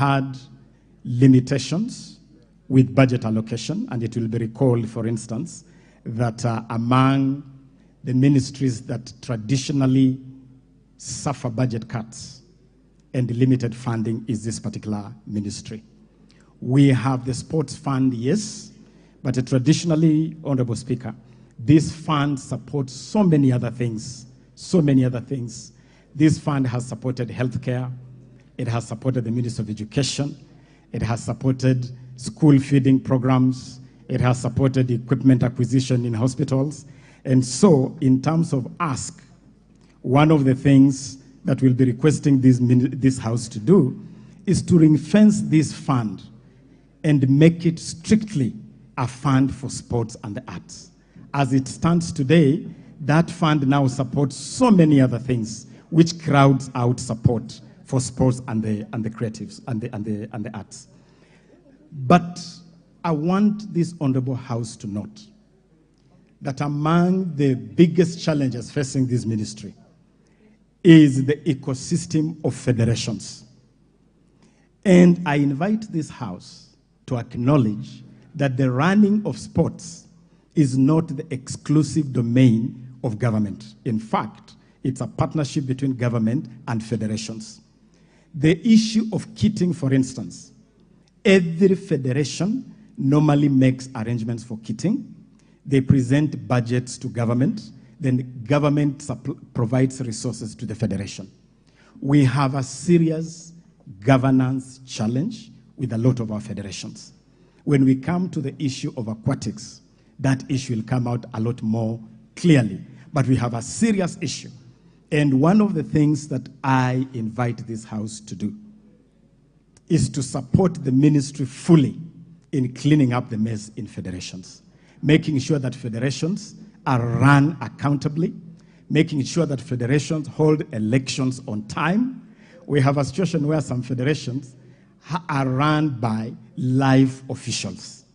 had limitations with budget allocation, and it will be recalled, for instance, that among the ministries that traditionally suffer budget cuts and limited funding is this particular ministry. We have the sports fund, yes, but traditionally, Honorable Speaker, this fund supports so many other things, so many other things. This fund has supported healthcare, it has supported the Ministry of Education, it has supported school feeding programs, it has supported equipment acquisition in hospitals. And so, in terms of ask, one of the things that we'll be requesting this House to do is to ring-fence this fund and make it strictly a fund for sports and the arts. As it stands today, that fund now supports so many other things, which crowds out support for sports and the creatives and the arts. But I want this Honorable House to note that among the biggest challenges facing this ministry is the ecosystem of federations. And I invite this House to acknowledge that the running of sports is not the exclusive domain of government. In fact, it's a partnership between government and federations. The issue of kitting, for instance, every federation normally makes arrangements for kitting. They present budgets to government, then government provides resources to the federation. We have a serious governance challenge with a lot of our federations. When we come to the issue of aquatics, that issue will come out a lot more clearly. But we have a serious issue. And one of the things that I invite this House to do is to support the ministry fully in cleaning up the mess in federations, making sure that federations are run accountably, making sure that federations hold elections on time. We have a situation where some federations are run by live officials.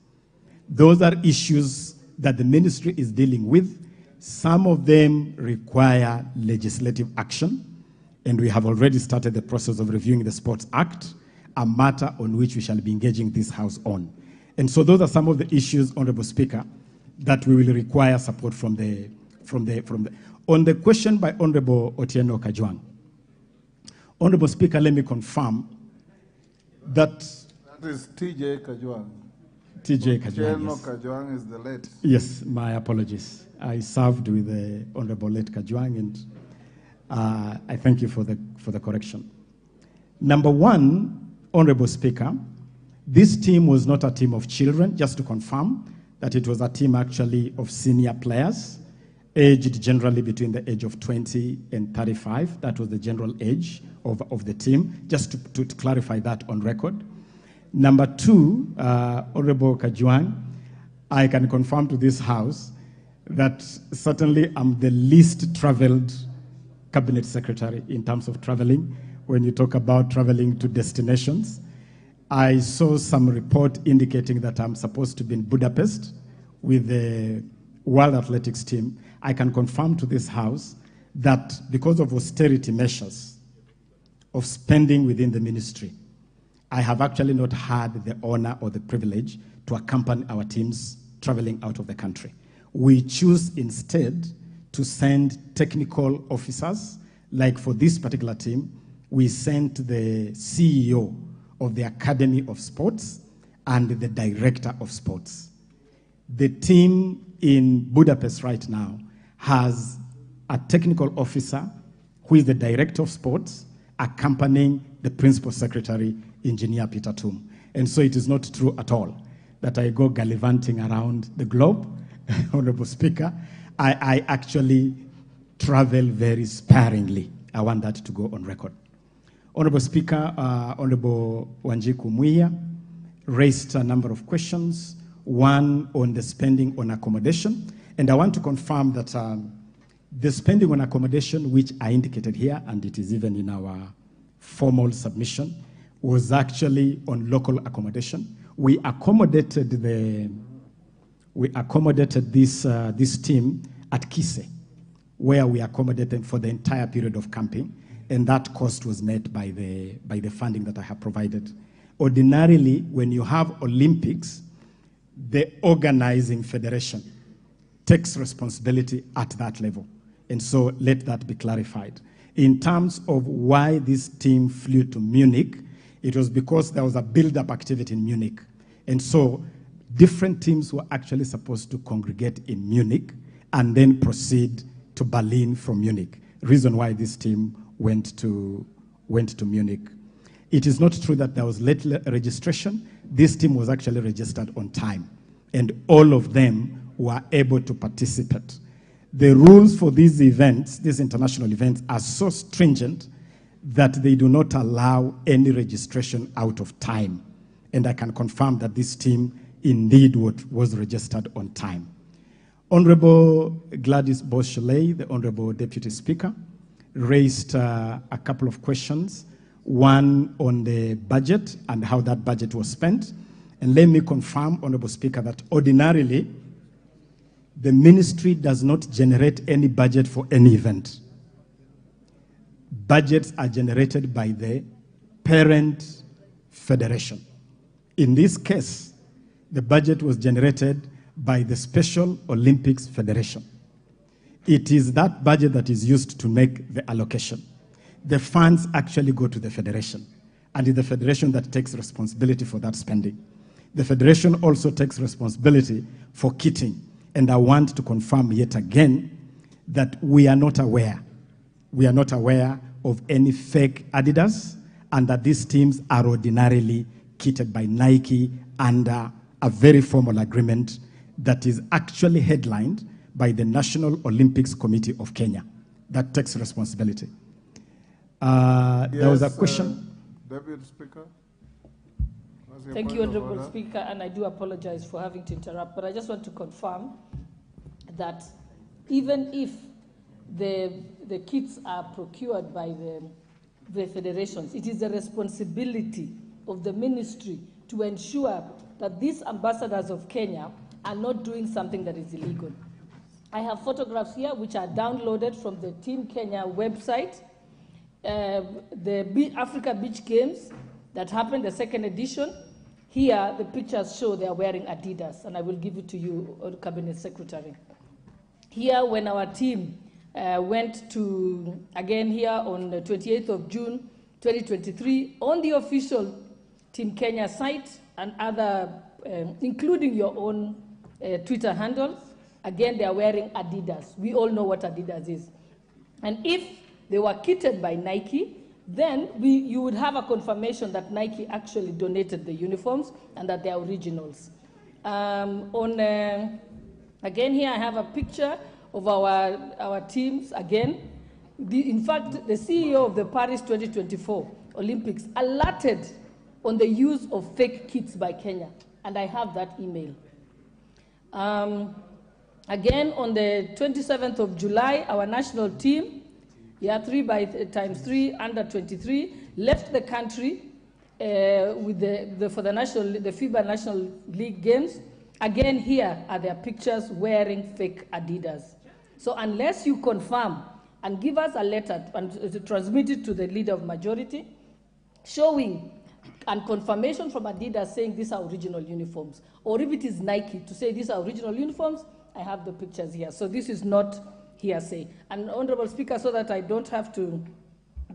Those are issues that the ministry is dealing with. Some of them require legislative action, and we have already started the process of reviewing the Sports Act, a matter on which we shall be engaging this House on. And so those are some of the issues, Honorable Speaker, that we will require support from the. On the question by Honorable Otieno Kajwang, Honorable Speaker, let me confirm that. That is T.J. Kajwang. T.J. Kajwang. Otieno Kajwang is the late. Yes, my apologies. I served with the Honorable late Kajwang, and I thank you for the correction. Number one, Honorable Speaker, this team was not a team of children, just to confirm that it was a team actually of senior players, aged generally between the age of 20 and 35. That was the general age of the team, just to clarify that on record. Number two, Honorable Kajwang, I can confirm to this House that certainly I'm the least traveled cabinet secretary in terms of traveling. When you talk about traveling to destinations, I saw some report indicating that I'm supposed to be in Budapest with the World Athletics team. I can confirm to this House that because of austerity measures of spending within the ministry, I have actually not had the honor or the privilege to accompany our teams traveling out of the country. We choose instead to send technical officers, like for this particular team, we sent the CEO of the Academy of Sports and the Director of Sports. The team in Budapest right now has a technical officer who is the Director of Sports accompanying the Principal Secretary, Engineer Peter Tum. And so it is not true at all that I go gallivanting around the globe, Honorable Speaker. I actually travel very sparingly. I want that to go on record. Honorable Speaker, Honorable Wanjiku Muia raised a number of questions, one on the spending on accommodation. And I want to confirm that the spending on accommodation, which I indicated here, and it is even in our formal submission, was actually on local accommodation. We accommodated this team at Kise, where we accommodated for the entire period of camping, and that cost was met by the funding that I have provided. Ordinarily, when you have Olympics, the organizing federation takes responsibility at that level. And so let that be clarified. In terms of why this team flew to Munich, it was because there was a build-up activity in Munich. And so different teams were actually supposed to congregate in Munich and then proceed to Berlin from Munich. Reason why this team went to Munich. It is not true that there was late registration. This team was actually registered on time, and all of them were able to participate. The rules for these events, these international events, are so stringent that they do not allow any registration out of time. And I can confirm that this team indeed was registered on time. Honorable Gladys Boscheley, the Honorable Deputy Speaker, raised a couple of questions, one on the budget and how that budget was spent. And let me confirm, Honorable Speaker, that ordinarily, the ministry does not generate any budget for any event. Budgets are generated by the parent federation. In this case, the budget was generated by the Special Olympics Federation. It is that budget that is used to make the allocation. The funds actually go to the federation, and it's the federation that takes responsibility for that spending. The federation also takes responsibility for kitting, and I want to confirm yet again that we are not aware of any fake Adidas, and that these teams are ordinarily kitted by Nike under a very formal agreement that is actually headlined by the National Olympics Committee of Kenya. That takes responsibility. There was a question. Deputy Speaker. Thank you, Honorable Speaker, and I do apologize for having to interrupt, but I just want to confirm that even if the kits are procured by the federations, it is the responsibility of the ministry to ensure that these ambassadors of Kenya are not doing something that is illegal. I have photographs here which are downloaded from the Team Kenya website. The Africa Beach Games that happened, the second edition, here the pictures show they are wearing Adidas, and I will give it to you, Cabinet Secretary. Here, when our team went to, again here on the 28th of June, 2023, on the official Team Kenya site and other, including your own Twitter handles, again, they are wearing Adidas. We all know what Adidas is. And if they were kitted by Nike, then you would have a confirmation that Nike actually donated the uniforms and that they are originals. Again, here I have a picture of our teams again. In fact, the CEO of the Paris 2024 Olympics alerted on the use of fake kits by Kenya, and I have that email. Again, on the 27th of July, our national team, 3x3 under 23, left the country with for the FIBA National League Games. Again, here are their pictures wearing fake Adidas. So unless you confirm and give us a letter and transmit it to the leader of majority, showing and confirmation from Adidas saying these are original uniforms, or if it is Nike to say these are original uniforms, I have the pictures here. So this is not hearsay. And Honorable Speaker, so that I don't have to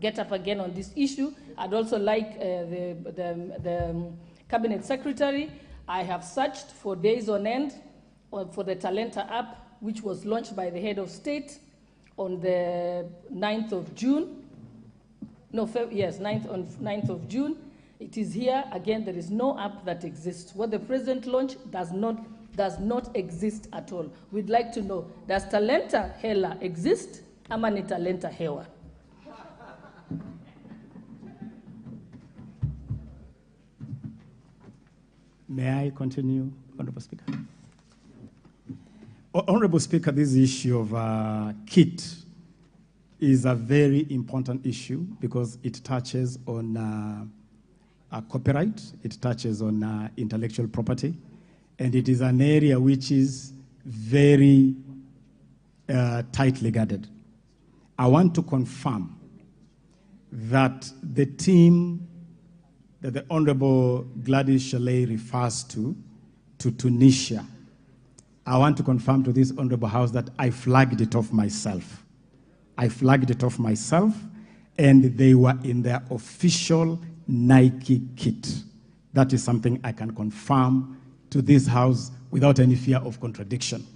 get up again on this issue, I'd also like the Cabinet Secretary. I have searched for days on end for the Talenta app, which was launched by the head of state on the 9th of June. No, yes, 9th of June. It is here. Again, there is no app that exists. What the President launched does not exist at all. We'd like to know, does Talenta Hela exist? Ama ni Talenta Hewa? May I continue, Honorable Speaker? Honorable Speaker, this issue of kit is a very important issue because it touches on copyright, it touches on intellectual property, and it is an area which is very tightly guarded. I want to confirm that the team that the Honorable Gladys Chalet refers to Tunisia, I want to confirm to this Honorable House that I flagged it off myself. I flagged it off myself, and they were in their official Nike kit. That is something I can confirm to this House without any fear of contradiction.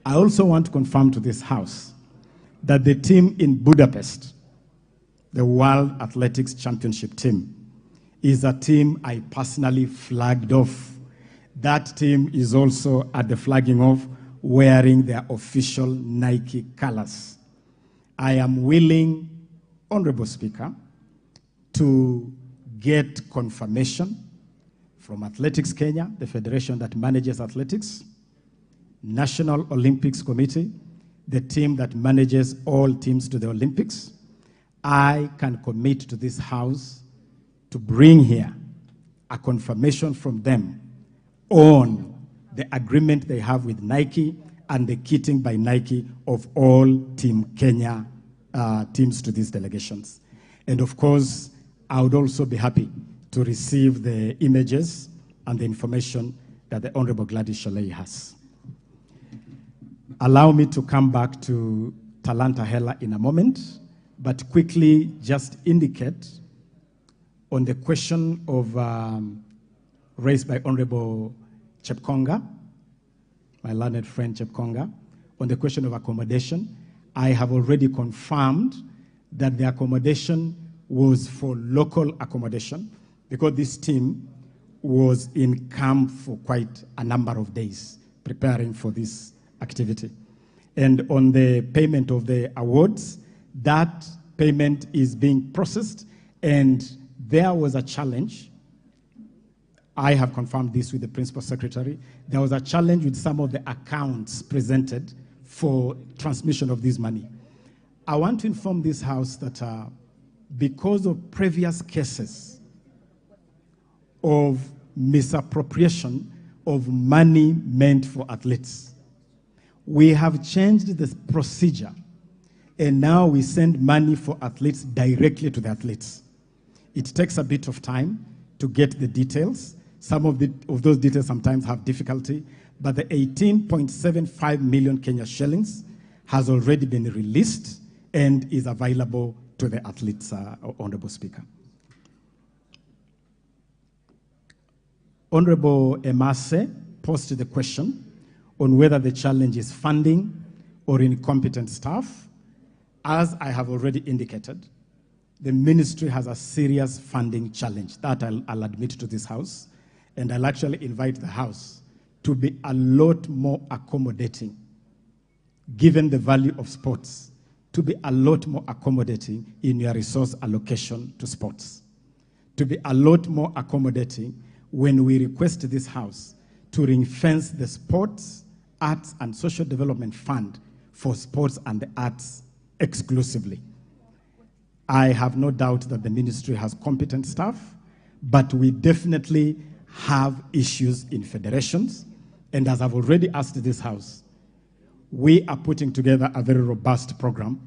I also want to confirm to this House that the team in Budapest, the World Athletics Championship team, is a team I personally flagged off. That team is also at the flagging off wearing their official Nike colors. I am willing, Honorable Speaker, to get confirmation from Athletics Kenya, the federation that manages athletics, National Olympics Committee, the team that manages all teams to the Olympics. I can commit to this House to bring here a confirmation from them on the agreement they have with Nike and the kitting by Nike of all Team Kenya teams to these delegations. And of course, I would also be happy to receive the images and the information that the Honorable Gladys Chalet has. Allow me to come back to Talanta Hela in a moment, but quickly just indicate on the question of raised by Honorable Chepkonga, my learned friend Chepkonga, on the question of accommodation. I have already confirmed that the accommodation was for local accommodation because this team was in camp for quite a number of days preparing for this activity. And on the payment of the awards, that payment is being processed, and there was a challenge. I have confirmed this with the Principal Secretary. There was a challenge with some of the accounts presented for transmission of this money. I want to inform this House that because of previous cases of misappropriation of money meant for athletes, we have changed the procedure, and now we send money for athletes directly to the athletes. It takes a bit of time to get the details. Some of those details sometimes have difficulty, but the 18.75 million Kenya shillings has already been released and is available to the athletes, Honorable Speaker. Honorable Emase posed the question on whether the challenge is funding or incompetent staff. As I have already indicated, the ministry has a serious funding challenge. That I'll admit to this House, and I'll actually invite the House to be a lot more accommodating, given the value of sports, to be a lot more accommodating in your resource allocation to sports, to be a lot more accommodating when we request this House to ring-fence the Sports, Arts and Social Development Fund for sports and the arts exclusively. I have no doubt that the ministry has competent staff, but we definitely have issues in federations. And as I've already asked this House, we are putting together a very robust program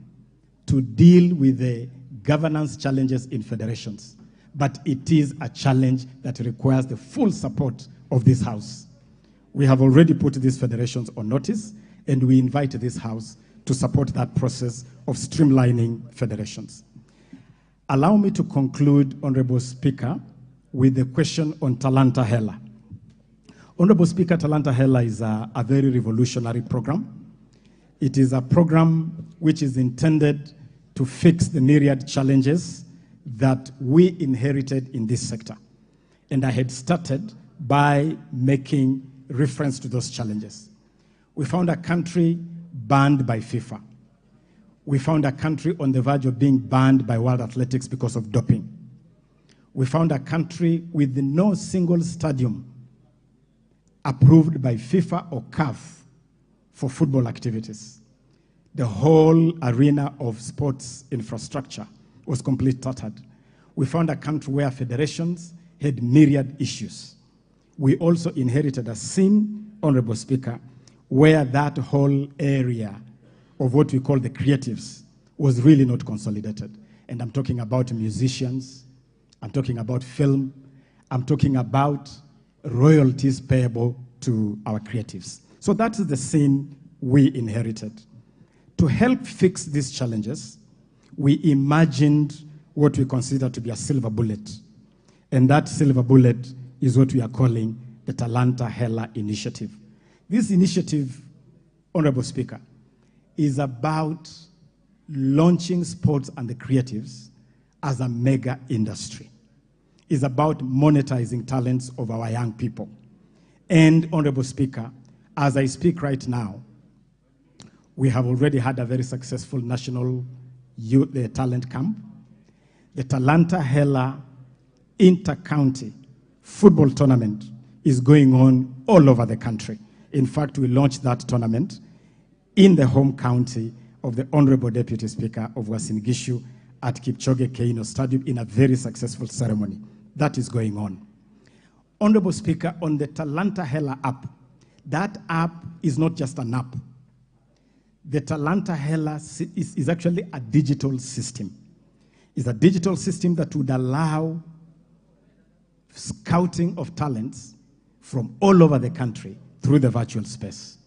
to deal with the governance challenges in federations. But it is a challenge that requires the full support of this House. We have already put these federations on notice, and we invite this House to support that process of streamlining federations. Allow me to conclude, Honorable Speaker, with the question on Talanta Hela. Honorable Speaker, Talanta Hela is a very revolutionary program. It is a program which is intended to fix the myriad challenges that we inherited in this sector. And I had started by making reference to those challenges. We found a country banned by FIFA. We found a country on the verge of being banned by World Athletics because of doping. We found a country with no single stadium approved by FIFA or CAF for football activities. The whole arena of sports infrastructure was completely tattered. We found a country where federations had myriad issues. We also inherited a scene, Honorable Speaker, where that whole area of what we call the creatives was really not consolidated. And I'm talking about musicians, I'm talking about film, I'm talking about royalties payable to our creatives. So that is the scene we inherited. To help fix these challenges, we imagined what we consider to be a silver bullet. And that silver bullet is what we are calling the Talanta Hela Initiative. This initiative, Honorable Speaker, is about launching sports and the creatives as a mega industry. It's about monetizing talents of our young people. And, Honorable Speaker, as I speak right now, we have already had a very successful national youth talent camp. The Talanta Hela Inter-County Football Tournament is going on all over the country. In fact, we launched that tournament in the home county of the Honorable Deputy Speaker of Uasin Gishu at Kipchoge Keino Stadium in a very successful ceremony. That is going on. Honorable Speaker, on the Talanta Hela app, that app is not just an app. The Talanta Hela is actually a digital system. It's a digital system that would allow scouting of talents from all over the country through the virtual space.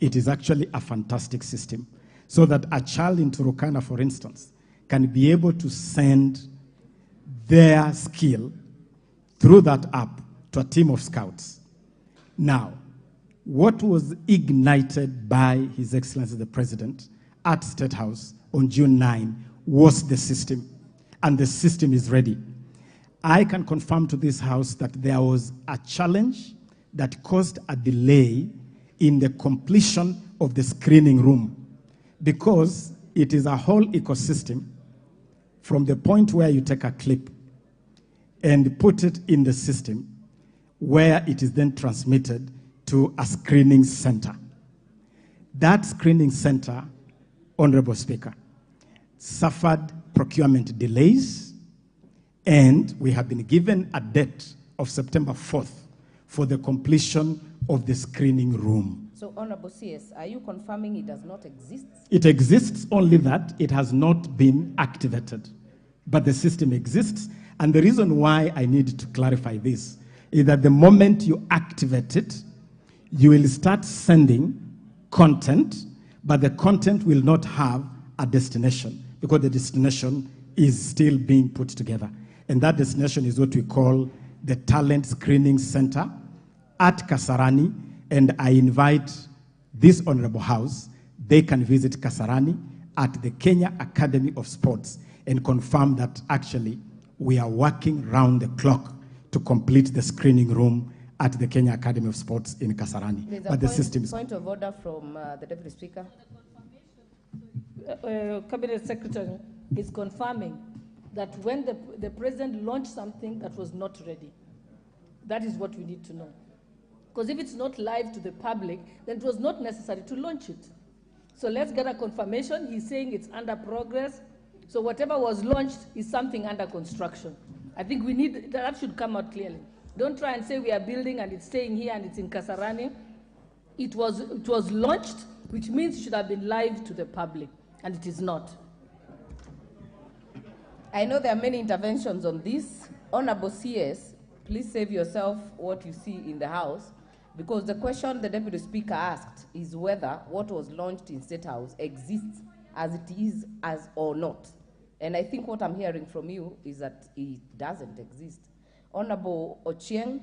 It is actually a fantastic system, so that a child in Turkana, for instance, can be able to send their skill through that app to a team of scouts. Now, what was ignited by His Excellency the President at State House on June 9 was the system, and the system is ready. I can confirm to this House that there was a challenge that caused a delay in the completion of the screening room, because it is a whole ecosystem from the point where you take a clip and put it in the system, where it is then transmitted to a screening center. That screening center, Honorable Speaker, suffered procurement delays, and we have been given a date of September 4th for the completion of the screening room. So, Honorable CS, are you confirming it does not exist? It exists, only that it has not been activated. But the system exists, and the reason why I need to clarify this is that the moment you activate it, you will start sending content, but the content will not have a destination, because the destination is still being put together. And that destination is what we call the Talent Screening Center at Kasarani, and I invite this Honorable House, they can visit Kasarani at the Kenya Academy of Sports and confirm that actually we are working round the clock to complete the screening room at the Kenya Academy of Sports in Kasarani. There's but the system is... point of order from the Deputy Speaker. Cabinet Secretary is confirming that when the President launched something that was not ready, that is what we need to know. Because if it's not live to the public, then it was not necessary to launch it. So let's get a confirmation. He's saying it's under progress. So whatever was launched is something under construction. I think we need, that should come out clearly. Don't try and say we are building and it's staying here and it's in Kasarani. It was launched, which means it should have been live to the public, and it is not. I know there are many interventions on this. Honorable CS, please save yourself what you see in the House, because the question the Deputy Speaker asked is whether what was launched in State House exists as it is as or not. And I think what I'm hearing from you is that it doesn't exist. Honorable Ochieng,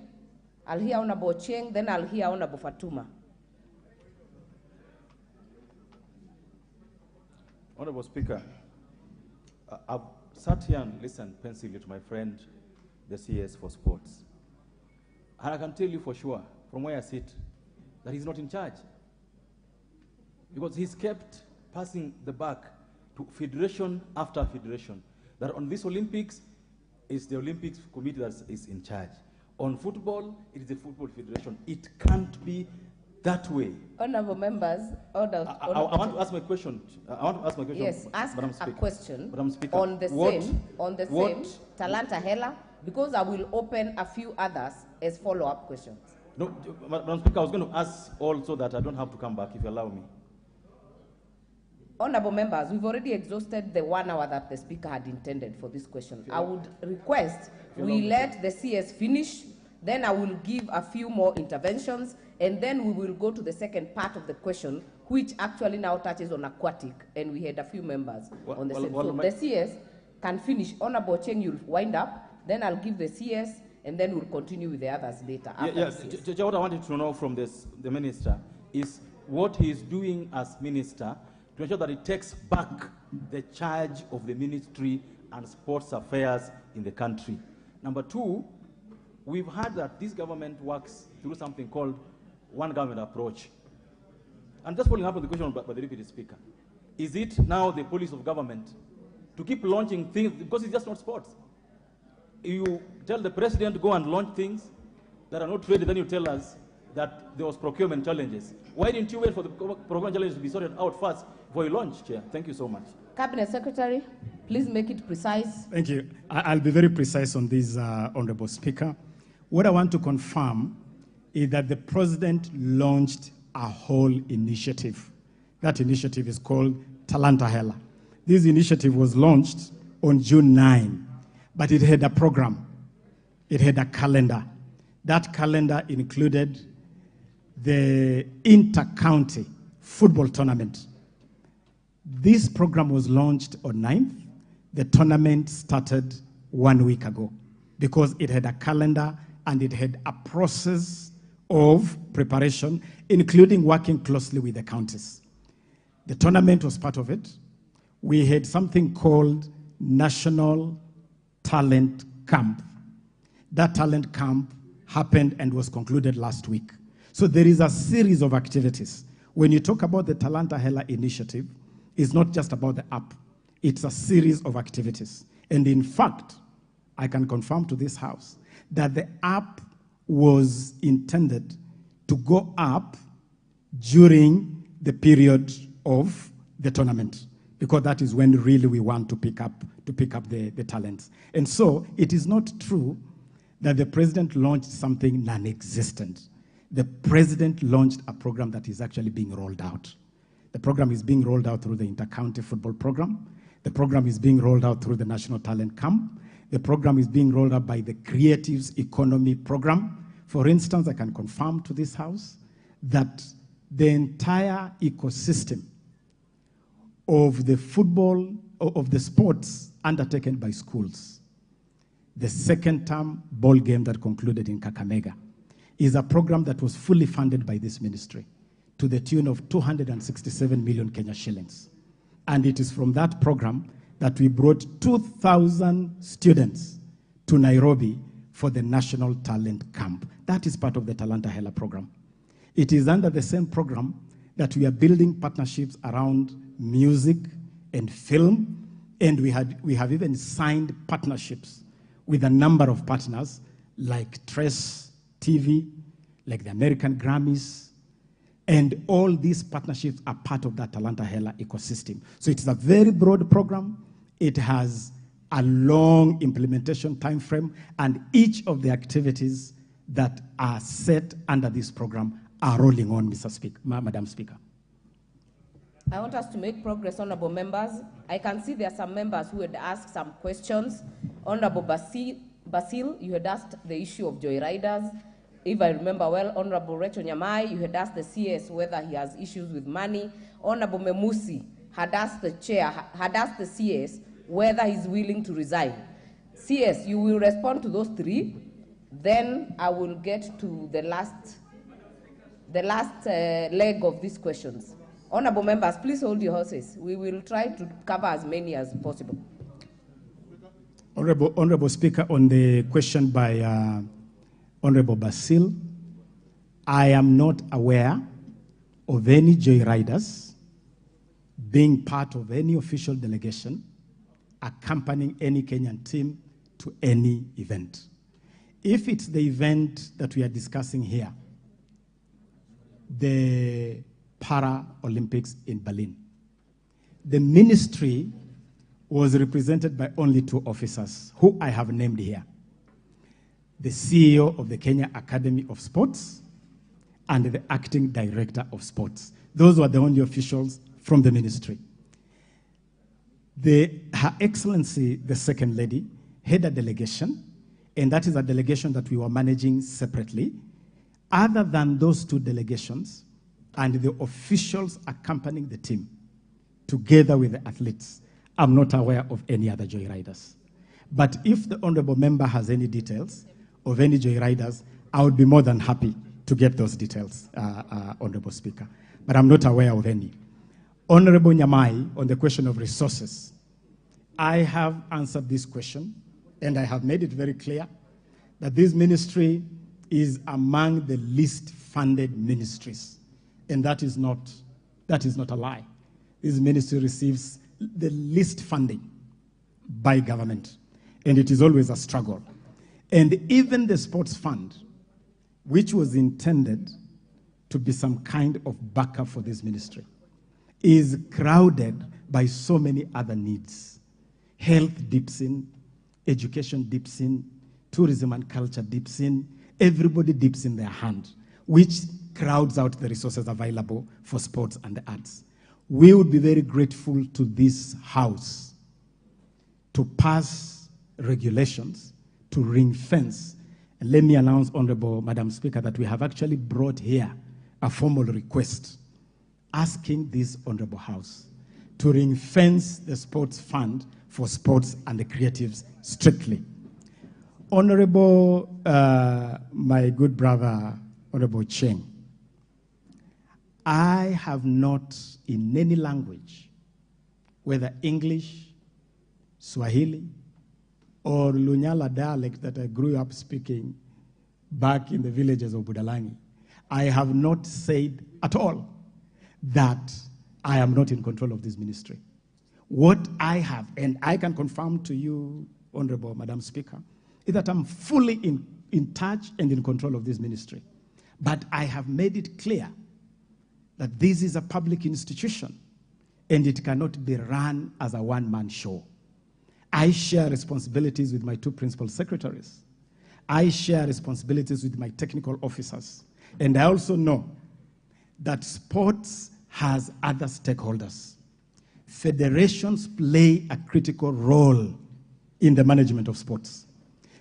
I'll hear Honorable Ochieng, then I'll hear Honorable Fatuma. Honorable Speaker, I've sat here and listened pensively to my friend, the CS for Sports. And I can tell you for sure, from where I sit, that he's not in charge. Because he's kept passing the buck to federation after federation. That on this Olympics, it's the Olympics committee that is in charge. On football, it is the Football Federation. It can't be that way. Honorable members, I want to ask my question. I want to ask my question. Yes, ask a question on the same Talanta Hela, because I will open a few others as follow-up questions. No, Madam Speaker, I was going to ask also that I don't have to come back, if you allow me. Honorable members, we've already exhausted the 1 hour that the speaker had intended for this question. I would request we let the CS finish, then I will give a few more interventions, and then we will go to the second part of the question, which actually now touches on aquatic, and we had a few members on the same. So the CS can finish. Honorable Cheng, you'll wind up, then I'll give the CS, and then we'll continue with the others later. What I wanted to know from the minister is what he's doing as minister to ensure that he takes back the charge of the ministry and sports affairs in the country. Number two, we've heard that this government works through something called one government approach. And just following up on the question by the Deputy Speaker, is it now the policy of government to keep launching things, because it's just not sports? You tell the president to go and launch things that are not ready, then you tell us that there was procurement challenges. Why didn't you wait for the procurement challenges to be sorted out first before you launch, Chair? Thank you so much. Cabinet Secretary, please make it precise. Thank you. I'll be very precise on this, Honorable Speaker. What I want to confirm is that the President launched a whole initiative. That initiative is called Talanta Hela. This initiative was launched on June 9, but it had a program. It had a calendar. That calendar included the inter-county football tournament. This program was launched on 9th. The tournament started 1 week ago because it had a calendar and it had a process of preparation, including working closely with the counties. The tournament was part of it. We had something called National Talent Camp. That talent camp happened and was concluded last week. So there is a series of activities. When you talk about the Talanta Hela initiative, it's not just about the app. It's a series of activities. And in fact, I can confirm to this House that the app was intended to go up during the period of the tournament, because that is when really we want to pick up the talents. And so it is not true that the President launched something non-existent. The President launched a program that is actually being rolled out. The program is being rolled out through the Inter-County Football Program. The program is being rolled out through the National Talent Camp. The program is being rolled out by the Creatives Economy Program. For instance, I can confirm to this House that the entire ecosystem of the football, of the sports undertaken by schools, the second term ball game that concluded in Kakamega, is a program that was fully funded by this ministry to the tune of 267 million Kenya shillings. And it is from that program that we brought 2,000 students to Nairobi for the National Talent Camp. That is part of the Talanta Hela program. It is under the same program that we are building partnerships around music and film, and we have even signed partnerships with a number of partners like Trace TV, like the American Grammys, and all these partnerships are part of that Talanta Hela ecosystem. So it's a very broad program. It has a long implementation time frame, and each of the activities that are set under this program are rolling on, Madam Speaker. I want us to make progress, honorable members. I can see there are some members who had asked some questions. Honorable Basil, you had asked the issue of joyriders. If I remember well, Honorable Rachel Nyamai, you had asked the CS whether he has issues with money. Honorable Memusi had asked the CS whether he's willing to resign. CS, you will respond to those three. Then I will get to the last leg of these questions. Honorable members, please hold your horses. We will try to cover as many as possible. Honorable Speaker, on the question by Honorable Basil, I am not aware of any joyriders being part of any official delegation accompanying any Kenyan team to any event. If it's the event that we are discussing here, the Para-Olympics in Berlin, the ministry was represented by only 2 officers, who I have named here: the CEO of the Kenya Academy of Sports and the acting director of sports. Those were the only officials from the ministry. Her Excellency, the Second Lady, had a delegation, and that is a delegation that we were managing separately. Other than those two delegations and the officials accompanying the team, together with the athletes, I'm not aware of any other joyriders. But if the honorable member has any details of any joyriders, I would be more than happy to get those details, Honorable Speaker. But I'm not aware of any. Honorable Nyamai, on the question of resources, I have answered this question, and I have made it very clear that this ministry is among the least funded ministries, and that is not a lie. This ministry receives the least funding by government, and it is always a struggle. And even the sports fund, which was intended to be some kind of backup for this ministry, is crowded by so many other needs. Health dips in, education dips in, tourism and culture dips in, everybody dips in their hand, which crowds out the resources available for sports and the arts. We would be very grateful to this House to pass regulations to ring fence. And let me announce, Honorable Madam Speaker, that we have actually brought here a formal request asking this Honorable House to ring fence the sports fund for sports and the creatives strictly. Honorable, my good brother, Honorable Cheng, I have not in any language, whether English, Swahili, or Lunyala dialect that I grew up speaking back in the villages of Budalangi, I have not said at all that I am not in control of this ministry. What I have, and I can confirm to you, Honorable Madam Speaker, is that I'm fully in touch and in control of this ministry. But I have made it clear that this is a public institution and it cannot be run as a one-man show. I share responsibilities with my two principal secretaries. I share responsibilities with my technical officers. And I also know that sports has other stakeholders. Federations play a critical role in the management of sports.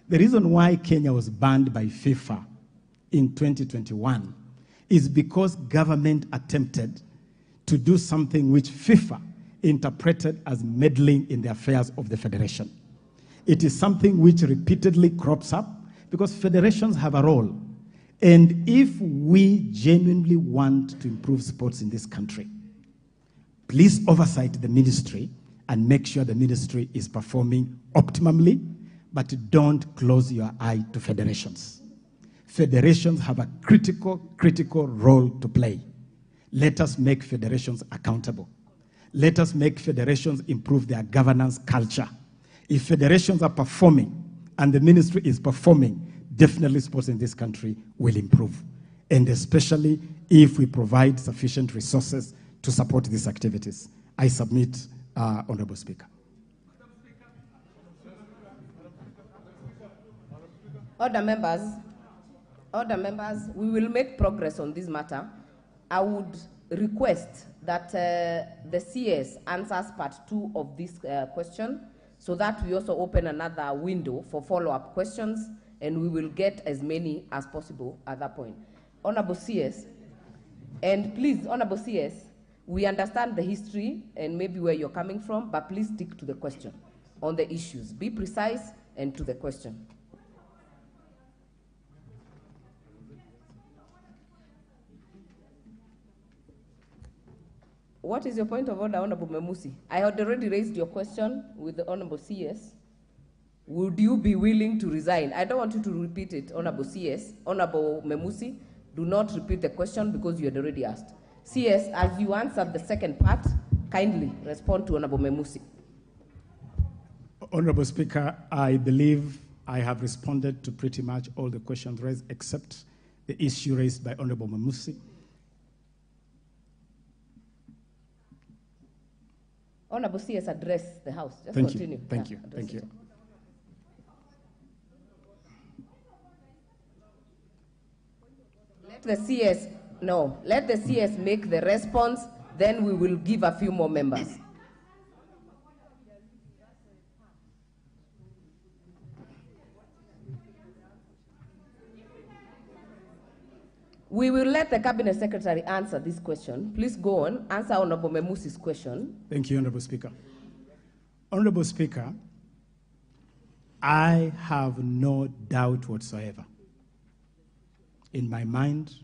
The reason why Kenya was banned by FIFA in 2021 is because government attempted to do something which FIFA interpreted as meddling in the affairs of the federation. It is something which repeatedly crops up because federations have a role. And if we genuinely want to improve sports in this country, please oversight the ministry and make sure the ministry is performing optimally, but don't close your eye to federations. Federations have a critical role to play. Let us make federations accountable. Let us make federations improve their governance culture. If federations are performing and the ministry is performing, definitely sports in this country will improve. And especially if we provide sufficient resources to support these activities. I submit, Honorable Speaker. Other members, we will make progress on this matter. I would request that the CS answers part 2 of this question so that we also open another window for follow-up questions and we will get as many as possible at that point. Honorable CS, and please, Honorable CS, we understand the history and maybe where you're coming from, but please stick to the question on the issues. Be precise and to the question. What is your point of order, Honorable Memusi? I had already raised your question with the Honorable CS. Would you be willing to resign? I don't want you to repeat it, Honorable CS. Honorable Memusi, do not repeat the question because you had already asked. CS, as you answered the second part, kindly respond to Honorable Memusi. Honorable Speaker, I believe I have responded to pretty much all the questions raised except the issue raised by Honorable Memusi. Honorable CS, address the House. Just Thank continue. you. Thank you. Thank you. Let the CS make the response, then we will give a few more members. We will let the Cabinet Secretary answer this question. Please go on, answer Honorable Memusi's question. Thank you, Honorable Speaker. Honorable Speaker, I have no doubt whatsoever in my mind,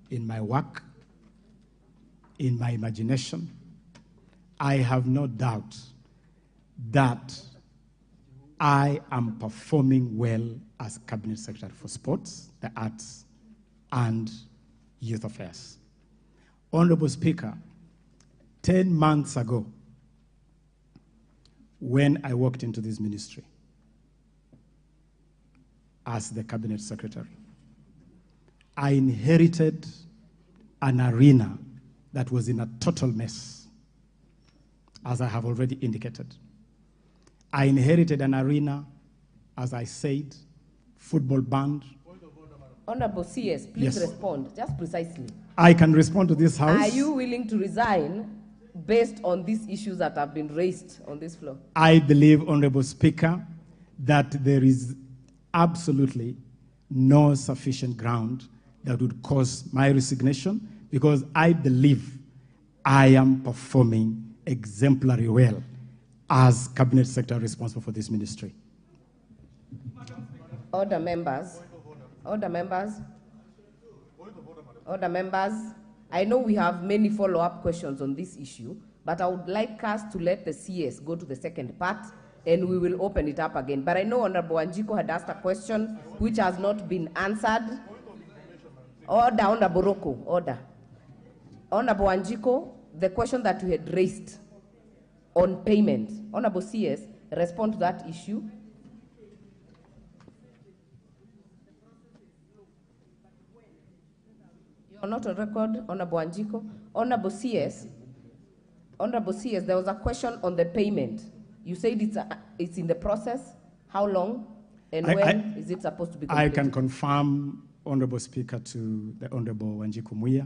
in my work, in my imagination. I have no doubt that I am performing well as Cabinet Secretary for Sports, the Arts, and Youth Affairs. Honorable Speaker, 10 months ago, when I walked into this ministry as the Cabinet Secretary, I inherited an arena that was in a total mess, as I have already indicated. I inherited an arena, as I said, football banned. Honorable CS, please Yes. respond, just precisely. I can respond to this House. Are you willing to resign based on these issues that have been raised on this floor? I believe, Honorable Speaker, that there is absolutely no sufficient ground that would cause my resignation, because I believe I am performing exemplary well as Cabinet Secretary responsible for this ministry. Order members. Order members. Order members. I know we have many follow-up questions on this issue, but I would like us to let the CS go to the second part, and we will open it up again. But I know Honorable Wanjiku had asked a question which has not been answered. Order, Honorable Roko, order. Honorable Wanjiku, the question that we had raised on payment. Honorable CS, respond to that issue. You're not on record, Honorable Wanjiku. Honorable CS, there was a question on the payment. You said it's in the process. How long and when is it supposed to be completed? I can confirm, Honorable Speaker, to the Honorable Wanjiku Muya,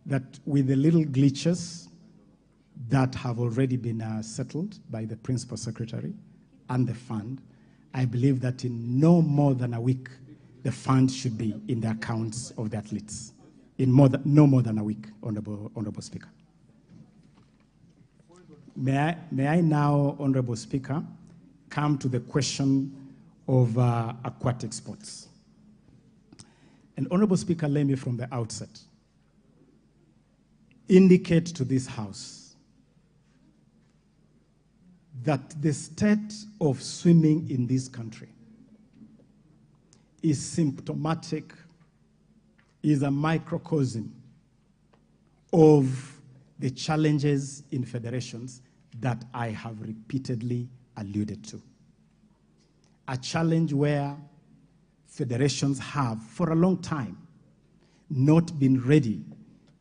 that with the little glitches that have already been settled by the Principal Secretary and the fund, I believe that in no more than a week, the fund should be in the accounts of the athletes. In no more than a week, Honorable Speaker. May I now, Honorable Speaker, come to the question of aquatic sports. And Honorable Speaker, let me from the outset indicate to this House that the state of swimming in this country is symptomatic, is a microcosm of the challenges in federations that I have repeatedly alluded to. A challenge where federations have, for a long time, not been ready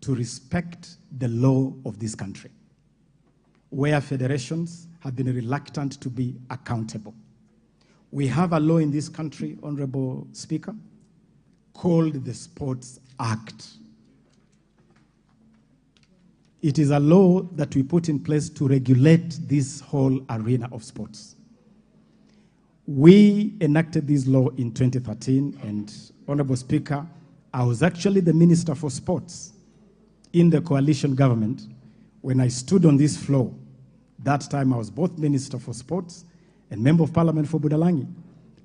to respect the law of this country, where federations have been reluctant to be accountable. We have a law in this country, Honorable Speaker, called the Sports Act. It is a law that we put in place to regulate this whole arena of sports. We enacted this law in 2013, and Honorable Speaker, I was actually the Minister for Sports in the coalition government when I stood on this floor. That time I was both Minister for Sports and Member of Parliament for Budalangi,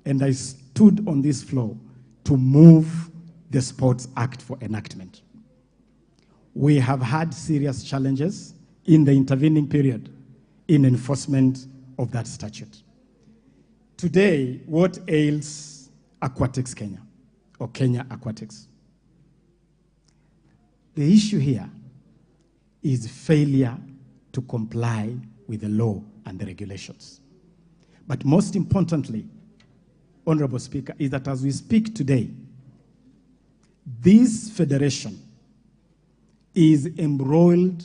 and I stood on this floor to move the Sports Act for enactment. We have had serious challenges in the intervening period in enforcement of that statute. Today, what ails Aquatics Kenya, or Kenya Aquatics? The issue here is failure to comply with the law and the regulations. But most importantly, Honorable Speaker, is that as we speak today, this federation is embroiled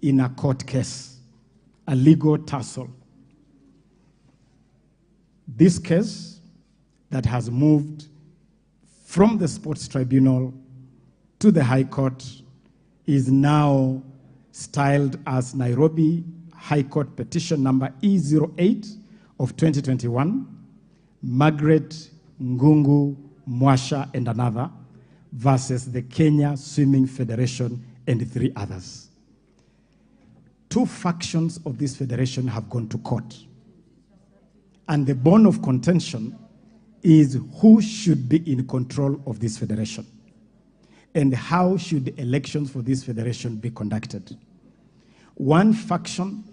in a court case, a legal tussle. This case that has moved from the Sports Tribunal to the High Court is now styled as Nairobi High Court Petition number E08 of 2021, Margaret Ngungu Mwasha and another, versus the Kenya Swimming Federation and 3 others. 2 factions of this federation have gone to court. And the bone of contention is who should be in control of this federation and how should elections for this federation be conducted. One faction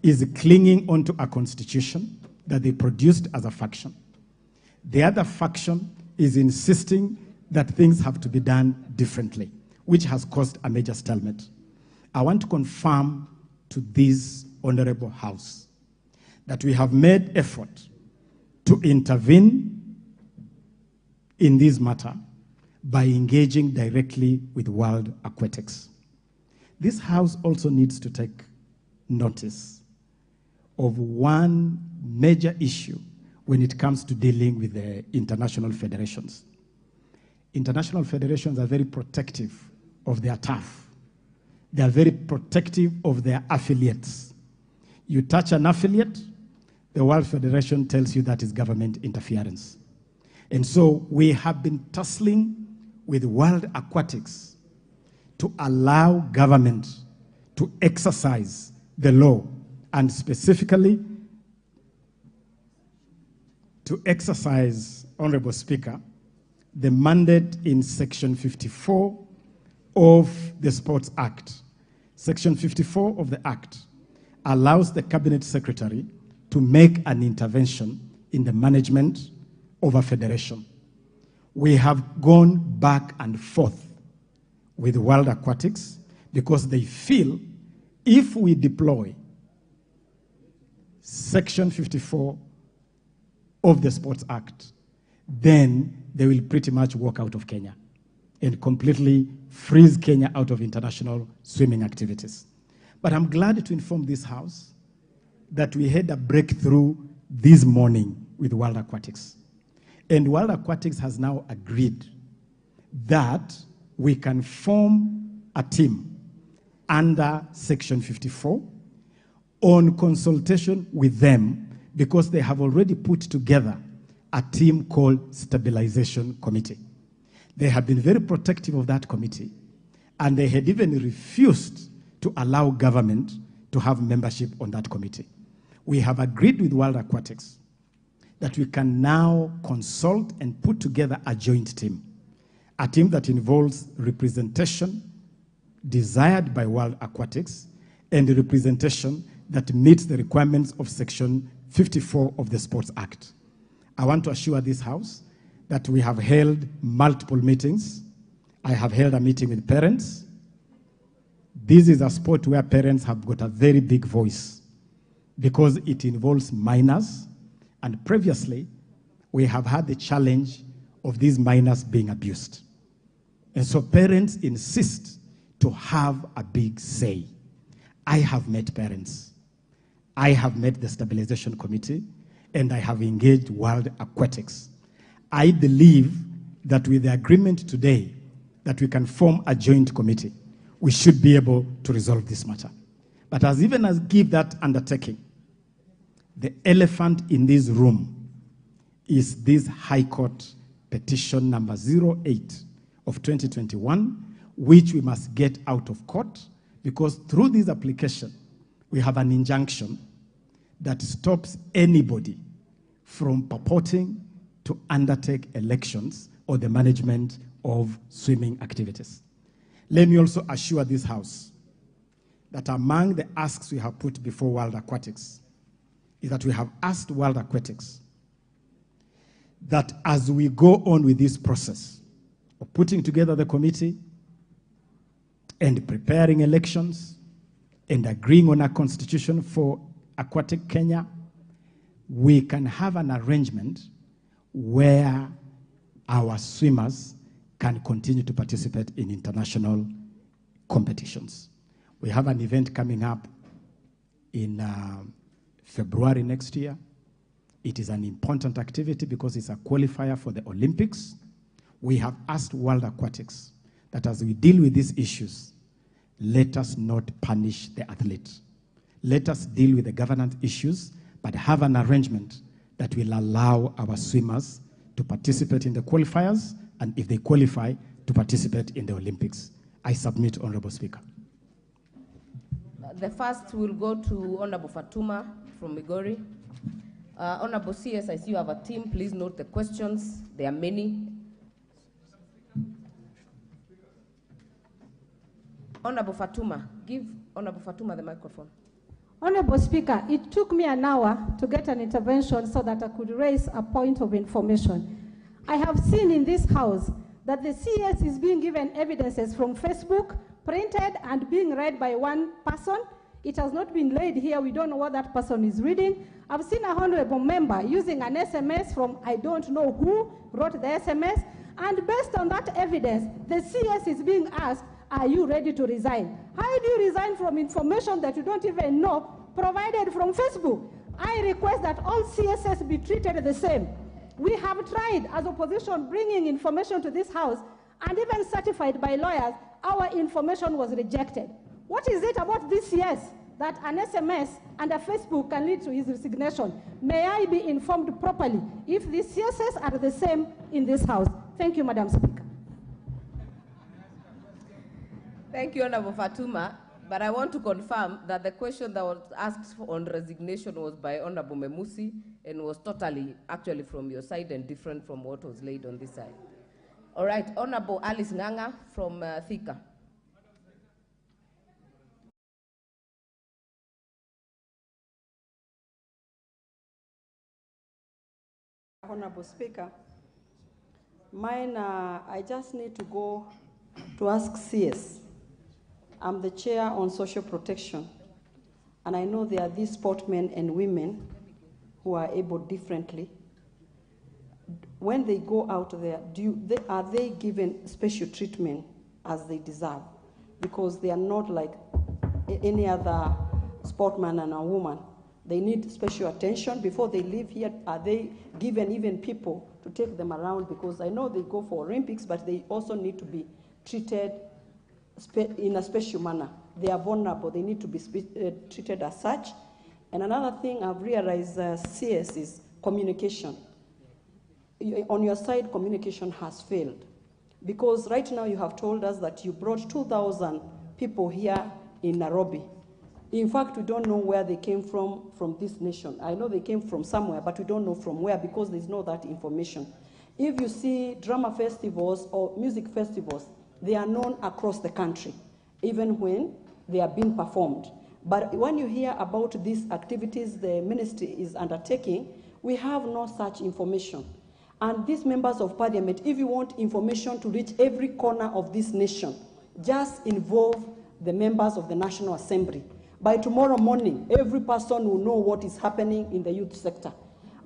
is clinging onto a constitution that they produced as a faction. The other faction is insisting that things have to be done differently, which has caused a major stalemate. I want to confirm to this honorable House that we have made effort to intervene in this matter by engaging directly with World Aquatics. This House also needs to take notice of one major issue when it comes to dealing with the international federations. International federations are very protective of their turf. They are very protective of their affiliates. You touch an affiliate, the World Federation tells you that is government interference. And so we have been tussling with World Aquatics to allow government to exercise the law, and specifically to exercise, Honorable Speaker, the mandate in Section 54 of the Sports Act. Section 54 of the Act allows the Cabinet Secretary to make an intervention in the management of a federation. We have gone back and forth with World Aquatics because they feel if we deploy Section 54 of the Sports Act, then they will pretty much walk out of Kenya and completely freeze Kenya out of international swimming activities. But I'm glad to inform this House that we had a breakthrough this morning with World Aquatics. And World Aquatics has now agreed that we can form a team under Section 54 on consultation with them because they have already put together a team called Stabilization Committee. They have been very protective of that committee, and they had even refused to allow government to have membership on that committee. We have agreed with World Aquatics that we can now consult and put together a joint team, a team that involves representation desired by World Aquatics and representation that meets the requirements of Section 54 of the Sports Act. I want to assure this House that we have held multiple meetings. I have held a meeting with parents. This is a sport where parents have got a very big voice because it involves minors, and previously we have had the challenge of these minors being abused. And so parents insist to have a big say. I have met parents. I have met the Stabilization Committee, and I have engaged World Aquatics. I believe that with the agreement today that we can form a joint committee, we should be able to resolve this matter. But as even as give that undertaking, the elephant in this room is this High Court petition number 08 of 2021, which we must get out of court because through this application, we have an injunction that stops anybody from purporting to undertake elections or the management of swimming activities. Let me also assure this House that among the asks we have put before World Aquatics is that we have asked World Aquatics that as we go on with this process of putting together the committee and preparing elections and agreeing on a constitution for Aquatic Kenya, we can have an arrangement where our swimmers can continue to participate in international competitions. We have an event coming up in February next year. It is an important activity because it's a qualifier for the Olympics. We have asked World Aquatics that as we deal with these issues, let us not punish the athlete. Let us deal with the governance issues, but have an arrangement that will allow our swimmers to participate in the qualifiers, and if they qualify, to participate in the Olympics. I submit, Honorable Speaker. The first will go to Honorable Fatuma from Migori. Honorable CS, I see you have a team. Please note the questions. There are many. Honorable Fatuma, give Honorable Fatuma the microphone. Honorable Speaker, it took me an hour to get an intervention so that I could raise a point of information. I have seen in this House that the CS is being given evidences from Facebook, printed and being read by one person. It has not been laid here. We don't know what that person is reading. I've seen a honorable member using an SMS from I don't know who wrote the SMS, and based on that evidence, the CS is being asked, are you ready to resign? How do you resign from information that you don't even know provided from Facebook? I request that all CSS be treated the same. We have tried as opposition bringing information to this House, and even certified by lawyers, our information was rejected. What is it about this CS that an SMS and a Facebook can lead to his resignation? May I be informed properly if these CSS are the same in this House? Thank you, Madam Speaker. Thank you, Honorable Fatuma. But I want to confirm that the question that was asked on resignation was by Honorable Memusi and was totally actually from your side and different from what was laid on this side. All right, Honorable Alice Nganga from Thika. Honorable Speaker, I just need to go to ask CS. I'm the chair on social protection, and I know there are these sportmen and women who are able differently. When they go out there, are they given special treatment as they deserve? Because they are not like any other sportman and a woman. They need special attention. Before they leave here, are they given even people to take them around? Because I know they go for Olympics, but they also need to be treated in a special manner. They are vulnerable. They need to be treated as such. And another thing I've realized, CS, is communication. On your side, communication has failed. Because right now you have told us that you brought 2,000 people here in Nairobi. In fact, we don't know where they came from this nation. I know they came from somewhere, but we don't know from where because there's no that information. If you see drama festivals or music festivals, they are known across the country, even when they are being performed. But when you hear about these activities the ministry is undertaking, we have no such information. And these members of parliament, if you want information to reach every corner of this nation, just involve the members of the National Assembly. By tomorrow morning, every person will know what is happening in the youth sector.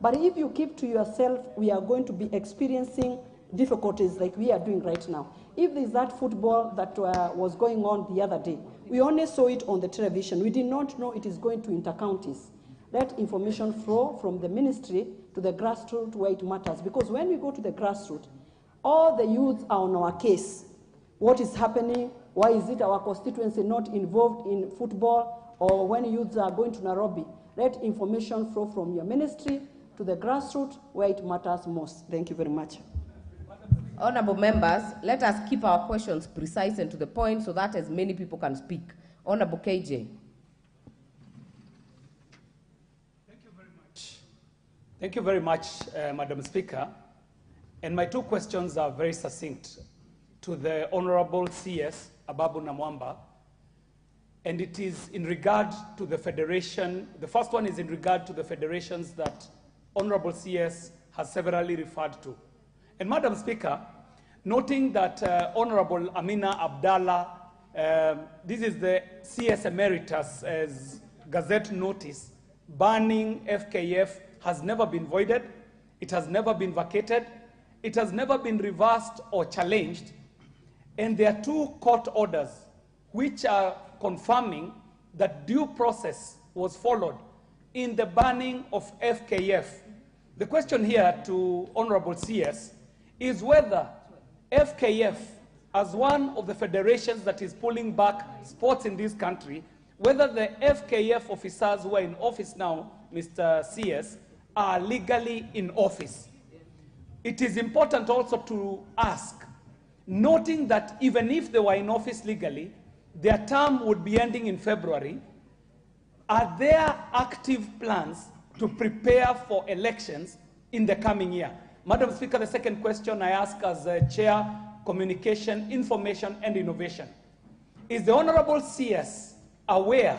But if you keep to yourself, we are going to be experiencing difficulties like we are doing right now. If there's that football that was going on the other day, we only saw it on the television. We did not know it is going to inter-counties. Let information flow from the ministry to the grassroots where it matters. Because when we go to the grassroots, all the youths are on our case. What is happening? Why is it our constituency not involved in football? Or when youths are going to Nairobi, let information flow from your ministry to the grassroots where it matters most. Thank you very much. Honorable members, let us keep our questions precise and to the point so that as many people can speak. Honorable KJ. Thank you very much. Thank you very much, Madam Speaker. And my two questions are very succinct to the Honorable CS Ababu Namwamba. And it is in regard to the federation. The first one is in regard to the federations that Honorable CS has severally referred to. And Madam Speaker, noting that Honorable Amina Abdallah, this is the CS Emeritus as Gazette notice, banning FKF has never been voided, it has never been vacated, it has never been reversed or challenged, and there are two court orders which are confirming that due process was followed in the banning of FKF. The question here to Honorable CS is whether FKF, as one of the federations that is pulling back sports in this country, whether the FKF officers who are in office now, Mr. CS, are legally in office. It is important also to ask noting that even if they were in office legally, their term would be ending in February. Are there active plans to prepare for elections in the coming year? Madam Speaker, the second question I ask as Chair, Communication, Information and Innovation. Is the Honorable CS aware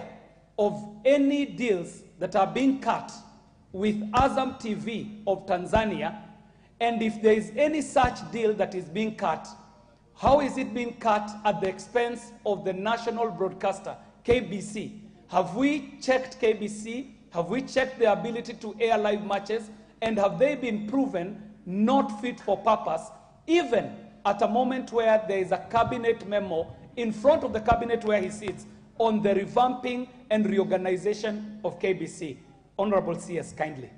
of any deals that are being cut with Azam TV of Tanzania? And if there is any such deal that is being cut, how is it being cut at the expense of the national broadcaster, KBC? Have we checked KBC? Have we checked their ability to air live matches? And have they been proven not fit for purpose, even at a moment where there is a cabinet memo in front of the cabinet where he sits on the revamping and reorganization of KBC? Honorable CS, kindly.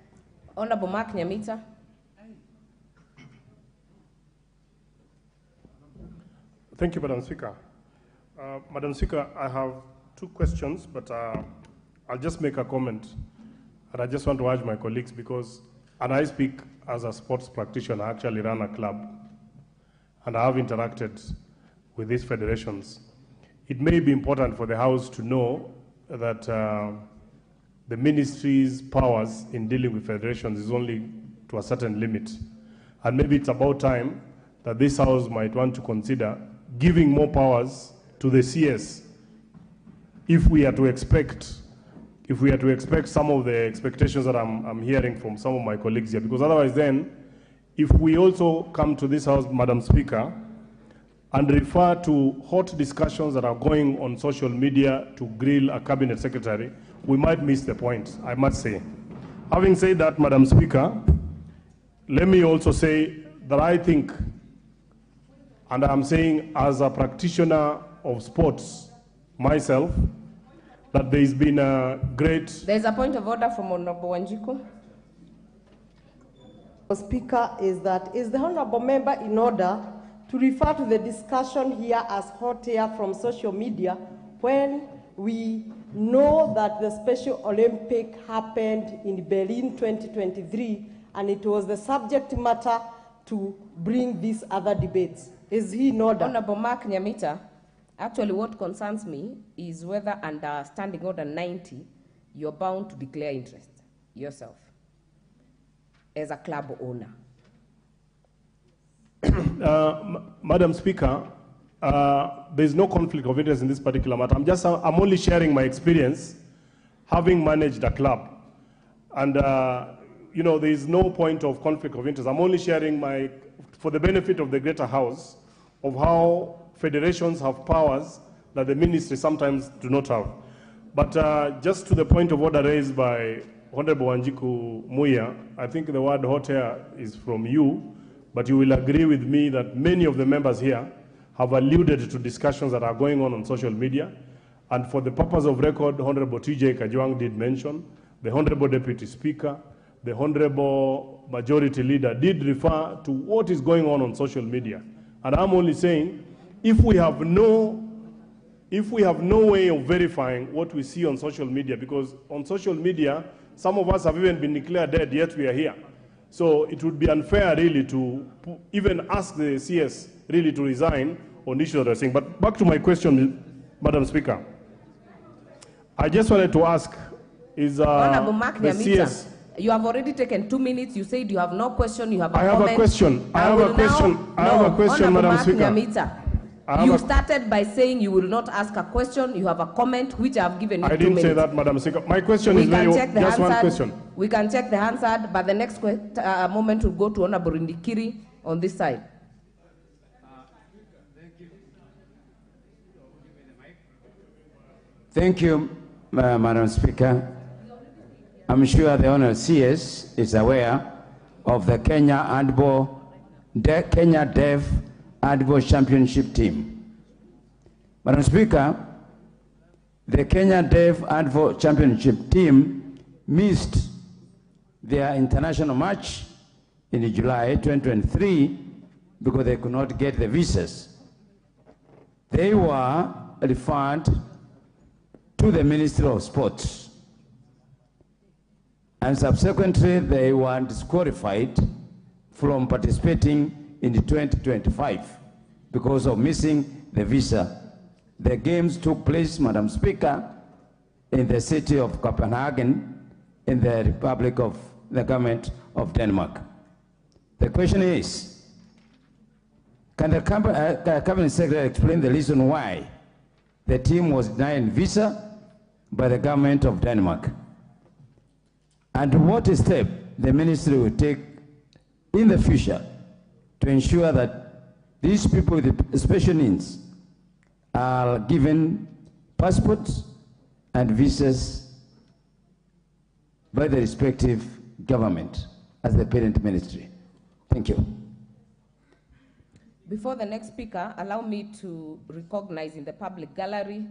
Honorable Mark Nyamita. Thank you, Madam Speaker. Madam Speaker, I have two questions, but I'll just make a comment. And I just want to urge my colleagues because, and I speak as a sports practitioner, I actually run a club, and I have interacted with these federations. It may be important for the House to know that the ministry's powers in dealing with federations is only to a certain limit. And maybe it's about time that this House might want to consider giving more powers to the CS if we are to expect some of the expectations that I'm hearing from some of my colleagues here, because otherwise then, if we also come to this House, Madam Speaker, and refer to hot discussions that are going on social media to grill a cabinet secretary, we might miss the point, I must say. Having said that, Madam Speaker, let me also say that I think, and I'm saying as a practitioner of sports myself, that there's been a great... There's a point of order from Honorable Wanjiku. Speaker, is the Honorable Member in order to refer to the discussion here as hot air from social media when we know that the Special Olympic happened in Berlin 2023 and it was the subject matter to bring these other debates. Is he in order? Honorable Mark Nyamita, actually what concerns me is whether under Standing Order 90, you're bound to declare interest yourself as a club owner. Madam Speaker, there's no conflict of interest in this particular matter. I'm only sharing my experience having managed a club. And, you know, there's no point of conflict of interest. I'm only sharing for the benefit of the greater House, of how federations have powers that the ministry sometimes do not have. But just to the point of order raised by Honorable Wanjiku Muya, I think the word hot air is from you, but you will agree with me that many of the members here have alluded to discussions that are going on social media. And for the purpose of record, Honorable TJ Kajwang did mention, the Honorable Deputy Speaker, the Honorable Majority Leader did refer to what is going on social media. And I'm only saying, if we have no way of verifying what we see on social media, because on social media, some of us have even been declared dead, yet we are here. So it would be unfair really to even ask the CS really to resign on issues that are saying. But back to my question, Madam Speaker. I just wanted to ask, is Honorable Mark the Nyamita, CS... You have already taken 2 minutes. You said you have no question, you have a comment. I have a question. I have a question, Madam Speaker. Nyamita, you started by saying you will not ask a question. You have a comment, which I have given you 2 minutes. I didn't say that, Madam Speaker. My question is just one question. We can check the answer, but the next moment will go to Honorable Ndikiri on this side. Thank you, Madam Speaker. I'm sure the Honourable CS is aware of the Kenya Deaf Handball Championship team. Madam Speaker, the Kenya Deaf Handball Championship team missed their international match in July 2023 because they could not get the visas. They were referred to the Ministry of Sports. And subsequently, they were disqualified from participating in the 2025. because of missing the visa. The games took place, Madam Speaker, in the city of Copenhagen, in the Republic of the Government of Denmark. The question is, can the Cabinet Secretary explain the reason why the team was denied visa by the Government of Denmark? And what step the ministry will take in the future to ensure that these people with special needs are given passports and visas by the respective government as the parent ministry. Thank you. Before the next speaker, allow me to recognize in the public gallery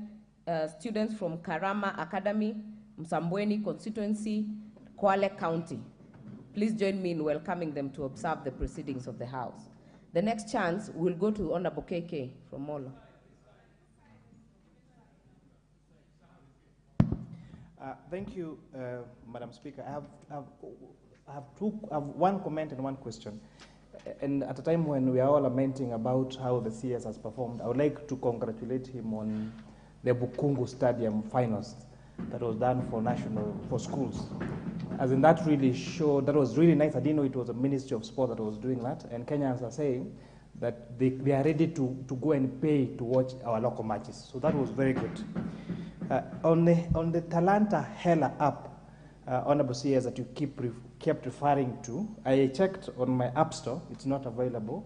students from Karama Academy, Msambweni constituency, Kwale County. Please join me in welcoming them to observe the proceedings of the House. The next chance will go to Honorable KK from Molo. Thank you, Madam Speaker. I have one comment and one question. And at a time when we are all lamenting about how the CS has performed, I would like to congratulate him on the Bukungu Stadium finals that was done for schools. As in that really showed, that was really nice. I didn't know it was a Ministry of Sport that was doing that. And Kenyans are saying that they are ready to go and pay to watch our local matches. So that was very good. On the Talanta Hela app, Honorable CS, that you kept referring to, I checked on my app store, it's not available.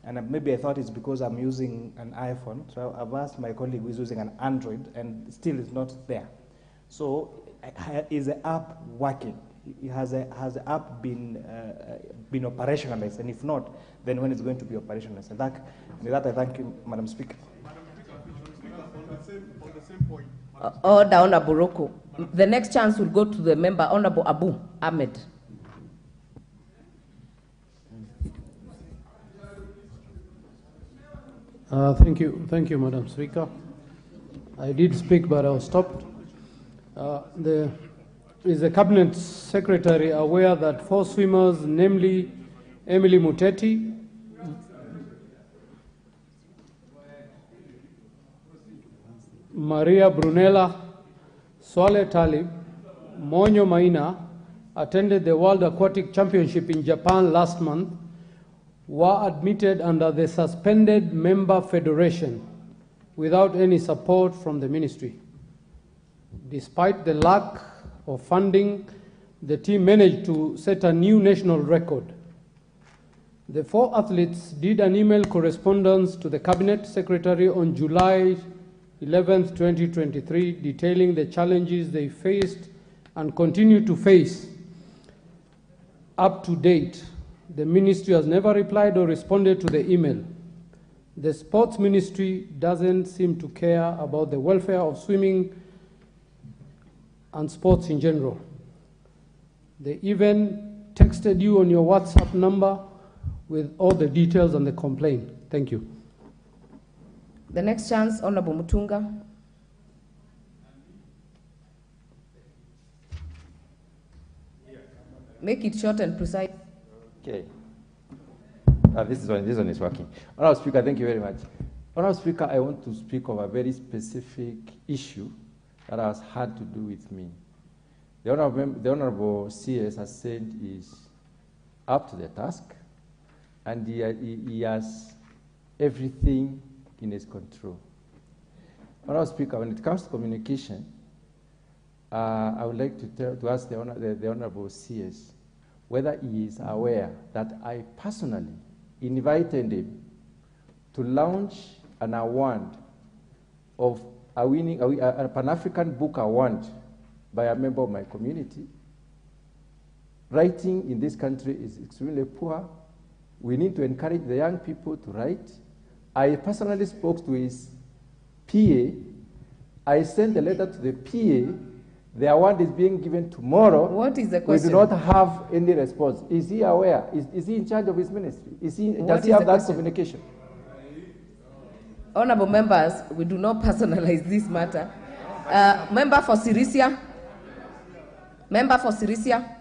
And maybe I thought it's because I'm using an iPhone. So I've asked my colleague who's using an Android, and still it's not there. So is the app working? Has the app been operationalized? And if not, then when it's going to be operationalized? And with that, I thank you, Madam Speaker. Madam Speaker, on the same point. Order, Honorable Roko. The next chance will go to the member, Honorable Abu Ahmed. Thank you, Madam Speaker. I did speak, but I was stopped. Is the Cabinet Secretary aware that 4 swimmers, namely Emily Muteti, Maria Brunella, Swale Talib, Monyo Maina, attended the World Aquatic Championship in Japan last month, were admitted under the suspended member federation without any support from the ministry? Despite the lack of funding, the team managed to set a new national record. The 4 athletes did an email correspondence to the Cabinet Secretary on July 11, 2023, detailing the challenges they faced and continue to face. Up to date, the ministry has never replied or responded to the email. The sports ministry doesn't seem to care about the welfare of swimming and sports in general. They even texted you on your WhatsApp number with all the details on the complaint. Thank you. The next chance, Honorable Mutunga. Make it short and precise. Okay. This one is working. Honorable Speaker, thank you very much. Honorable Speaker, I want to speak of a very specific issue that has had to do with me. The Honorable CS has said is up to the task, and he has everything in his control. Honorable Speaker, when it comes to communication, I would like to ask the Honorable CS whether he is aware that I personally invited him to launch an award of a Pan-African Book Award by a member of my community. Writing in this country is extremely poor. We need to encourage the young people to write. I personally spoke to his PA. I sent a letter to the PA. The award is being given tomorrow. What is the question? We do not have any response. Is he aware? Is he in charge of his ministry? Does he have that communication? Honorable members, we do not personalize this matter. Member for Sirisia. Member for Sirisia.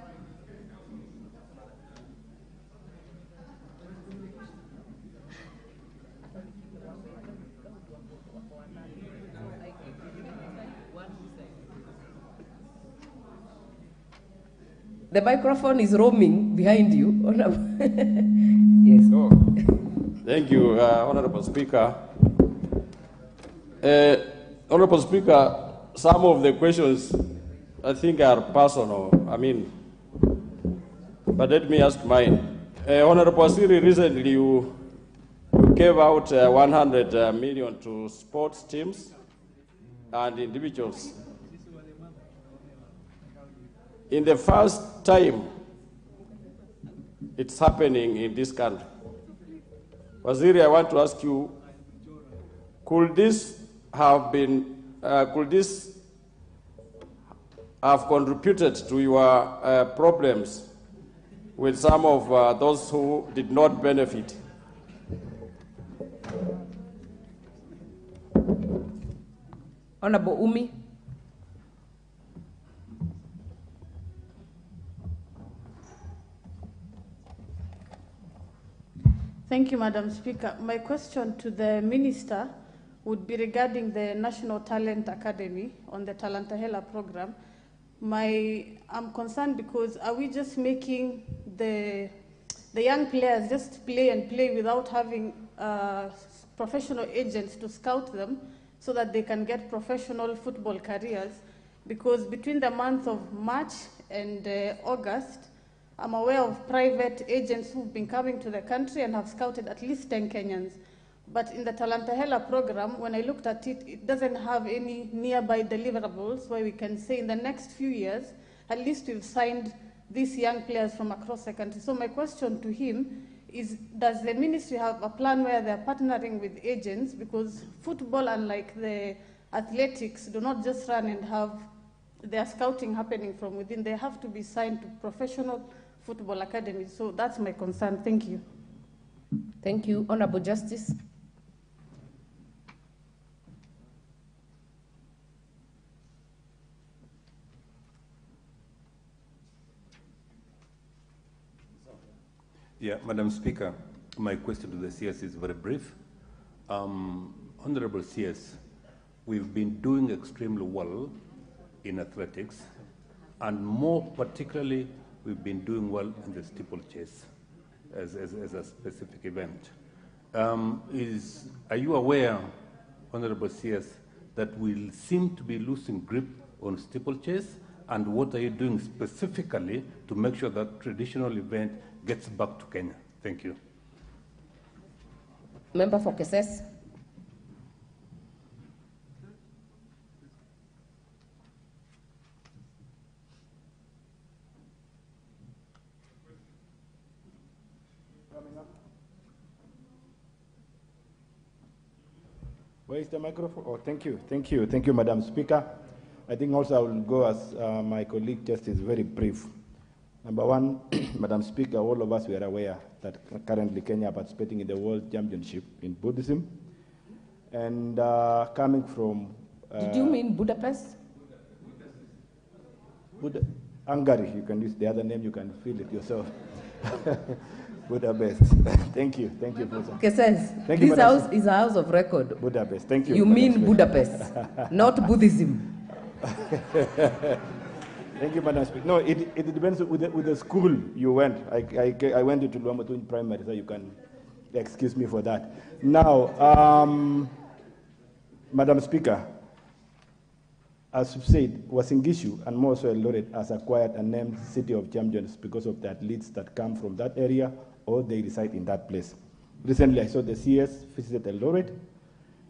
The microphone is roaming behind you. Yes. Oh. Thank you, Honorable Speaker. Honorable Speaker, some of the questions I think are personal. But let me ask mine. Honorable Siri, recently you gave out 100 million to sports teams and individuals. In the first time it's happening in this country, Waziri, I want to ask you, could this have contributed to your problems with some of those who did not benefit? Honorable Umi. Thank you, Madam Speaker. My question to the Minister would be regarding the National Talent Academy on the Talantahela program. I'm concerned because are we just making the young players just play and play without having professional agents to scout them so that they can get professional football careers? Because between the month of March and August, I'm aware of private agents who've been coming to the country and have scouted at least 10 Kenyans. But in the Talantahela program, when I looked at it, it doesn't have any nearby deliverables where we can say in the next few years, at least we've signed these young players from across the country. So my question to him is, does the ministry have a plan where they're partnering with agents? Because football, unlike the athletics, do not just run and have their scouting happening from within. They have to be signed to professional football academies. So that's my concern. Thank you. Thank you. Honorable Justice. Yeah, Madam Speaker, my question to the CS is very brief. Honorable CS, we've been doing extremely well in athletics, and more particularly, we've been doing well in the steeplechase as a specific event. Are you aware, Honorable CS, that we seem to be losing grip on steeplechase, and what are you doing specifically to make sure that traditional event gets back to Kenya? Thank you. Member for Keses. Where is the microphone? Oh, thank you, Madam Speaker. I think also I will go as my colleague Justice, very brief. Number one, Madam Speaker, all of us were aware that currently Kenya is participating in the World Championship in Buddhism. And coming from... Did you mean Budapest? Hungary, you can use the other name, you can feel it yourself. Budapest. Thank you, Professor. Keses, Thank you, this house is a house of record. Budapest, thank you. You mean Budapest, not Buddhism. Thank you, Madam Speaker. No, it depends with the school you went. I went to Luamatu Primary, so you can excuse me for that. Now, Madam Speaker, as you said, Wasingishu and more so Eldoret has acquired a named City of Champions because of the athletes that come from that area or they reside in that place. Recently, I saw the CS visited Eldoret,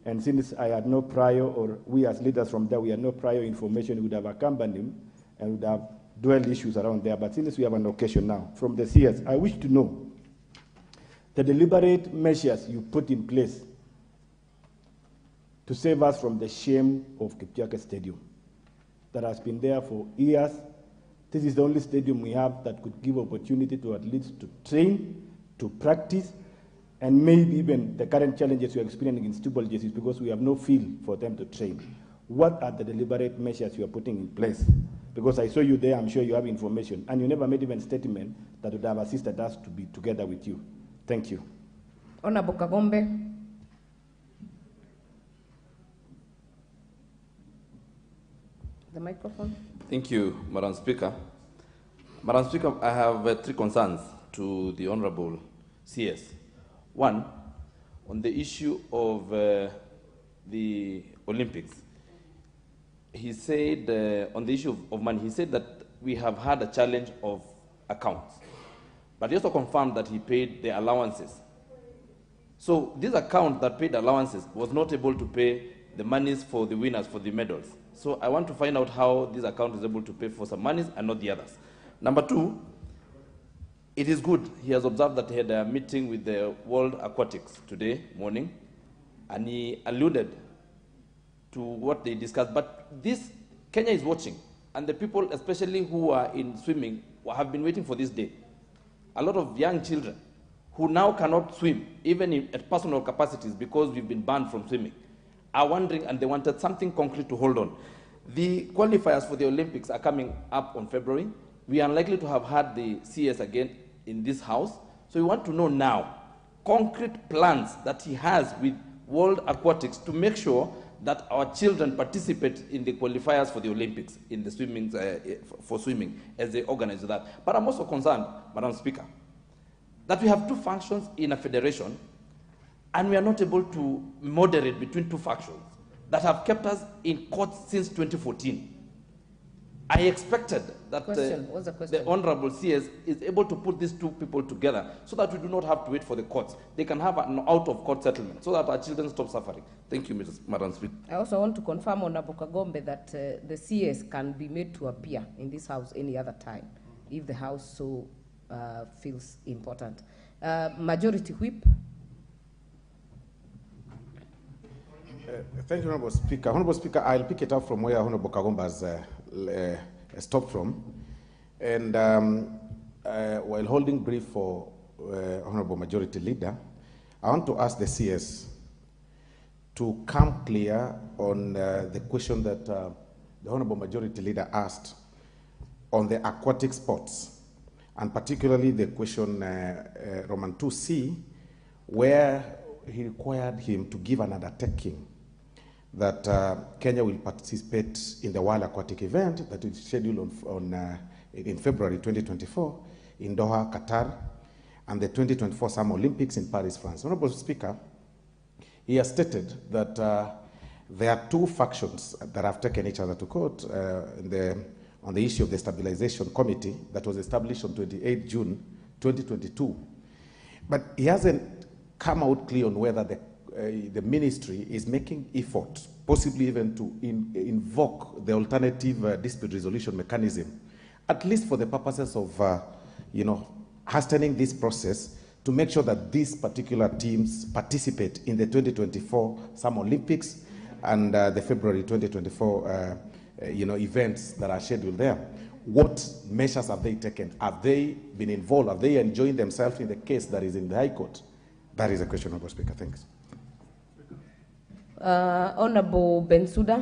and since I had no prior, or we as leaders from there, we had no prior information, we would have accompanied him and would have dual issues around there. But since we have an occasion now, from the CS, I wish to know the deliberate measures you put in place to save us from the shame of Kipchoge Stadium that has been there for years. This is the only stadium we have that could give opportunity to athletes to train, to practice, and maybe even the current challenges we are experiencing in steeplechase is because we have no field for them to train. What are the deliberate measures you are putting in place? Because I saw you there, I'm sure you have information, and you never made even a statement that would have assisted us to be together with you. Thank you. Honorable Kagombe. The microphone. Thank you, Madam Speaker. Madam Speaker, I have 3 concerns to the Honorable CS. One, on the issue of the Olympics. He said, on the issue of money, he said that we have had a challenge of accounts. But he also confirmed that he paid the allowances. So this account that paid allowances was not able to pay the monies for the winners for the medals. So I want to find out how this account is able to pay for some monies and not the others. Number 2, it is good. He has observed that he had a meeting with the World Aquatics today morning, and he alluded to what they discussed. But this, Kenya is watching, and the people, especially who are in swimming, have been waiting for this day. A lot of young children who now cannot swim, even at personal capacities because we've been banned from swimming, are wondering, and they wanted something concrete to hold on. The qualifiers for the Olympics are coming up on February. We are unlikely to have had the CS again in this house. So we want to know now concrete plans that he has with World Aquatics to make sure that our children participate in the qualifiers for the Olympics, in the swimming, for swimming, as they organize that. But I'm also concerned, Madam Speaker, that we have 2 factions in a federation, and we are not able to moderate between 2 factions that have kept us in court since 2014. I expected that the Honorable CS is able to put these 2 people together so that we do not have to wait for the courts. They can have an out-of-court settlement so that our children stop suffering. Thank you, Madam Speaker. I also want to confirm, Honorable Kagombe, that the CS can be made to appear in this house any other time if the house so feels important. Majority Whip. Thank you, Honorable Speaker. Honorable Speaker, I'll pick it up from where Honorable Kagomba has stopped from. And while holding brief for Honorable Majority Leader, I want to ask the CS to come clear on the question that the Honorable Majority Leader asked on the aquatic sports, and particularly the question Roman 2C, where he required him to give an undertaking that Kenya will participate in the World Aquatic event that is scheduled in February 2024 in Doha, Qatar, and the 2024 Summer Olympics in Paris, France. Honorable Speaker, he has stated that there are 2 factions that have taken each other to court on the issue of the Stabilization Committee that was established on 28 June 2022. But he hasn't come out clear on whether the ministry is making effort, possibly even to invoke the alternative dispute resolution mechanism, at least for the purposes of, hastening this process to make sure that these particular teams participate in the 2024 Summer Olympics and the February 2024 events that are scheduled there. What measures have they taken? Have they been involved? Have they enjoyed themselves in the case that is in the High Court? That is a question, Honorable Speaker. Thanks. Honorable Bensouda.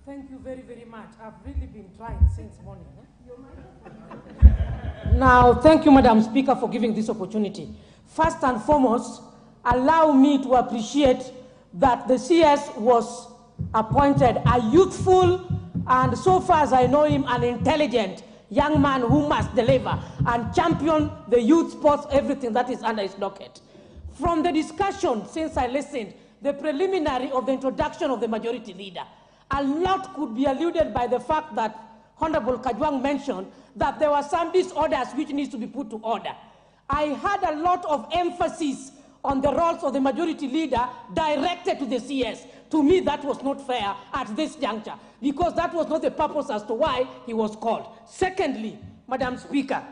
Thank you very, very much. I've really been trying since morning. Now, thank you, Madam Speaker, for giving this opportunity. First and foremost, allow me to appreciate that the CS was appointed a youthful and, so far as I know him, an intelligent young man who must deliver and champion the youth sports, everything that is under his docket. From the discussion, since I listened, the preliminary of the introduction of the Majority Leader, a lot could be alluded by the fact that Honorable Kajwang mentioned that there were some disorders which needs to be put to order. I had a lot of emphasis on the roles of the Majority Leader directed to the CS. To me, that was not fair at this juncture, because that was not the purpose as to why he was called. Secondly, Madam Speaker,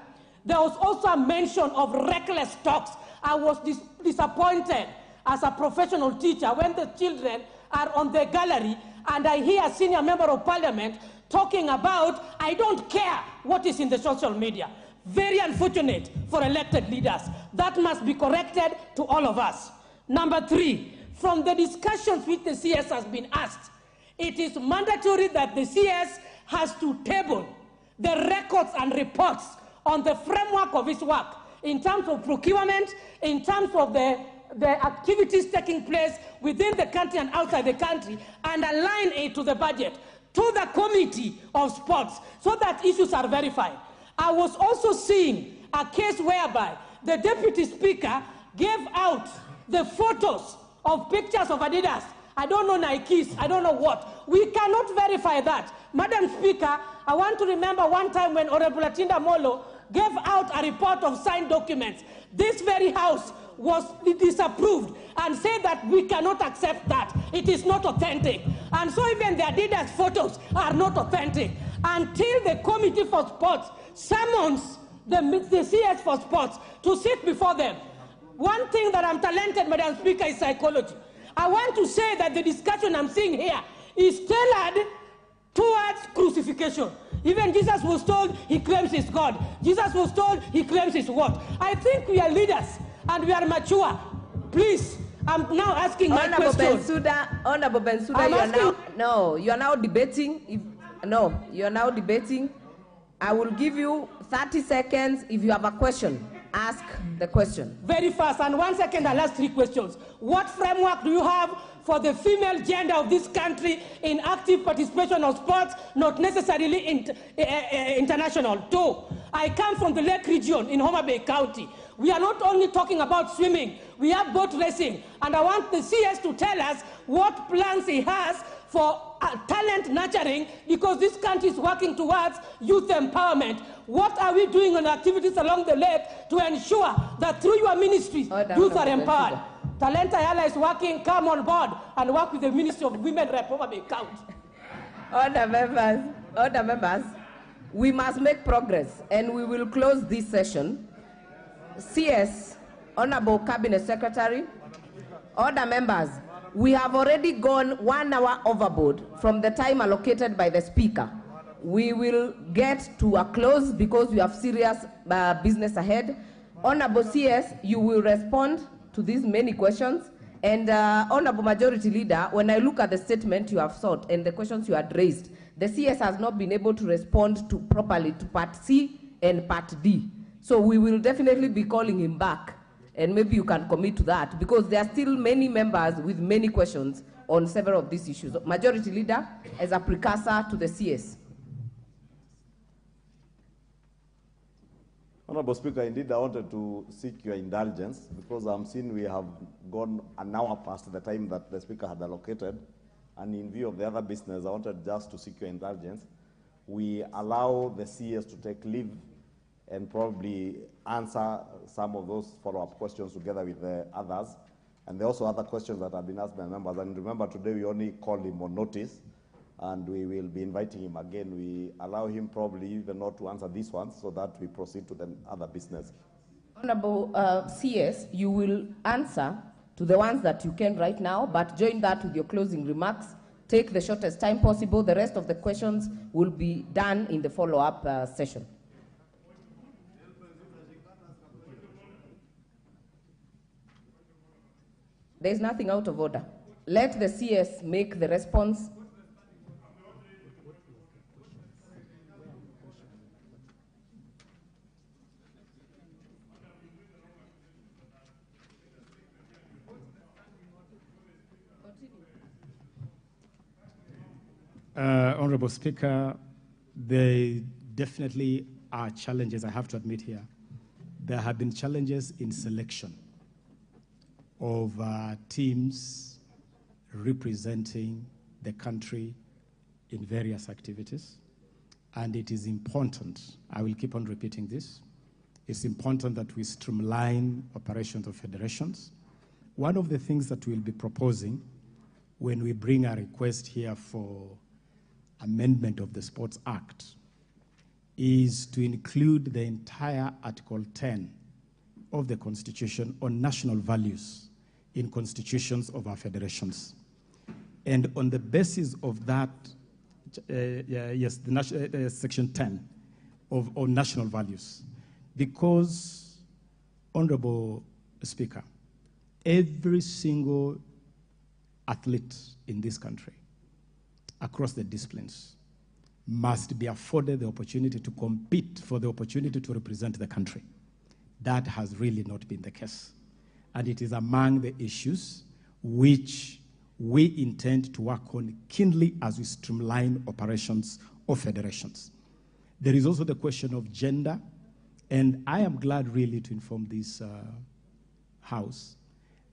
there was also a mention of reckless talks. I was disappointed as a professional teacher when the children are on the gallery and I hear a senior member of parliament talking about, I don't care what is in the social media. Very unfortunate for elected leaders. That must be corrected to all of us. Number 3, from the discussions which the CS has been asked, it is mandatory that the CS has to table the records and reports on the framework of his work in terms of procurement, in terms of the activities taking place within the country and outside the country, and align it to the budget. to the Committee of Sports so that issues are verified. I was also seeing a case whereby the Deputy Speaker gave out the photos of pictures of Adidas. I don't know Nikes, I don't know what. We cannot verify that. Madam Speaker, I want to remember one time when Honorable Atinda Molo gave out a report of signed documents. This very House was disapproved and said that we cannot accept that. It is not authentic. And so even the Adidas photos are not authentic. Until the Committee for Sports summons the CS for Sports to sit before them. One thing that I'm talented, Madam Speaker, is psychology. I want to say that the discussion I'm seeing here is tailored towards crucifixion. Even Jesus was told he claims he's God. Jesus was told he claims he's what? I think we are leaders and we are mature. Please, I'm now asking my question. Honorable Bensouda, you are now debating. You are now debating. I will give you 30 seconds. If you have a question, ask the question. Very fast, and 1 second, I'll ask 3 questions. What framework do you have for the female gender of this country in active participation of sports, not necessarily international? 2, I come from the Lake region in Homa Bay County. We are not only talking about swimming, we have boat racing, and I want the CS to tell us what plans he has for talent nurturing, because this country is working towards youth empowerment. What are we doing on activities along the lake to ensure that through your ministries, youth are empowered? Talent Ayala is working, come on board and work with the Ministry of Women Rep Homa Bay County. Order members, we must make progress and we will close this session. CS, Honorable Cabinet Secretary, order members, we have already gone 1 hour overboard from the time allocated by the Speaker. We will get to a close because we have serious business ahead. Honorable CS, you will respond to these many questions. And Honorable Majority Leader, when I look at the statement you have sought and the questions you had raised, the CS has not been able to respond properly to Part C and Part D. So we will definitely be calling him back. And maybe you can commit to that, because there are still many members with many questions on several of these issues. Majority Leader, as a precursor to the CS. Honorable Speaker, indeed I wanted to seek your indulgence because I'm seeing we have gone an hour past the time that the Speaker had allocated, and in view of the other business, I wanted just to seek your indulgence. We allow the CS to take leave and probably answer some of those follow-up questions together with the others. And there are also other questions that have been asked by members. And remember, today we only called him on notice, and we will be inviting him again. We allow him probably even not to answer these ones so that we proceed to the other business. Honorable CS, you will answer to the ones that you can right now, but join that with your closing remarks. Take the shortest time possible. The rest of the questions will be done in the follow-up session. There is nothing out of order. Let the CS make the response. Honorable Speaker, there definitely are challenges, I have to admit here. There have been challenges in selection of teams representing the country in various activities. And it is important, I will keep on repeating this, it's important that we streamline operations of federations. One of the things that we'll be proposing when we bring a request here for amendment of the Sports Act is to include the entire Article 10 of the Constitution on national values in constitutions of our federations. And on the basis of that, Section 10 on national values, because, Honorable Speaker, every single athlete in this country, across the disciplines, must be afforded the opportunity to compete for the opportunity to represent the country. That has really not been the case. And it is among the issues which we intend to work on keenly as we streamline operations of federations. There is also the question of gender, and I am glad really to inform this House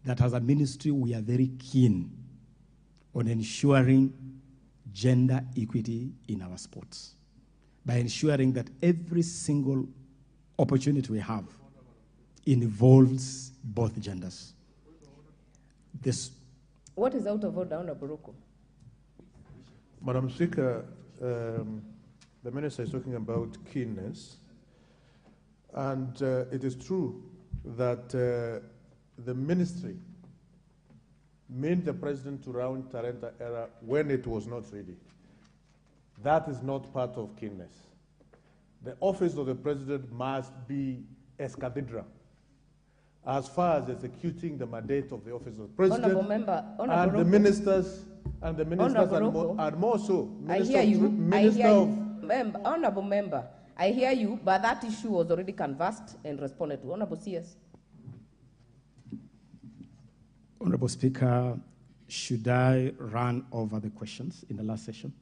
that as a ministry we are very keen on ensuring gender equity in our sports by ensuring that every single opportunity we have involves both genders. What is out of order, Honorable Roko? Madam Speaker, the Minister is talking about keenness, and it is true that the ministry made the President to round Tarenta era when it was not ready. That is not part of keenness. The office of the President must be as cathedral as far as executing the mandate of the office of the President. Honorable Member, Honorable and the ministers, and more so. I hear you. Honorable Member, I hear you, but that issue was already canvassed and responded to. Honorable CS. Honorable Speaker, should I run over the questions in the last session?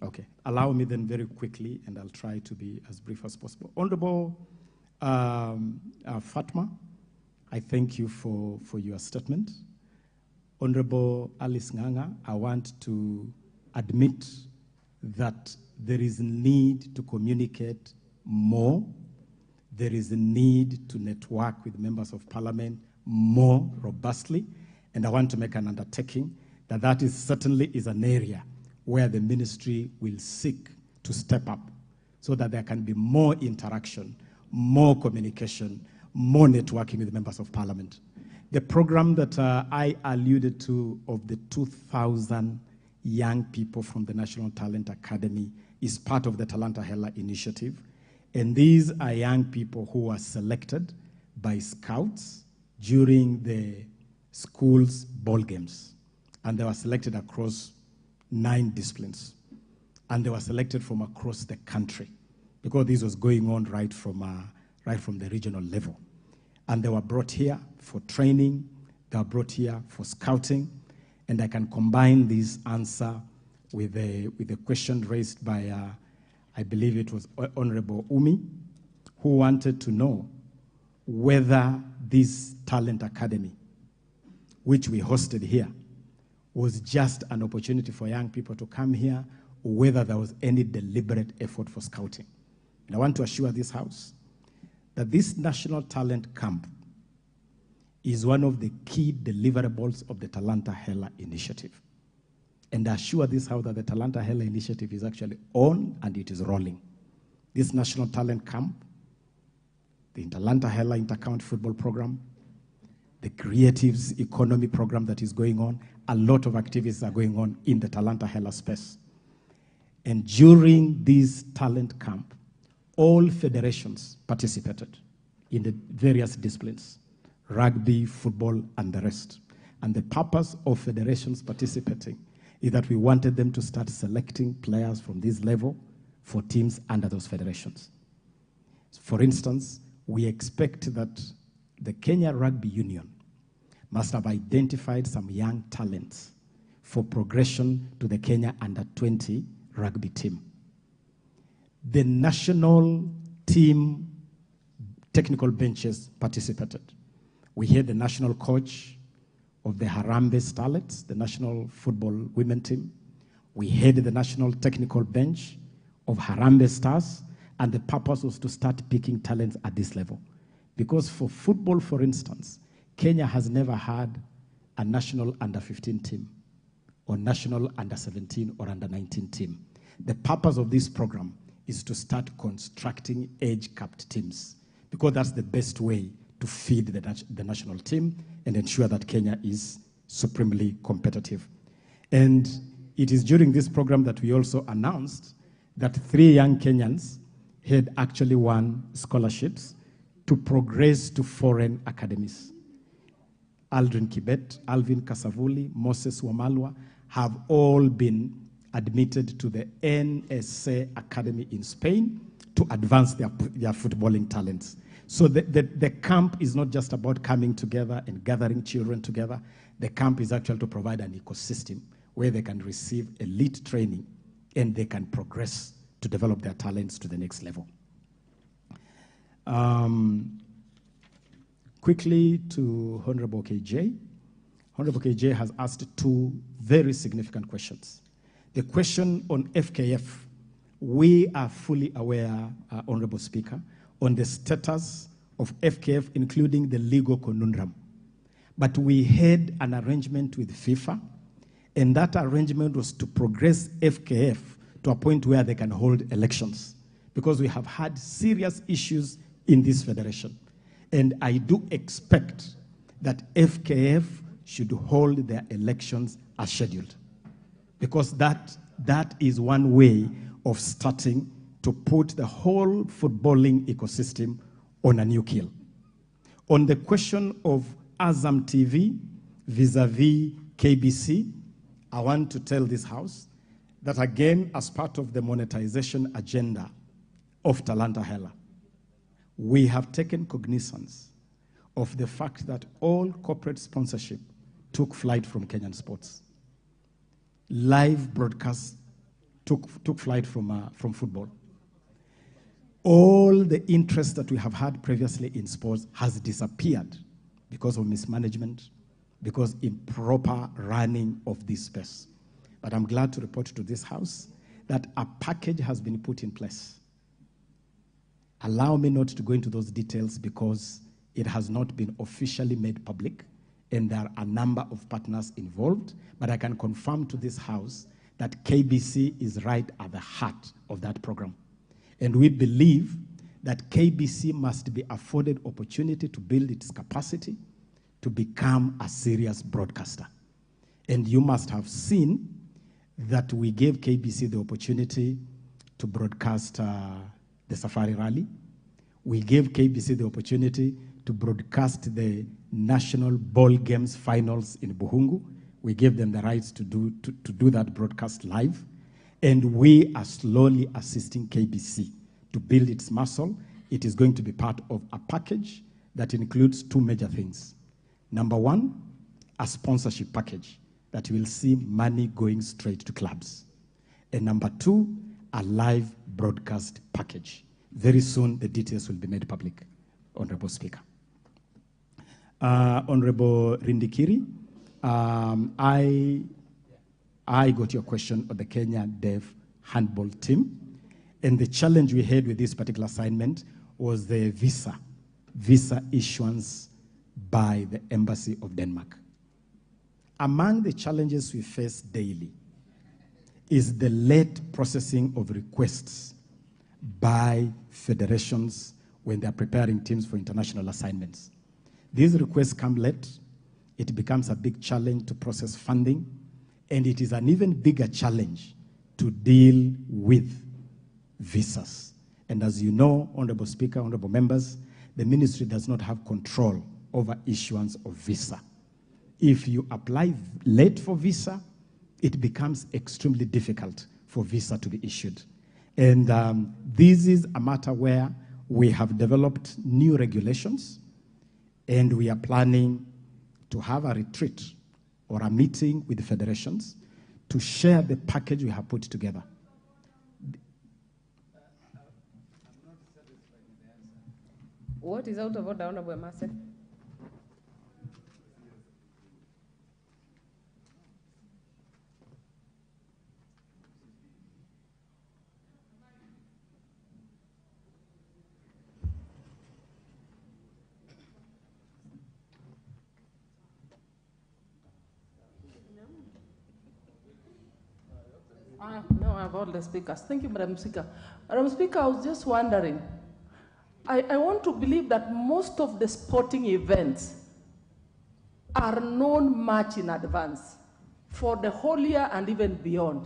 Okay. Allow me then very quickly, and I'll try to be as brief as possible. Honorable Fatma, I thank you for your statement. Honorable Alice Nganga, I want to admit that there is a need to communicate more. There is a need to network with members of parliament more robustly, and I want to make an undertaking that that is certainly is an area where the ministry will seek to step up so that there can be more interaction, more communication, more networking with members of parliament. The program that I alluded to of the 2,000 young people from the National Talent Academy is part of the Talanta Hela initiative. And these are young people who were selected by scouts during the school's ball games. And they were selected across 9 disciplines. And they were selected from across the country because this was going on right from the regional level. And they were brought here for training. They were brought here for scouting. And I can combine this answer with a question raised by, I believe it was Honorable Umi, who wanted to know whether this talent academy, which we hosted here, was just an opportunity for young people to come here, or whether there was any deliberate effort for scouting. And I want to assure this House that this National Talent Camp is one of the key deliverables of the Talanta Hela initiative. And I assure this House that the Talanta Hela initiative is actually on and it is rolling. This National Talent Camp, the Talanta Hela Inter-County Football Program, the Creatives Economy Program that is going on, a lot of activities are going on in the Talanta Hela space. And during this talent camp, all federations participated in the various disciplines, rugby, football, and the rest. And the purpose of federations participating is that we wanted them to start selecting players from this level for teams under those federations. For instance, we expect that the Kenya Rugby Union must have identified some young talents for progression to the Kenya Under-20 rugby team. The national team technical benches participated. We had the national coach of the Harambee Starlets, the national football women team. We had the national technical bench of Harambee Stars, and the purpose was to start picking talents at this level. Because for football, for instance, Kenya has never had a national under-15 team or national under-17 or under-19 team. The purpose of this program is to start constructing age-capped teams because that's the best way to feed the national team and ensure that Kenya is supremely competitive. And it is during this program that we also announced that 3 young Kenyans had actually won scholarships to progress to foreign academies. Aldrin Kibet, Alvin Kasavuli, Moses Wamalwa have all been admitted to the NSA Academy in Spain to advance their footballing talents. So the camp is not just about coming together and gathering children together. The camp is actually to provide an ecosystem where they can receive elite training and they can progress to develop their talents to the next level. Quickly to Honorable KJ. Honorable KJ has asked two very significant questions. The question on FKF, we are fully aware, Honorable Speaker, on the status of FKF, including the legal conundrum. But we had an arrangement with FIFA, and that arrangement was to progress FKF to a point where they can hold elections, because we have had serious issues in this federation. And I do expect that FKF should hold their elections as scheduled, because that is one way of starting to put the whole footballing ecosystem on a new keel. On the question of Azam TV vis-a-vis KBC, I want to tell this House that again, as part of the monetization agenda of Talanta Hela, we have taken cognizance of the fact that all corporate sponsorship took flight from Kenyan sports. Live broadcasts took flight from football. All the interest that we have had previously in sports has disappeared because of mismanagement, because improper running of this space. But I'm glad to report to this House that a package has been put in place. Allow me not to go into those details because it has not been officially made public, and there are a number of partners involved, but I can confirm to this House that KBC is right at the heart of that program. And we believe that KBC must be afforded opportunity to build its capacity to become a serious broadcaster. And you must have seen that we gave KBC the opportunity to broadcast the Safari Rally. We gave KBC the opportunity to broadcast the National Ball Games finals in Buhungu. We gave them the rights to do that broadcast live. And we are slowly assisting KBC to build its muscle. It is going to be part of a package that includes two major things. Number one, a sponsorship package that will see money going straight to clubs. And number two, a live broadcast package. Very soon, the details will be made public, Honorable Speaker. Honorable Rindikiri, I got your question on the Kenya Deaf handball team. And the challenge we had with this particular assignment was the visa issuance by the Embassy of Denmark. Among the challenges we face daily is the late processing of requests by federations when they're preparing teams for international assignments. These requests come late, it becomes a big challenge to process funding, and it is an even bigger challenge to deal with visas. And as you know, Honorable Speaker, Honorable Members, the ministry does not have control over issuance of visa. If you apply late for visa, it becomes extremely difficult for visa to be issued. And this is a matter where we have developed new regulations, and we are planning to have a retreat or a meeting with the federations to share the package we have put together. What is out of order, Honorable Emase? No, I have all the speakers. Thank you, Madam Speaker. Madam Speaker, I was just wondering, I want to believe that most of the sporting events are known much in advance for the whole year and even beyond.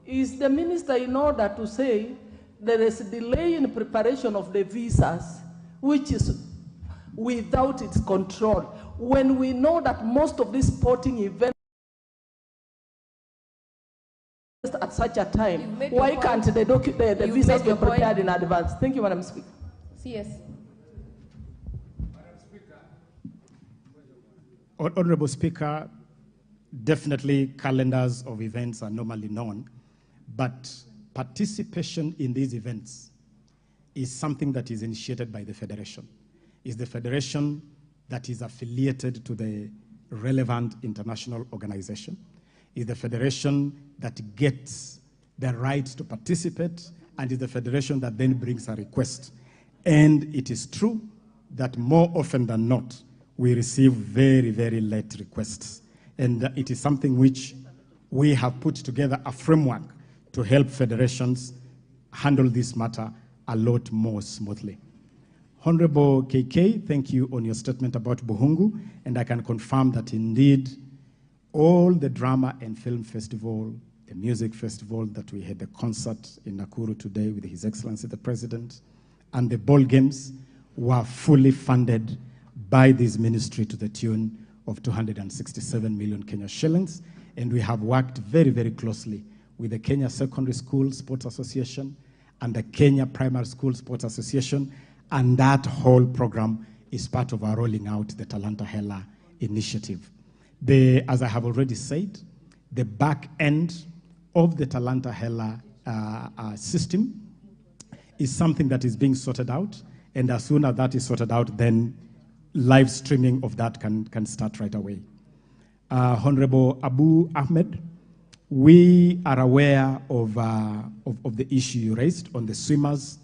Is the minister in order to say there is a delay in preparation of the visas, which is without its control, when we know that most of these sporting events at such a time? Why can't the visas be prepared in advance? Thank you, Madam Speaker. Yes. Honorable Speaker, definitely calendars of events are normally known, but participation in these events is something that is initiated by the Federation. It's the Federation that is affiliated to the relevant international organization. It's the Federation that gets the right to participate, and it's the Federation that then brings a request. And it is true that more often than not, we receive very, very late requests. And it is something which we have put together a framework to help federations handle this matter a lot more smoothly. Honorable KK, thank you on your statement about Buhungu, and I can confirm that indeed all the drama and film festival, the music festival that we had, the concert in Nakuru today with His Excellency the President, and the ball games were fully funded by this ministry to the tune of 267 million Kenya shillings. And we have worked very, very closely with the Kenya Secondary School Sports Association and the Kenya Primary School Sports Association. And that whole program is part of our rolling out the Talanta Hela initiative. As I have already said, the back end of the Talanta Hela system is something that is being sorted out. And as soon as that is sorted out, then live streaming of that can start right away. Honorable Abu Ahmed, we are aware of the issue you raised on the swimmers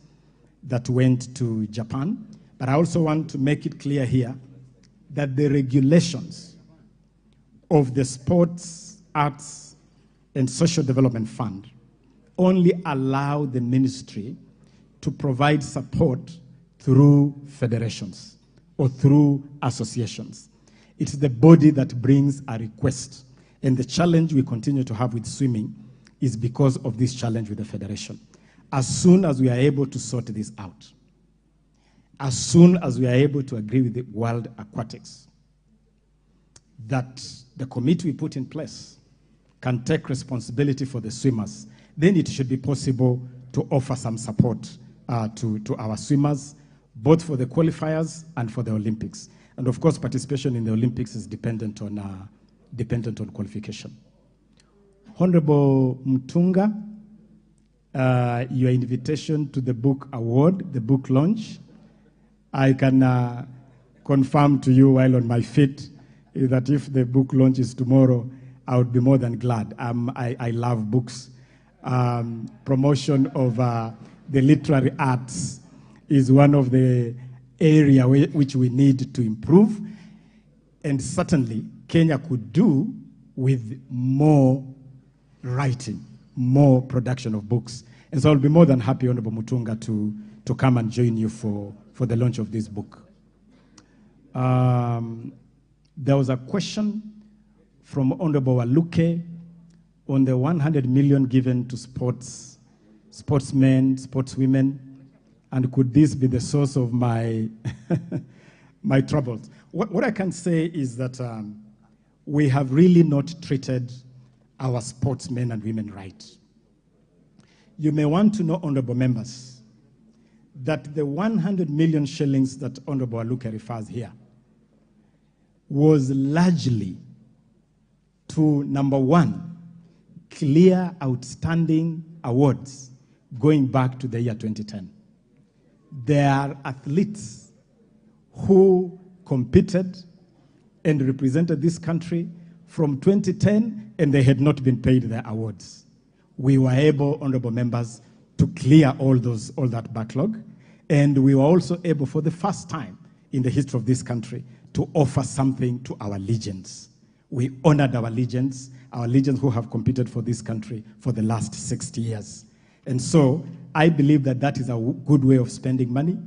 that went to Japan, but I also want to make it clear here that the regulations of the Sports, Arts, and Social Development Fund only allow the ministry to provide support through federations or through associations. It's the body that brings a request. And the challenge we continue to have with swimming is because of this challenge with the federation. As soon as we are able to sort this out, as soon as we are able to agree with the World Aquatics, that the committee we put in place can take responsibility for the swimmers, then it should be possible to offer some support to our swimmers, both for the qualifiers and for the Olympics. And of course, participation in the Olympics is dependent on qualification. Honorable Mutunga, your invitation to the book award, the book launch, I can confirm to you while on my feet that if the book launch is tomorrow, I would be more than glad. I love books. Promotion of the literary arts is one of the areas which we need to improve. And certainly, Kenya could do with more writing, more production of books. And so I'll be more than happy, Honorable Mutunga, to come and join you for the launch of this book. There was a question from Honorable Waluke on the 100 million given to sportsmen, sportswomen, and could this be the source of my my troubles? What I can say is that we have really not treated our sportsmen and women right. You may want to know, honorable members, that the 100 million shillings that Honorable Aluke refers here was largely to, number one, clear outstanding awards going back to the year 2010. There are athletes who competed and represented this country from 2010, and they had not been paid their awards. We were able, honorable members, to clear all that backlog, and we were also able, for the first time in the history of this country, to offer something to our legends. We honored our legends who have competed for this country for the last 60 years. And so I believe that that is a good way of spending money.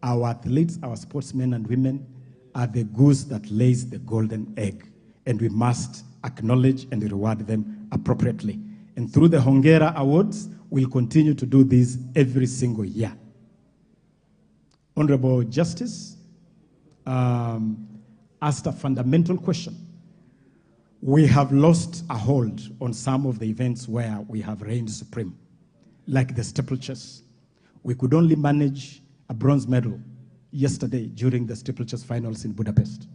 Our athletes, our sportsmen and women are the goose that lays the golden egg, and we must acknowledge and reward them appropriately. And through the Hongera Awards, we'll continue to do this every single year. Honorable Justice asked a fundamental question. We have lost a hold on some of the events where we have reigned supreme, like the steeplechase. We could only manage a bronze medal yesterday during the steeplechase finals in Budapest.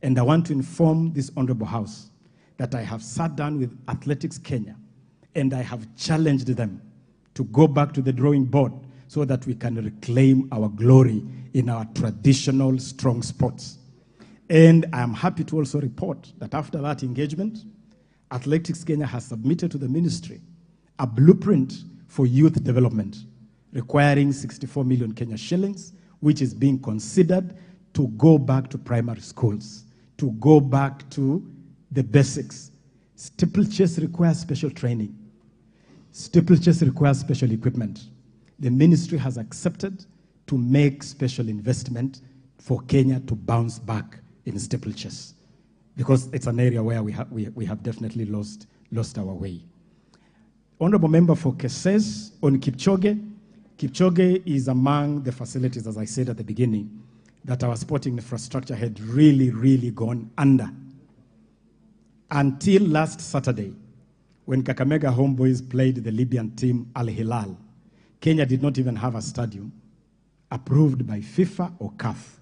And I want to inform this Honorable House that I have sat down with Athletics Kenya and I have challenged them to go back to the drawing board so that we can reclaim our glory in our traditional strong sports. And I am happy to also report that after that engagement, Athletics Kenya has submitted to the ministry a blueprint for youth development requiring 64 million Kenya shillings, which is being considered to go back to primary schools, to go back to the basics. Steeplechase requires special training. Steeplechase requires special equipment. The ministry has accepted to make special investment for Kenya to bounce back in steeplechase, because it's an area where we have definitely lost our way. Honorable Member for Keses on Kipchoge. Kipchoge is among the facilities, as I said at the beginning, that our sporting infrastructure had really gone under. Until last Saturday, when Kakamega Homeboys played the Libyan team Al Hilal, Kenya did not even have a stadium approved by FIFA or CAF.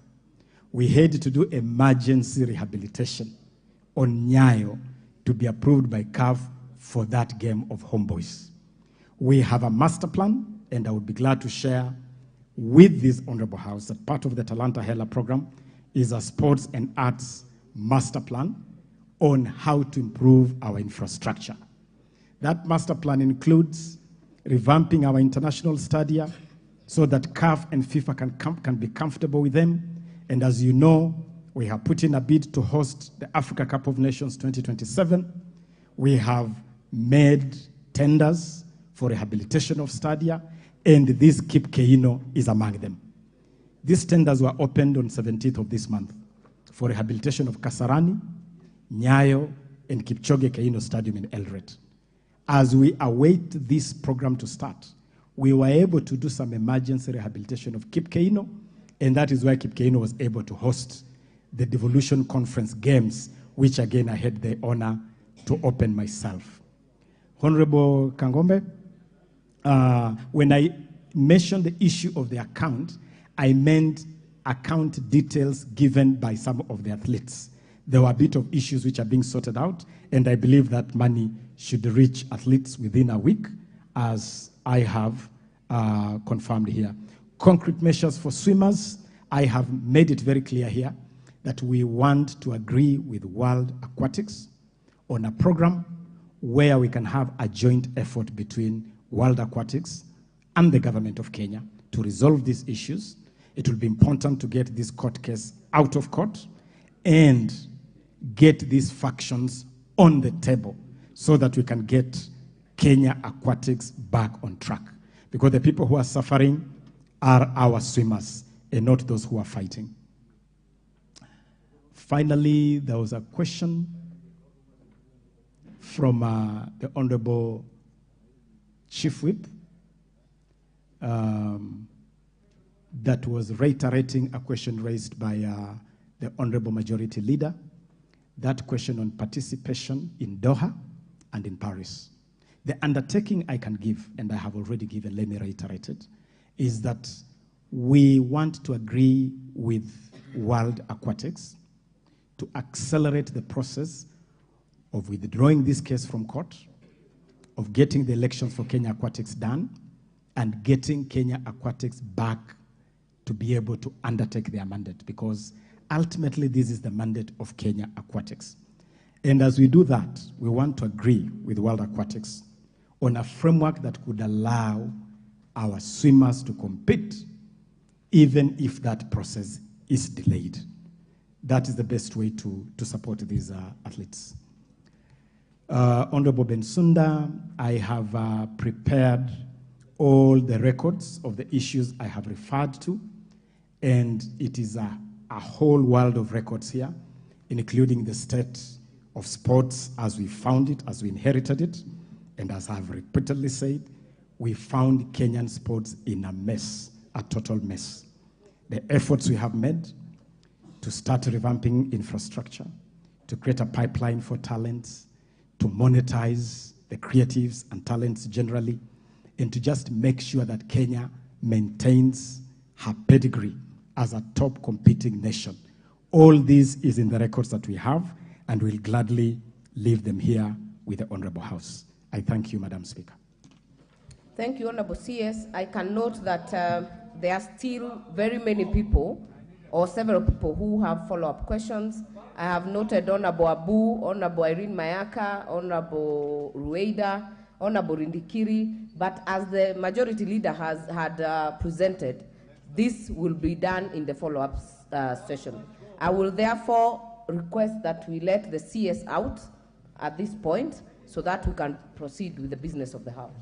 We had to do emergency rehabilitation on Nyayo to be approved by CAF for that game of Homeboys. We have a master plan, and I would be glad to share with this Honorable House that part of the Talanta Hela program is a sports and arts master plan on how to improve our infrastructure. That master plan includes revamping our international stadia so that CAF and FIFA can be comfortable with them. And as you know, we have put in a bid to host the Africa Cup of Nations 2027. We have made tenders for rehabilitation of stadia, and this Kip Keino is among them. These tenders were opened on 17th of this month for rehabilitation of Kasarani, Nyayo, and Kipchoge Keino Stadium in Eldoret. As we await this program to start, we were able to do some emergency rehabilitation of Kip Keino, and that is why Kip Keino was able to host the Devolution Conference Games, which again I had the honor to open myself. Honorable Kangombe, when I mentioned the issue of the account, I meant account details given by some of the athletes. There were a bit of issues which are being sorted out, and I believe that money should reach athletes within a week, as I have confirmed here. Concrete measures for swimmers, I have made it very clear here that we want to agree with World Aquatics on a program where we can have a joint effort between World Aquatics and the government of Kenya to resolve these issues. It will be important to get this court case out of court and get these factions on the table so that we can get Kenya Aquatics back on track. Because the people who are suffering are our swimmers and not those who are fighting. Finally, there was a question from the Honorable Chief Whip that was reiterating a question raised by the Honorable Majority Leader, that question on participation in Doha and in Paris. The undertaking I can give, and I have already given, let me reiterate it, is that we want to agree with World Aquatics to accelerate the process of withdrawing this case from court, of getting the elections for Kenya Aquatics done, and getting Kenya Aquatics back to be able to undertake their mandate, because ultimately this is the mandate of Kenya Aquatics. And as we do that, we want to agree with World Aquatics on a framework that could allow our swimmers to compete, even if that process is delayed. That is the best way to support these athletes. Honorable Bensunda, I have prepared all the records of the issues I have referred to, and it is a whole world of records here, including the state of sports as we found it, as we inherited it, and as I've repeatedly said, we found Kenyan sports in a mess, a total mess. The efforts we have made to start revamping infrastructure, to create a pipeline for talents, to monetize the creatives and talents generally, and to just make sure that Kenya maintains her pedigree as a top competing nation. All this is in the records that we have, and we'll gladly leave them here with the Honorable House. I thank you, Madam Speaker. Thank you, Honorable CS. I can note that there are still very many people, or several people, who have follow-up questions. I have noted Honorable Abu, Honorable Irene Mayaka, Honorable Rueda, Honorable Rindikiri, but as the majority leader had presented, this will be done in the follow-up session. I will therefore request that we let the CS out at this point so that we can proceed with the business of the House.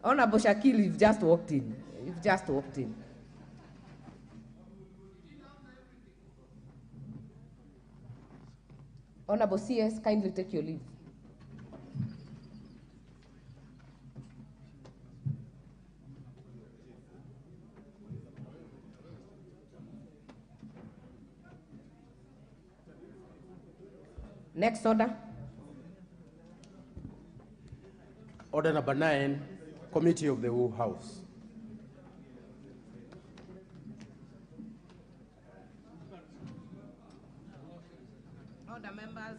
Honorable Shakil, you've just walked in. You've just walked in. Honorable CS, kindly take your leave. Next order. Order number 9, Committee of the Whole House. Order, members.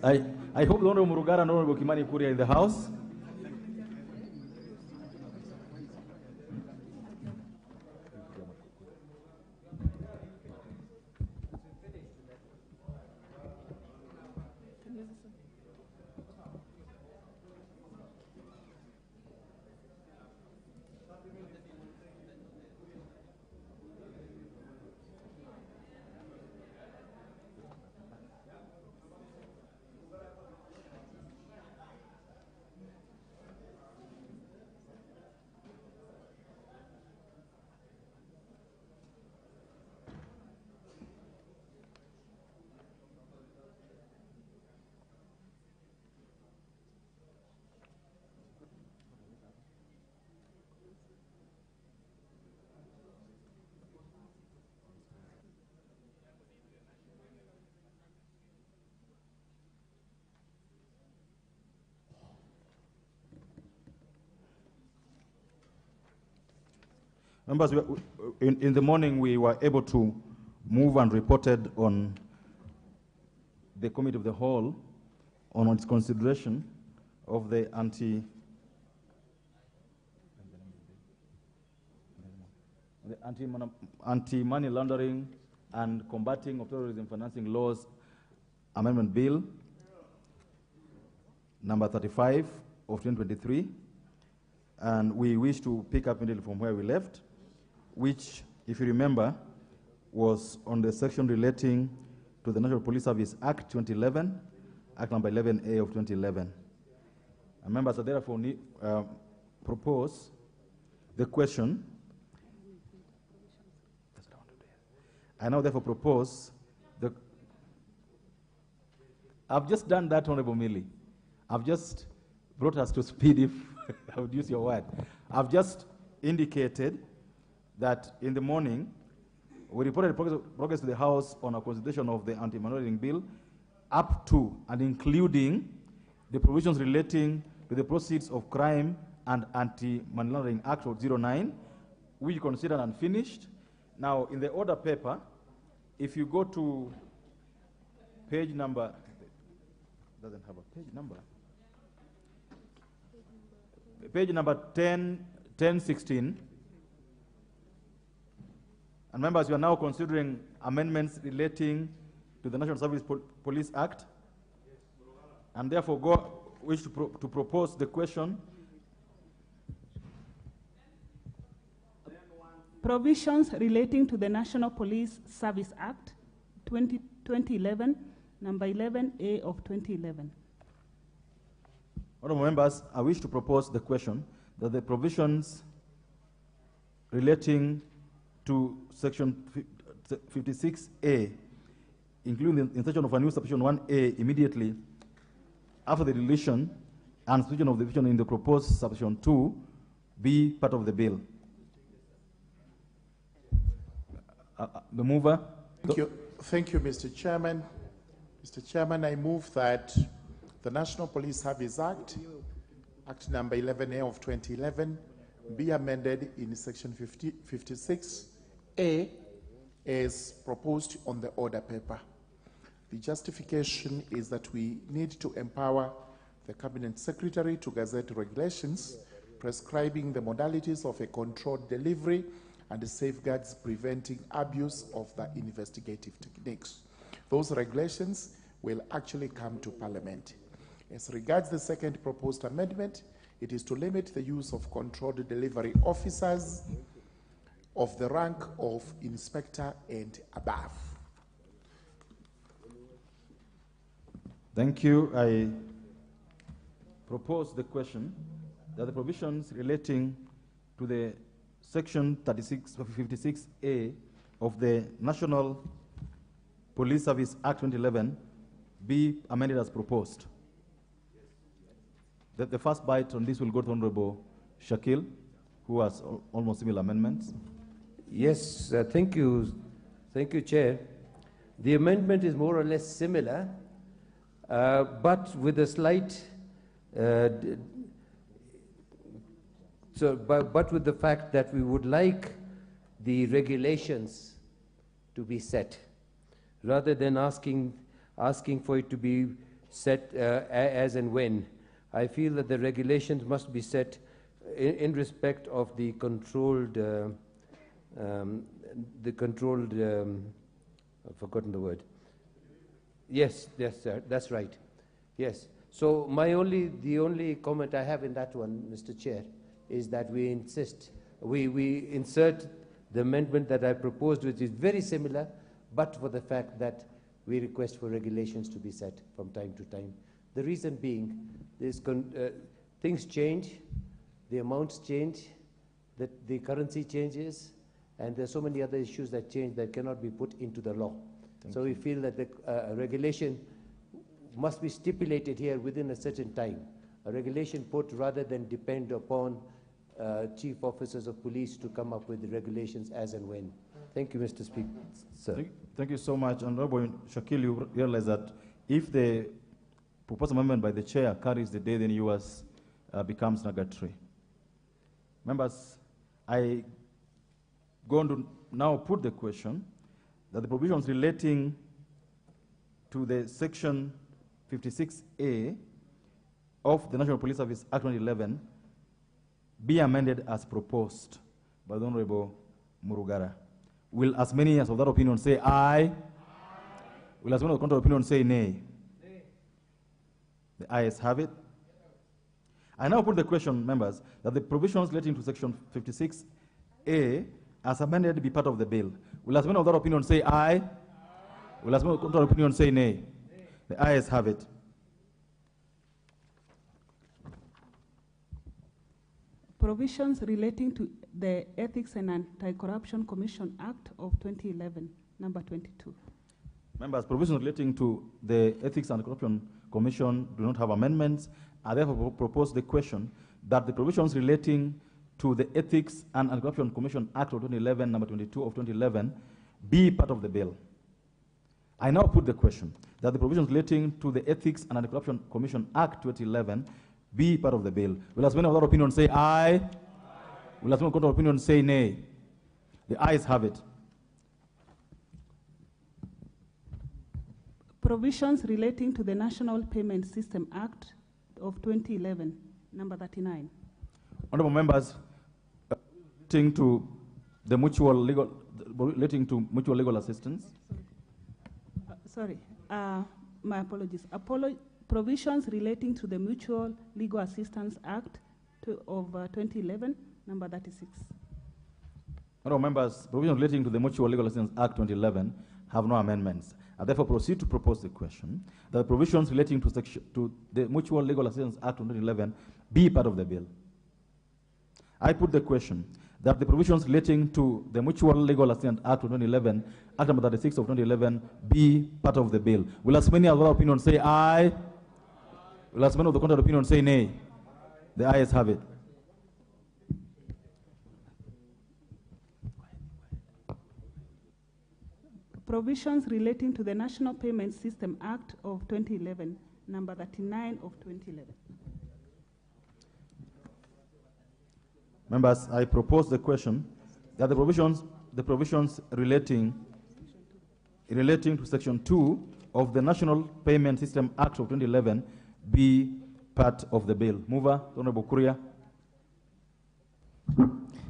I hope the Honorable Murugara and Honorable Kimani Kuria are in the House. Members, in the morning we were able to move and reported on the Committee of the Whole on its consideration of the anti-money laundering and combating of terrorism financing laws amendment bill number 35 of 2023, and we wish to pick up immediately from where we left, which, if you remember, was on the section relating to the National Police Service Act 2011, Act number 11A of 2011. And members, I therefore propose the question. I now therefore propose the. I've just done that, Honorable Millie. I've just brought us to speed, if I would use your word. I've just indicated that in the morning, we reported progress to the House on a consideration of the anti-money laundering bill, up to and including the provisions relating to the proceeds of crime and anti-money laundering Act of 09, which you consider unfinished. Now, in the order paper, if you go to page number, doesn't have a page number, page number 1016, and members, you are now considering amendments relating to the National Service Police Act, and therefore wish to propose the question. Provisions relating to the National Police Service Act 2011, number 11A of 2011. Honourable members, I wish to propose the question that the provisions relating to section 56A, including the insertion of a new subsection 1A immediately after the deletion and substitution of the division in the proposed subsection 2, be part of the bill. The mover. Thank you, Mr. Chairman. Mr. Chairman, I move that the National Police Service Act, Act number 11A of 2011, be amended in section 56A as proposed on the order paper. The justification is that we need to empower the Cabinet Secretary to gazette regulations prescribing the modalities of a controlled delivery and the safeguards preventing abuse of the investigative techniques. Those regulations will actually come to Parliament. As regards the second proposed amendment, it is to limit the use of controlled delivery officers of the rank of inspector and above. Thank you. I propose the question that the provisions relating to the Section 56A of the National Police Service Act 2011 be amended as proposed. The first bite on this will go to Honorable Shakil, who has almost similar amendments. Yes, thank you, Chair. The amendment is more or less similar, but with a slight, but with the fact that we would like the regulations to be set, rather than asking for it to be set as and when. I feel that the regulations must be set in respect of the controlled, I've forgotten the word. Yes, sir, that's right. Yes. So the only comment I have in that one, Mr. Chair, is that we insert the amendment that I proposed, which is very similar, but for the fact that we request for regulations to be set from time to time. The reason being, things change, the amounts change, the currency changes, and there's so many other issues that change that cannot be put into the law. So we feel that the regulation must be stipulated here within a certain time. A regulation put rather than depend upon chief officers of police to come up with the regulations as and when. Thank you, Mr. Speaker. Sir. Thank you so much. Honorable Shakil, you realize that if the proposed amendment by the chair carries the day, then yours becomes nugatory. Members, I go on to now put the question that the provisions relating to the section 56A of the National Police Service Act 2011 be amended as proposed by the Honorable Murugara. Will as many as of that opinion say aye? Will as many of the contrary opinion say nay? The ayes have it. I now put the question, members, that the provisions relating to section 56A as amended be part of the bill. Will as many of that opinion say aye? Will as many of the contrary opinion say nay? The ayes have it. Provisions relating to the Ethics and Anti-Corruption Commission Act of 2011, number 22. Members, provisions relating to the Ethics and Corruption Commission do not have amendments, I therefore propose the question that the provisions relating to the Ethics and Anti-Corruption Commission Act of 2011, number 22 of 2011, be part of the bill. I now put the question that the provisions relating to the Ethics and Anti-Corruption Commission Act 2011 be part of the bill. Will as many of that opinion say aye? Will as many of that opinion say nay? The ayes have it. Provisions relating to the National Payment System Act of 2011, number 39. Honorable members, relating to the mutual legal assistance. My apologies. Provisions relating to the Mutual Legal Assistance Act of 2011, number 36. Honorable members, provisions relating to the Mutual Legal Assistance Act 2011 have no amendments. I therefore proceed to propose the question that the provisions relating to the Mutual Legal Assistance Act of 2011 be part of the bill. I put the question that the provisions relating to the Mutual Legal Assistance Act of 2011, Act number 36 of 2011, be part of the bill. Will as many of our opinions say aye? Will as many of the contrary opinion say nay? The ayes have it. Provisions relating to the National Payment System Act of 2011, number 39 of 2011. Members, I propose the question that the provisions relating to Section 2 of the National Payment System Act of 2011 be part of the bill. Mover, Honorable Kuria.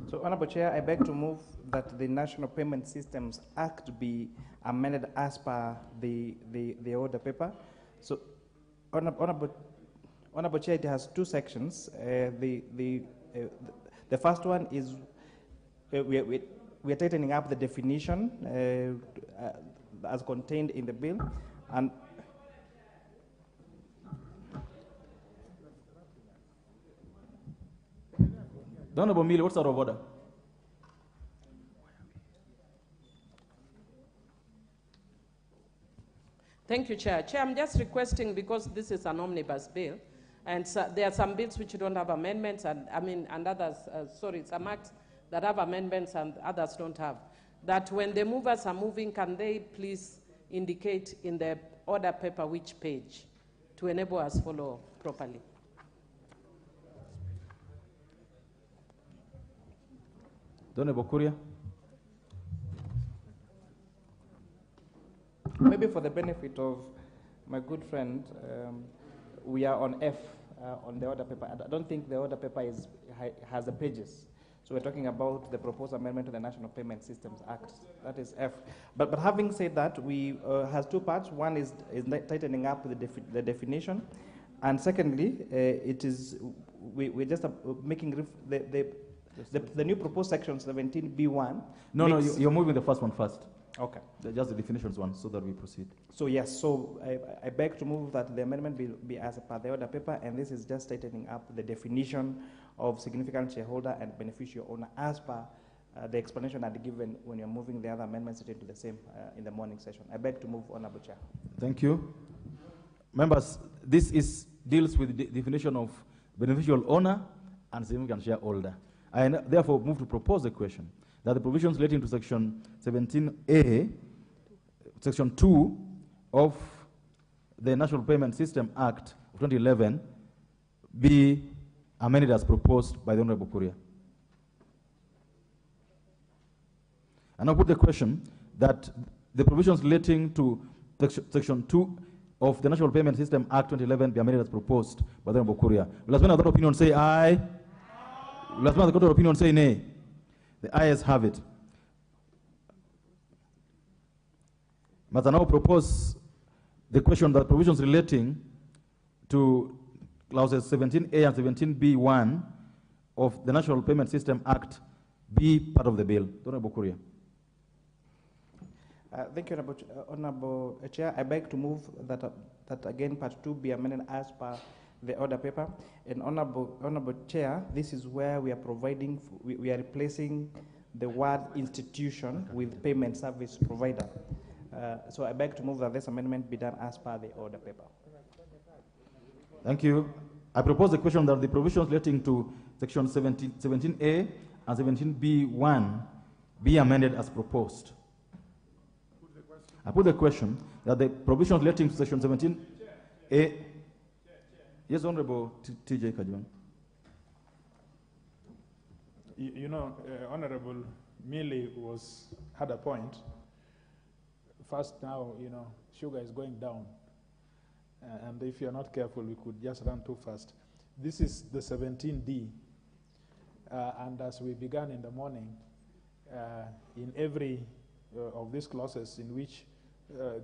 So, Honorable Chair, I beg to move that the National Payment Systems Act be amended as per the order paper. So, Honorable Chair, it has two sections. The first one is we are tightening up the definition as contained in the bill, and the Honorable Mili, what's out of order? Thank you, Chair. Chair, I'm just requesting, because this is an omnibus bill, and so there are some bills which don't have amendments, and others, some acts that have amendments and others don't have, that when the movers are moving, can they please indicate in the order paper which page to enable us follow properly? Honorable Kuria. Maybe for the benefit of my good friend, we are on F on the order paper. I don't think the order paper has the pages. So we're talking about the proposed amendment to the National Payment Systems Act. That is F. But having said that, we has two parts. One is tightening up the definition, and secondly, we're just making the new proposed section 17B1. No, you're moving the first one first. Okay. Just the definitions one, so that we proceed. So yes, so I beg to move that the amendment be as per the order paper, and this is just tightening up the definition of significant shareholder and beneficial owner as per the explanation I'd given when you're moving the other amendments into the same in the morning session. I beg to move, Honorable Chair. Thank you. Members, this deals with the definition of beneficial owner and significant shareholder. I therefore move to propose the question that the provisions relating to Section 17A, Section 2 of the National Payment System Act of 2011 be amended as proposed by the Honorable Kuria. And I put the question that the provisions relating to Section 2 of the National Payment System Act 2011 be amended as proposed by the Honorable Kuria. Will as many other opinion say aye? Will as many other opinion say nay? The ayes have it. But I now propose the question that provisions relating to clauses 17A and 17B1 of the National Payment System Act be part of the bill. Honorable Kuria. Thank you, Honorable Chair. I beg to move that again Part 2 be amended as per the order paper. And Honorable Chair, this is where we are providing, we are replacing the word institution with payment service provider. So I beg to move that this amendment be done as per the order paper. Thank you. I propose the question that the provisions relating to section 17A and 17B1 be amended as proposed. I put the question that the provisions relating to section 17A. Yes, Honorable T.J. Kajwan. Honorable Millie had a point. First, now, sugar is going down. And if you're not careful, we could just run too fast. This is the 17D. And as we began in the morning, in every of these clauses in which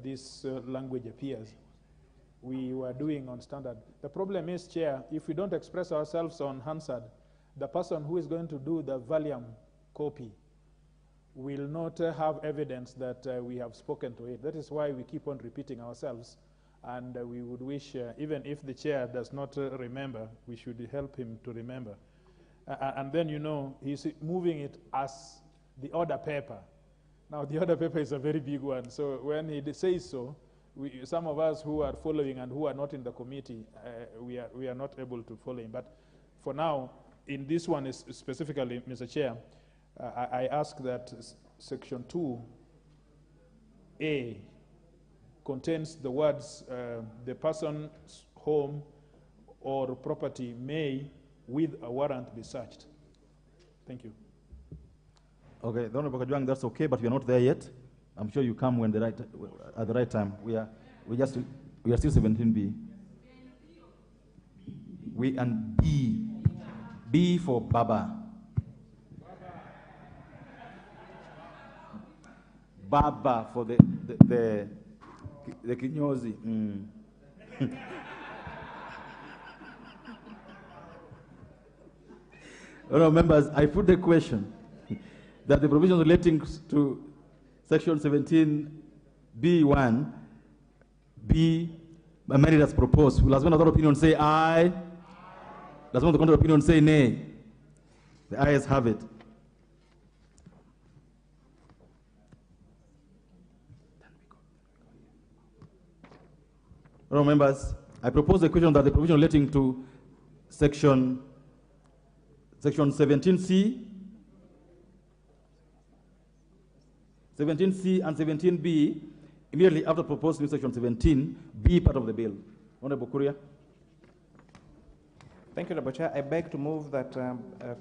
this language appears, we were doing on standard. The problem is, Chair, if we don't express ourselves on Hansard, the person who is going to do the volume copy will not have evidence that we have spoken to it. That is why we keep on repeating ourselves. And we would wish, even if the chair does not remember, we should help him to remember. And then, he's moving it as the order paper. Now, the order paper is a very big one. So when he says so, some of us who are following and who are not in the committee, we are not able to follow him. But for now, in this one specifically, Mr. Chair, I ask that section 2A contains the words, the person's home or property may, with a warrant, be searched. Thank you. Okay, Honorable Kajwang, that's okay, but we are not there yet. I'm sure you come at the right time. We are still 17B. We and B for Baba. Baba for the kinyozi. Honourable members, I put the question that the provisions relating to section 17B1 be amended as proposed. Will husband of the opinion say aye? Does one of the contrary opinion say nay? The ayes have it. Honourable members, I propose the question that the provision relating to section 17C, 17C and 17B, immediately after proposed new section 17, be part of the bill. Honourable Kuria. Thank you, Honourable Chair. I beg to move that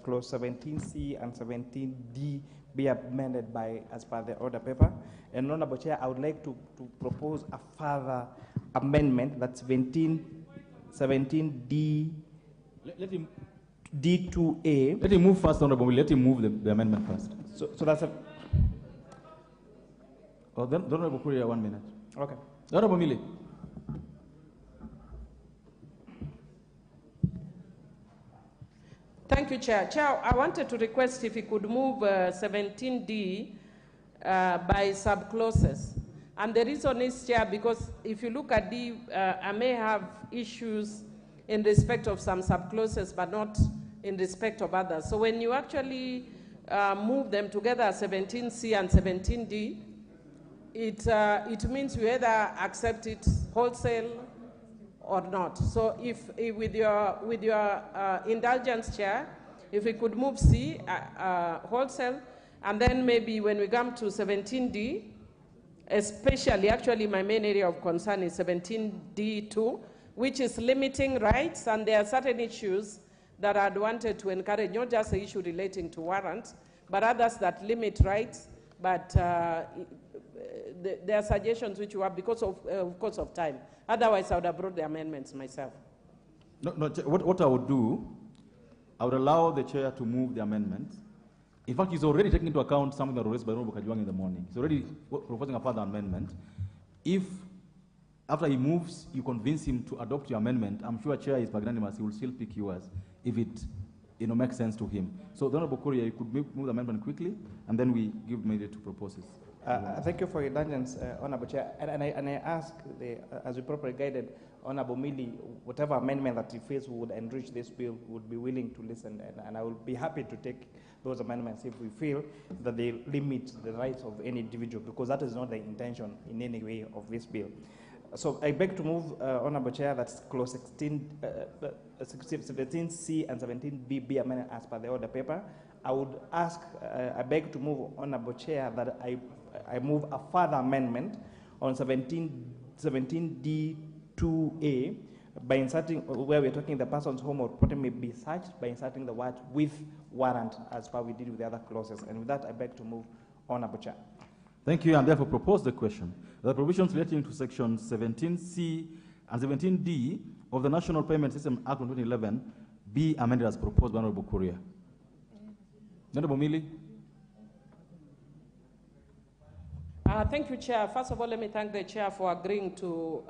clause 17C and 17D be amended as per the order paper. And Honourable Chair, I would like to propose a further amendment, that's 17D. Let him D2A. Let him move first, Honourable. Let him move the amendment first. So that's a. Oh, then Honourable Kuria, 1 minute. Okay. Honourable Mili. Thank you, Chair. Chair, I wanted to request if you could move 17D by sub-clauses. And the reason is, Chair, because if you look at D, I may have issues in respect of some sub-clauses, but not in respect of others. So when you actually move them together, 17C and 17D, it means you either accept it wholesale or not. So if with your indulgence, Chair, if we could move C wholesale, and then maybe when we come to 17D, especially, actually my main area of concern is 17D2, which is limiting rights, and there are certain issues that I'd wanted to encourage, not just the issue relating to warrants, but others that limit rights, but there are suggestions which you have because of time. Otherwise, I would have brought the amendments myself. No, what I would do, I would allow the chair to move the amendments. In fact, he's already taking into account something that was raised by Honorable Kajwang in the morning. He's already proposing a further amendment. If, after he moves, you convince him to adopt your amendment, I'm sure Chair is magnanimous, he will still pick yours if it makes sense to him. So, the Honorable Korea, you could move the amendment quickly, and then we give immediate to proposes. Thank you for your indulgence, Honourable Chair. And I ask, as we properly guided, Honourable Millie, whatever amendment that he feels would enrich this bill, would be willing to listen, and I will be happy to take those amendments if we feel that they limit the rights of any individual, because that is not the intention in any way of this bill. So I beg to move, Honorable Chair, that clause 17C and 17B be amended as per the order paper. I would ask, I beg to move, Honorable Chair, that I move a further amendment on 17D2A by inserting, where we're talking the person's home or property may be searched, by inserting the word with warrant as far we did with the other clauses. And with that, I beg to move, Honorable Chair. Thank you, and therefore propose the question. The provisions relating to section 17C and 17D of the National Payment System Act of 2011 be amended as proposed by Honorable Korea. Honorable Mili. Thank you, Chair. First of all, let me thank the Chair for agreeing to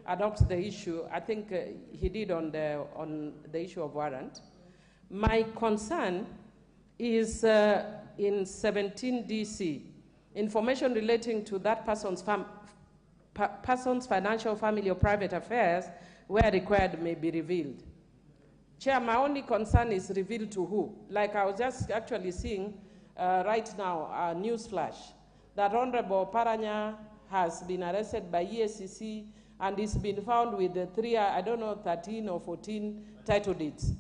adopt the issue. I think he did on the issue of warrant. My concern is in 17DC, information relating to that person's financial, family, or private affairs, where required, may be revealed. Chair, my only concern is revealed to who? Like I was just actually seeing right now a news flash that Honorable Paranya has been arrested by EACC and is been found with the 13 or 14 title deeds.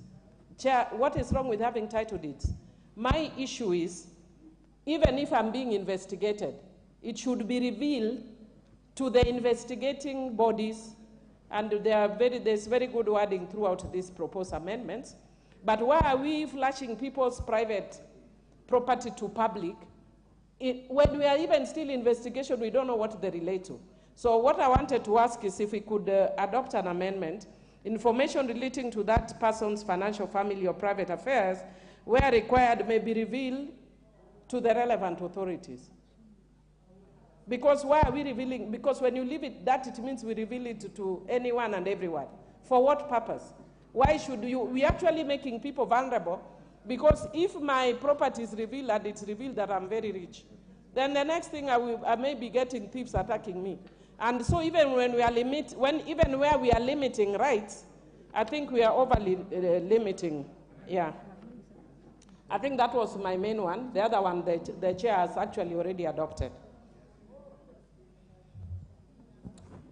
Chair, what is wrong with having title deeds? My issue is, even if I'm being investigated, it should be revealed to the investigating bodies, and there's very good wording throughout these proposed amendments. But why are we flashing people's private property to public? When we are even still investigation, we don't know what they relate to. So what I wanted to ask is if we could adopt an amendment, information relating to that person's financial, family, or private affairs, where required, may be revealed to the relevant authorities. Because why are we revealing? Because when you leave it that, it means we reveal it to anyone and everyone. For what purpose? Why should you? We're actually making people vulnerable, because if my property is revealed and it's revealed that I'm very rich, then the next thing I may be getting thieves attacking me. And so even when we are even where we are limiting rights, I think we are overly limiting. Yeah. I think that was my main one. The other one, the chair has actually already adopted.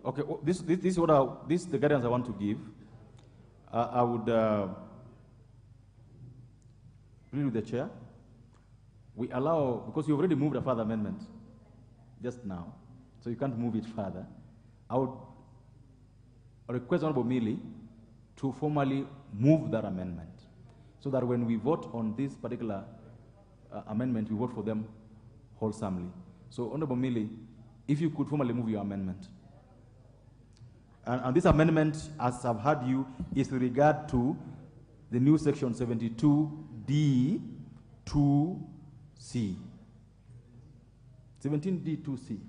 Okay, well, this is the guidance I want to give. I would agree with the chair. We allow, because you already moved a further amendment just now, so you can't move it further. I would request Honorable Mili to formally move that amendment, so that when we vote on this particular amendment, we vote for them wholesomely. So, Honorable Mili, if you could formally move your amendment. And this amendment, as I've heard you, is with regard to the new section 72D2C. 17D2C.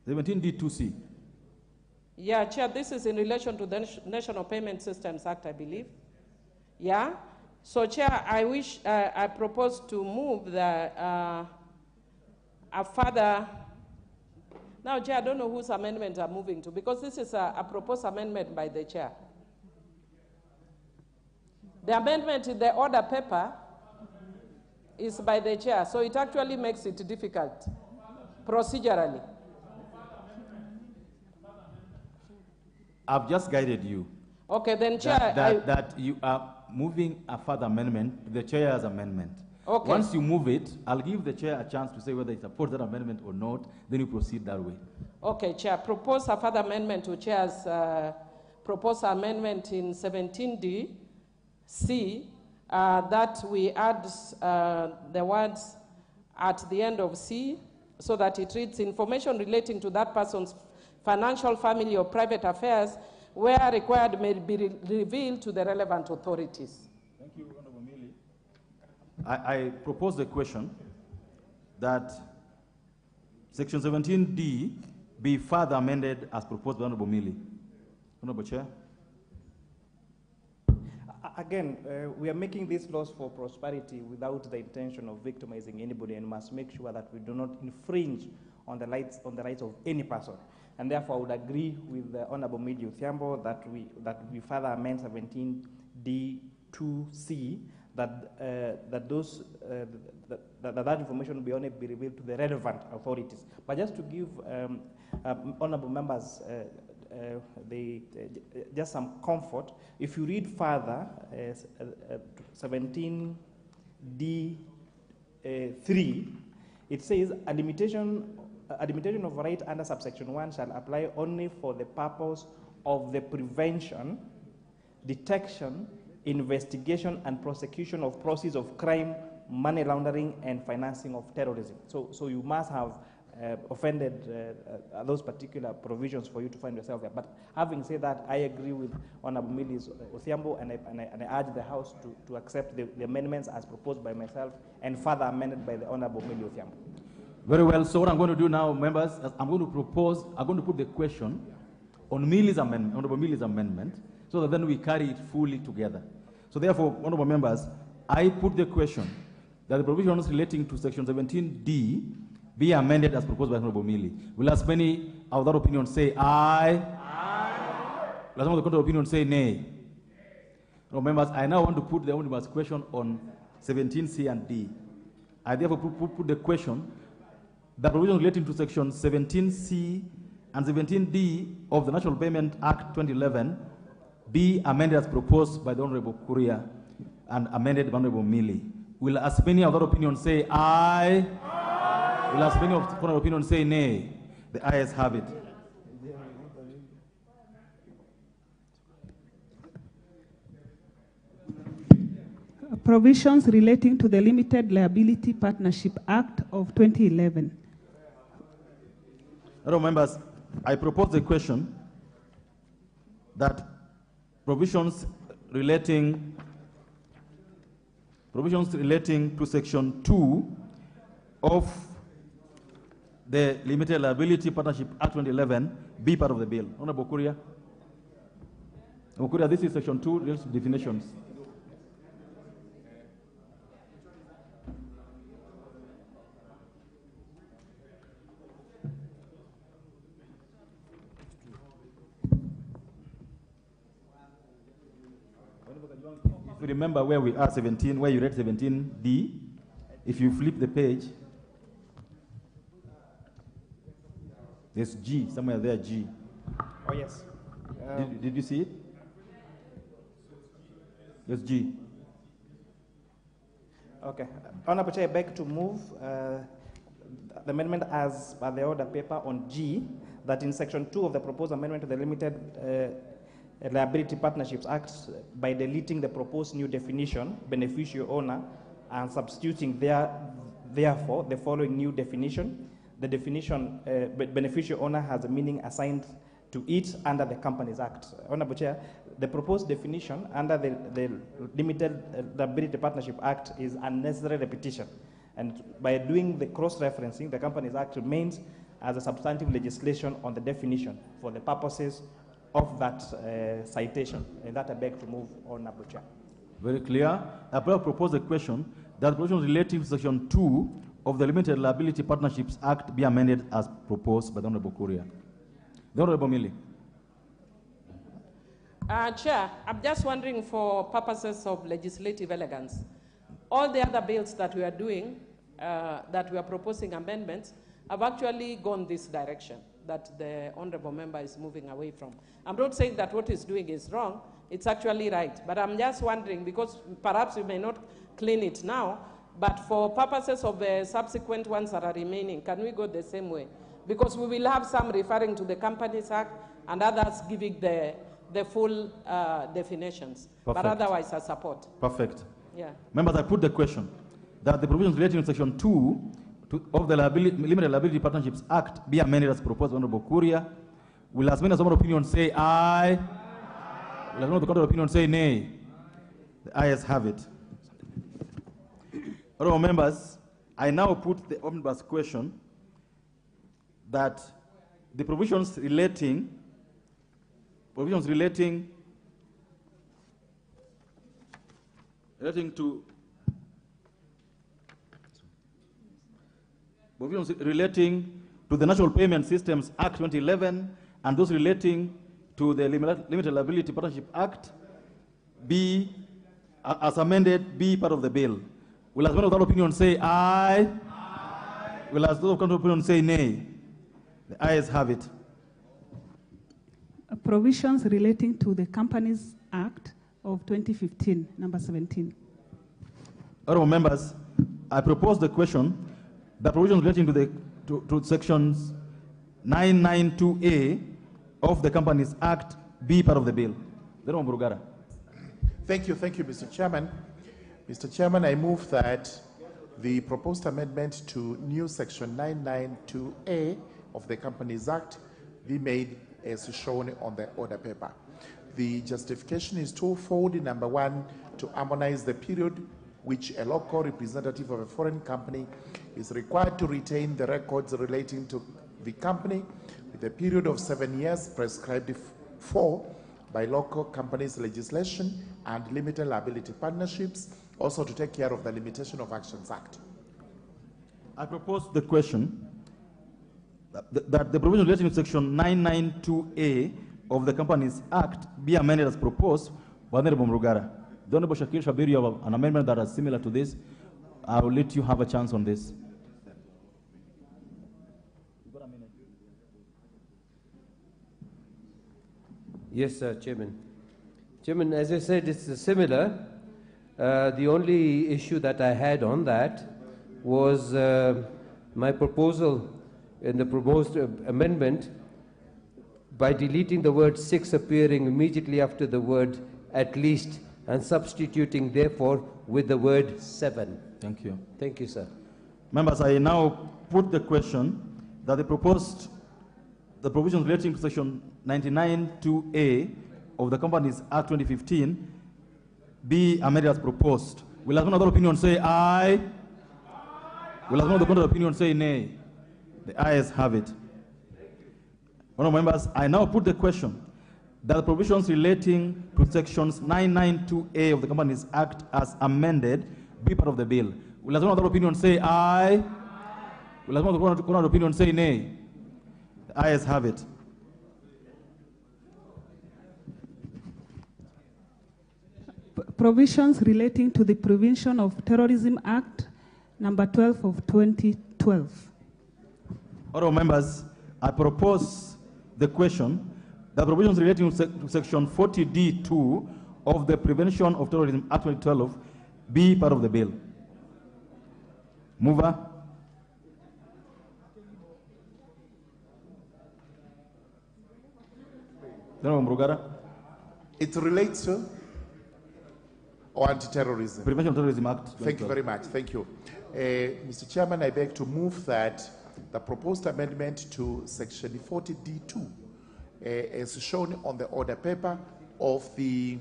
17D2C. Yeah, Chair, this is in relation to the National Payment Systems Act, I believe. Yeah? So, Chair, I propose to move a further. Now, Chair, I don't know whose amendment I'm moving to, because this is a proposed amendment by the Chair. The amendment in the order paper is by the Chair, so it actually makes it difficult procedurally. I've just guided you. Okay, then, Chair, that you are moving a further amendment, the Chair's amendment. Okay. Once you move it, I'll give the Chair a chance to say whether he supports that amendment or not, then you proceed that way. Okay, Chair, propose a further amendment to Chair's proposed amendment in 17D-C, that we add the words at the end of C, so that it reads, information relating to that person's financial, family, or private affairs, where required, may be revealed to the relevant authorities. Thank you, Honorable Mili. I propose the question that Section 17D be further amended as proposed by Honorable Mili. Honorable Chair. Again, we are making these laws for prosperity without the intention of victimizing anybody, and must make sure that we do not infringe on the rights of any person. And therefore, I would agree with the Honorable Mili Uthiambo that we further amend 17D2C, that that information will only be revealed to the relevant authorities. But just to give honourable members just some comfort, if you read further 17D3, it says a limitation of right under subsection 1 shall apply only for the purpose of the prevention, detection, investigation, and prosecution of processes of crime, money laundering, and financing of terrorism. So you must have offended those particular provisions for you to find yourself there. But having said that, I agree with Honorable Millis Othiambo, and I urge the House to accept the amendments as proposed by myself and further amended by the Honorable Millis Othiambo. Very well. So what I'm going to do now, members, is I'm going to put the question on Honorable Millis' amendment, so that then we carry it fully together. So therefore, honorable members, I put the question that the provisions relating to section 17D be amended as proposed by Honorable Milli. Will as many of that opinion say aye? Aye. Will as many of the contrary opinion say nay? Honorable members, I now want to put the omnibus question on 17C and D. I therefore put the question that provisions relating to section 17C and 17D of the National Payment Act 2011 be amended as proposed by the Honorable Kuria and amended by Honorable Milli. Will as many of that opinion say aye? Aye. Will as many of the opinion say nay? The ayes have it. Provisions relating to the Limited Liability Partnership Act of 2011. Honorable members, I propose the question that provisions relating to section 2 of the Limited Liability Partnership Act 2011 be part of the bill. Honorable Kuria. Honorable Kuria, this is section 2, relates to definitions. If you remember where we are, 17, where you read 17D, if you flip the page, there's G, somewhere there, G. Oh, yes. Did you see it? Yes, G. Okay. Honorable Chair, I beg to move the amendment as by the order paper on G, that in section 2 of the proposed amendment to the Limited Liability Partnerships Act, by deleting the proposed new definition, beneficiary owner, and substituting therefore the following new definition. The definition beneficiary owner has a meaning assigned to it under the Companies Act. Honorable Chair, the proposed definition under the Limited Liability Partnership Act is unnecessary repetition. And by doing the cross-referencing, the Companies Act remains as a substantive legislation on the definition for the purposes of that citation, and that I beg to move on, Honorable Chair. Very clear. I propose a question that provisions relating to section 2 of the Limited Liability Partnerships Act be amended as proposed by the Honorable Kuria. The Honorable Milli. Chair, I'm just wondering, for purposes of legislative elegance, all the other bills that we are doing, that we are proposing amendments, have actually gone this direction that the honorable member is moving away from. I'm not saying that what he's doing is wrong, it's actually right, but I'm just wondering, because perhaps we may not clean it now, but for purposes of the subsequent ones that are remaining, can we go the same way? Because we will have some referring to the Companies Act and others giving the full definitions. Perfect. But otherwise I support. Perfect. Yeah. Members, I put the question that the provisions relating to section 2 of the Limited Liability Partnerships Act be amended as proposed by Honorable Kuria. Will as many as Honorable opinion say aye? Will as many of the contrary opinion say nay? The ayes have it. Honorable members, I now put the omnibus question that the provisions relating to provisions relating to the National Payment Systems Act 2011 and those relating to the Limited Liability Partnership Act be as amended, be part of the bill? Will as many of that opinion say aye? Will as those of contrary opinion say nay? The ayes have it. Provisions relating to the Companies Act of 2015, number 17. Honorable members, I propose the question that provisions relating to sections 992A of the Companies Act be part of the bill. Thank you, Mr. Chairman. Mr. Chairman, I move that the proposed amendment to new section 992A of the Companies Act be made as shown on the order paper. The justification is twofold. Number one, to harmonize the period which a local representative of a foreign company is required to retain the records relating to the company with a period of 7 years prescribed for by local companies legislation and limited liability partnerships, also to take care of the Limitation of Actions Act. I propose the question that the provision relating to section 992A of the Companies Act be amended as proposed by Honorable Mrugara. The Honorable Shakil Shabir, you have an amendment that is similar to this. I will let you have a chance on this. Yes, Chairman. Chairman, as I said, it's similar. The only issue that I had on that was my proposal in the proposed amendment by deleting the word 6 appearing immediately after the word at least and substituting therefore with the word 7. Thank you. Thank you, sir. Members, I now put the question that the provisions relating to section 992A of the Companies Act 2015 be amended as proposed. Will as another opinion say aye? Will as another contrary opinion say nay? The ayes have it. Honourable members, I now put the question that the provisions relating to sections 992A of the Companies Act as amended be part of the bill. Will as another opinion say aye? Will as another contrary opinion say nay? The ayes have it. Provisions relating to the Prevention of Terrorism Act, number 12 of 2012. Honourable members, I propose the question that provisions relating to section 40D2 of the Prevention of Terrorism Act 2012 be part of the bill. Mover. It relates to or anti-terrorism? Prevention of Terrorism Act. Thank you very much. Thank you. Mr. Chairman, I beg to move that the proposed amendment to section 40D2 as shown on the order paper of the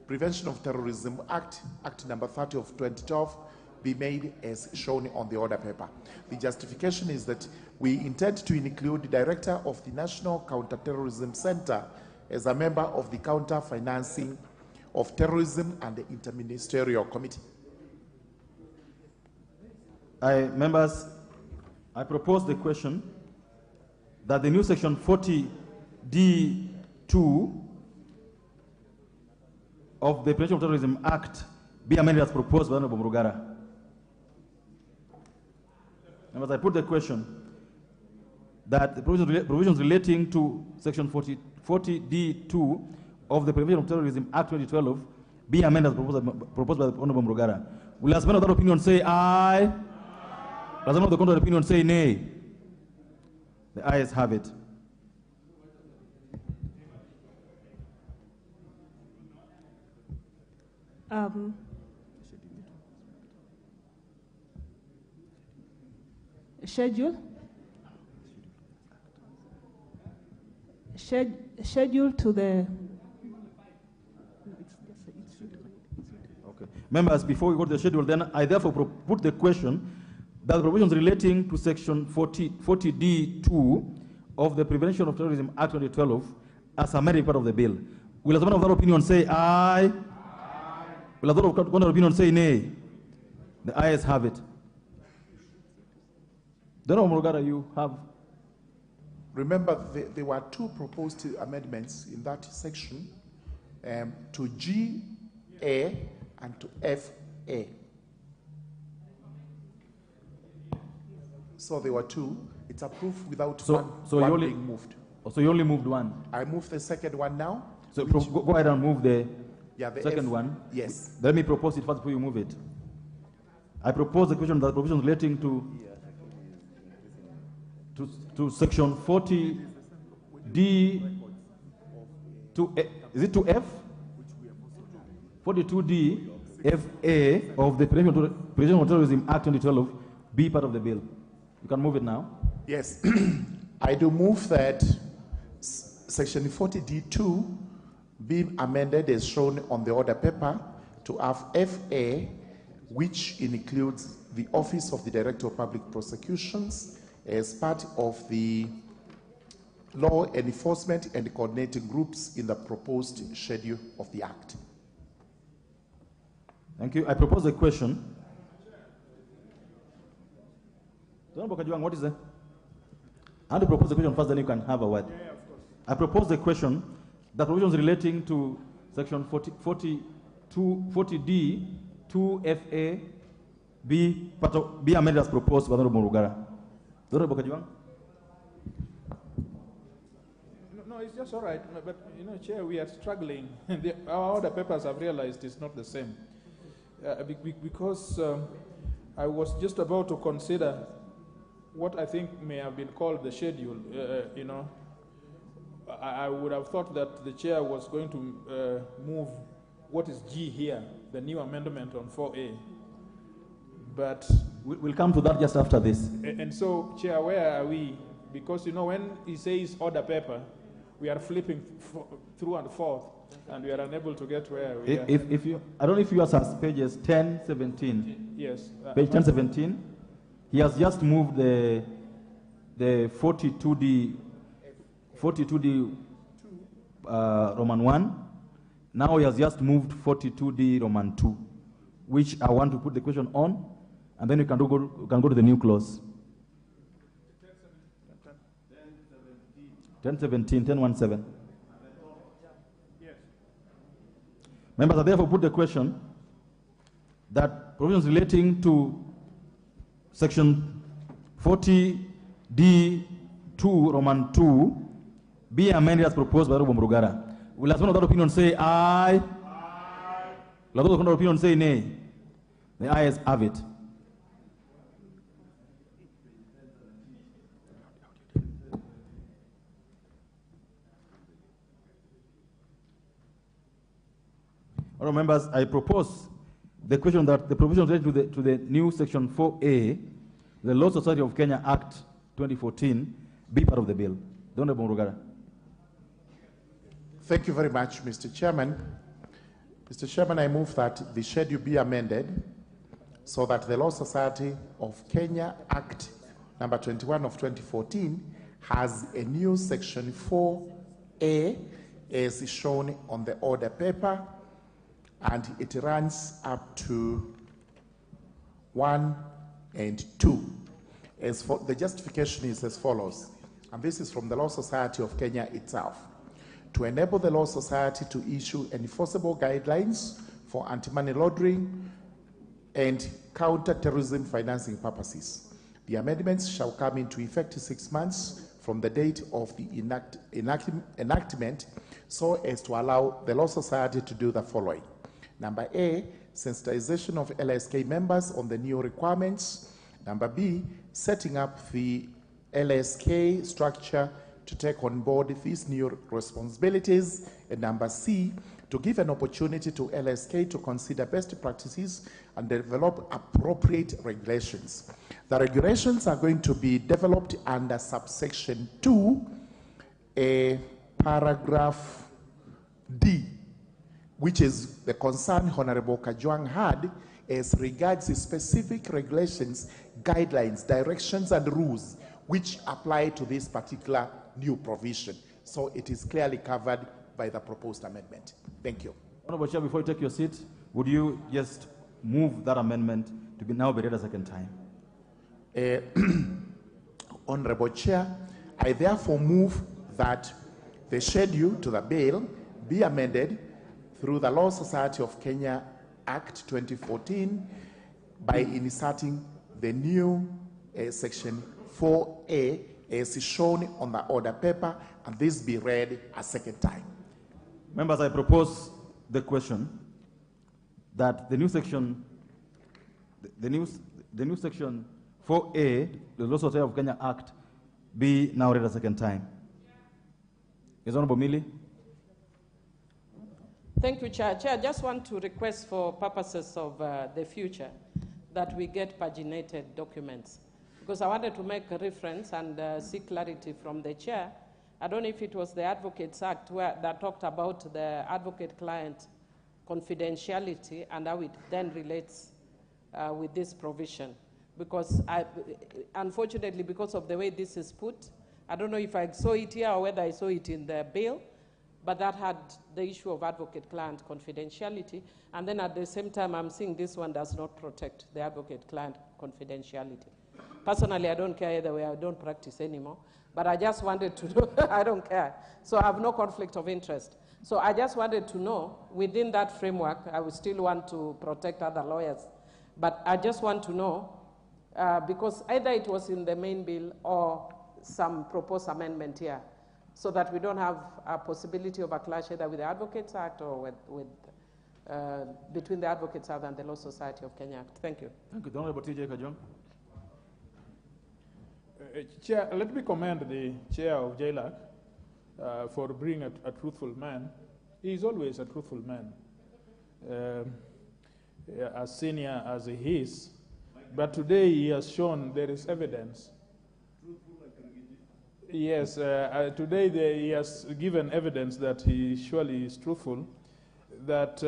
Prevention of Terrorism Act, Act number 30 of 2012, be made as shown on the order paper. The justification is that we intend to include the Director of the National Counter-Terrorism Center as a member of the Counter-Financing of Terrorism and the Interministerial Committee. Members, I propose the question that the new section 40D2 of the Prevention of Terrorism Act be amended as proposed by Honorable Mrugara. Members, I put the question that the provisions relating to section 40D2 of the Prevention of Terrorism Act 2012 be amended as proposed by the Honorable Mrugara. Will as many other opinion say aye? Will as many of the contrary opinion say nay? The ayes have it. Schedule to the... Okay. Members, before we go to the schedule, then I therefore put the question that the provisions relating to section 40D2 of the Prevention of Terrorism Act 2012 as amended part of the bill. Will as one of that opinion say aye? Will as one of opinion say nay? The ayes have it. Honorable Mrugara, you have... Remember, there were two proposed amendments in that section to GA and to FA. So there were two. It's approved without one being moved. So you only moved one? I moved the second one now. So go ahead and move the second F, one. Yes. Let me propose it first before you move it. I propose the question that provisions relating to section 40D to is it to F? 42D FA of the Prevention of Terrorism Act 2012 be part of the bill. You can move it now. Yes. I do move that section 40D2 be amended as shown on the order paper to have FA, which includes the Office of the Director of Public Prosecutions as part of the law enforcement and coordinating groups in the proposed schedule of the Act. Thank you. I propose a question. What is that? I want to propose the question first, then you can have a word. Yeah, of course. I propose the question that provisions relating to section 40D 2FA be amended as proposed by Honorable Murugara. Honorable Kajuang? No, it's just all right. But, Chair, we are struggling. Our order papers have realized it's not the same. Because I was just about to consider what I think may have been called the schedule. I would have thought that the chair was going to move what is G here, the new amendment on 4A. But we'll come to that just after this. And so, Chair, where are we? Because when he says order paper, we are flipping through and forth, and we are unable to get where we are. If you, I don't know if you have pages 10, 17. Yes. Page 10, 17. He has just moved the 42D Roman 1. Now he has just moved 42D Roman 2, which I want to put the question on, and then you can go to the new clause. 1017, 1017. Yes. Members, I therefore put the question that provisions relating to section 40D2 Roman 2 be amended as proposed by Honorable Murugara. Will as one of that opinion say aye? Aye. Will those of that opinion say nay? The ayes have it. All right, members, I propose the question that the provisions related to the new section 4A, the Law Society of Kenya Act 2014, be part of the bill. The Honorable Murugara. Thank you very much, Mr. Chairman. Mr. Chairman, I move that the schedule be amended so that the Law Society of Kenya Act number 21 of 2014 has a new section 4A as shown on the order paper, and it runs up to 1 and 2. As for the justification is as follows, and this is from the Law Society of Kenya itself. To enable the Law Society to issue enforceable guidelines for anti-money laundering and counter-terrorism financing purposes. The amendments shall come into effect 6 months from the date of the enactment, so as to allow the Law Society to do the following. Number A, sensitization of LSK members on the new requirements. Number B, setting up the LSK structure to take on board these new responsibilities. And number C, to give an opportunity to LSK to consider best practices and develop appropriate regulations. The regulations are going to be developed under subsection 2, paragraph D, which is the concern Honorable Kajuang had as regards the specific regulations, guidelines, directions, and rules which apply to this particular new provision. So it is clearly covered by the proposed amendment. Thank you. Honorable Chair, before you take your seat, would you just move that amendment to be now be read a second time? Honorable Chair, I therefore move that the schedule to the bill be amended through the Law Society of Kenya Act 2014 by inserting the new section 4A as shown on the order paper, and this be read a second time. Members, I propose the question that the new section, the new section 4A, the Law Society of Kenya Act, be now read a second time. Is Honorable Millie? Thank you, Chair. Chair, I just want to request for purposes of the future that we get paginated documents, because I wanted to make a reference and seek clarity from the Chair. I don't know if it was the Advocates Act that talked about the advocate-client confidentiality and how it then relates with this provision. Because unfortunately, because of the way this is put, I don't know if I saw it here or whether I saw it in the bill, but that had the issue of advocate-client confidentiality. And then at the same time, I'm seeing this one does not protect the advocate-client confidentiality. Personally, I don't care either way. I don't practice anymore. But I just wanted to know, I don't care. So I have no conflict of interest. So I just wanted to know, within that framework, I would still want to protect other lawyers. But I just want to know, because either it was in the main bill or some proposed amendment here, so that we don't have a possibility of a clash either with the Advocates Act or between the Advocates Act and the Law Society of Kenya Act. Thank you. Thank you. Honorable T.J. Kajong. Chair, let me commend the chair of JLAC for being a truthful man. He is always a truthful man, as senior as he is. But today he has shown there is evidence. Yes, today he has given evidence that he surely is truthful, that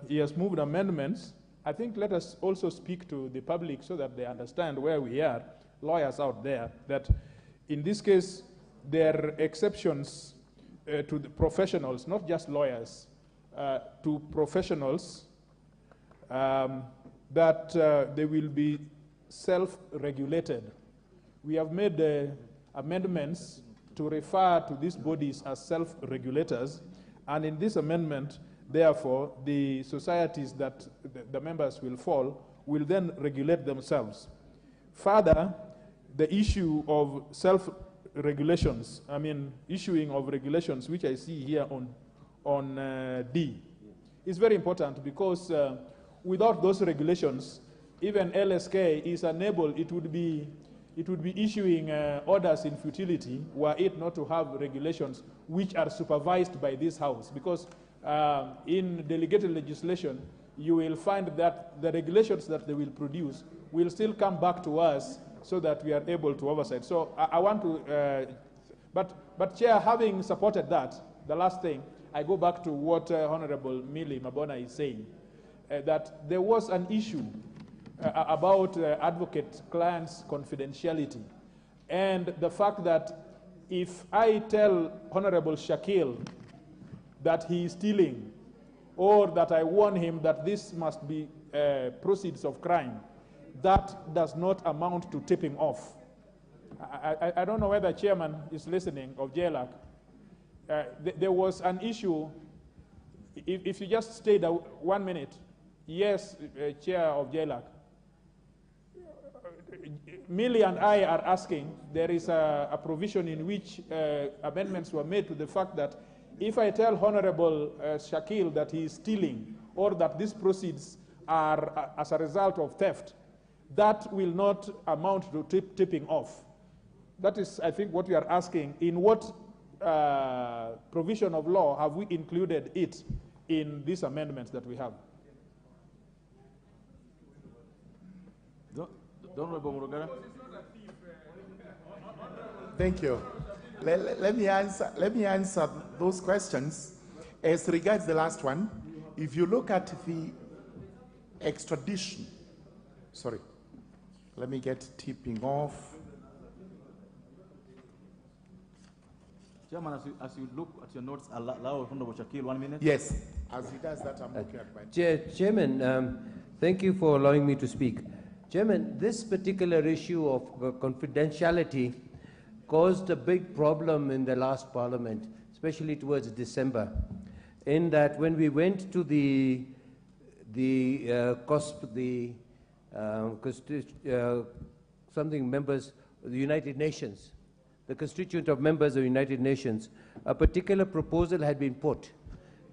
he has moved amendments. I think let us also speak to the public so that they understand where we are, lawyers out there, that in this case there are exceptions to the professionals, not just lawyers, to professionals, that they will be self-regulated. We have made amendments to refer to these bodies as self-regulators, and in this amendment, therefore, the societies that the members will fall will then regulate themselves. Further, the issue of self-regulations, I mean, issuing of regulations, which I see here on D, is very important because without those regulations, even LSK is unable, it would be issuing orders in futility were it not to have regulations which are supervised by this House. Because in delegated legislation, you will find that the regulations that they will produce will still come back to us so that we are able to oversight. So I want to, but Chair, having supported that, the last thing, I go back to what Honorable Millie Mabona is saying, that there was an issue about advocate-client's confidentiality, and the fact that if I tell Honorable Shakil that he is stealing, or that I warn him that this must be proceeds of crime, that does not amount to tipping off. I don't know whether Chairman is listening of JLAC. There was an issue, if you just stay there 1 minute. Yes, Chair of JLAC. Millie and I are asking, there is a provision in which amendments were made to the fact that if I tell Honorable Shakil that he is stealing or that these proceeds are as a result of theft, that will not amount to tipping off. That is, I think, what we are asking. In what provision of law have we included it in these amendments that we have? Thank you. Let me answer those questions. As regards the last one, if you look at the extradition, sorry, let me get tipping off. Chairman, as you look at your notes, allow Honorable Shakil 1 minute. Yes, as he does that, I'm looking at my... Chairman, thank you for allowing me to speak. Chairman, this particular issue of confidentiality caused a big problem in the last Parliament, especially towards December, in that when we went to the the something members of the United Nations, the constituent of members of the United Nations, a particular proposal had been put.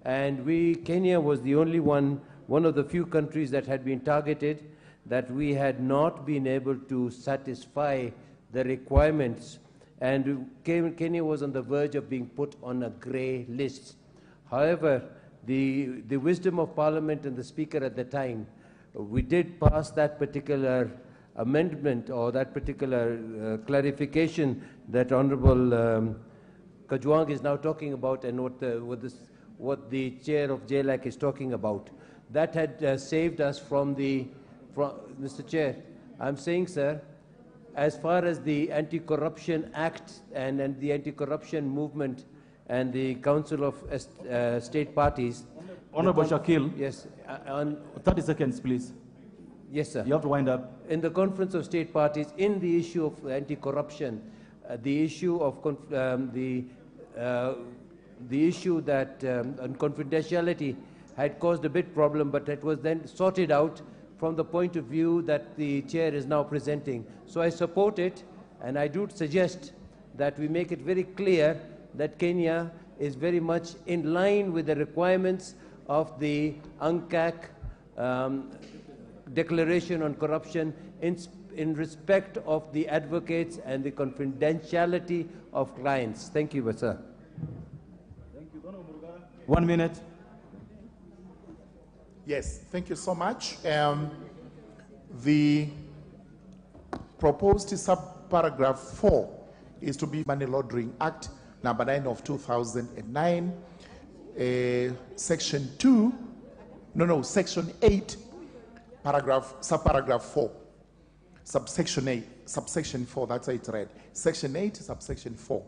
And Kenya was the only one of the few countries that had been targeted, that we had not been able to satisfy the requirements. And Kenya was on the verge of being put on a grey list. However, the wisdom of Parliament and the Speaker at the time, we did pass that particular amendment or that particular clarification that Honorable Kajwang is now talking about, and what the chair of JLAC is talking about. That had saved us from Mr. Chair, I'm saying, sir, as far as the Anti-Corruption Act and the anti-corruption movement and the Council of State Parties. Honorable Shakil. Yes. 30 seconds, please. Yes, sir. You have to wind up. In the Conference of State Parties, in the issue of anti-corruption, the issue of the issue that on confidentiality had caused a bit problem, but it was then sorted out from the point of view that the chair is now presenting. So I support it, and I do suggest that we make it very clear that Kenya is very much in line with the requirements of the UNCAC declaration on corruption in respect of the advocates and the confidentiality of clients. Thank you, sir. Thank you. 1 minute. Yes, thank you so much. The proposed subparagraph 4 is to be Money Laundering Act number 9 of 2009, section 8, subparagraph 4, subsection 8, subsection 4, that's how it's read. Section 8, subsection 4.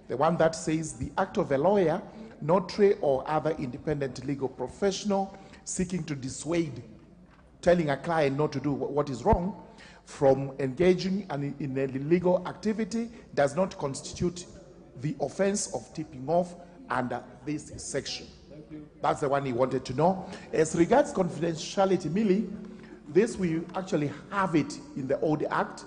The one that says the act of a lawyer, notary, or other independent legal professional seeking to dissuade, telling a client not to do what is wrong, from engaging in a illegal activity does not constitute the offense of tipping off under this section. That's the one he wanted to know. As regards confidentiality, Millie, this we actually have it in the old act,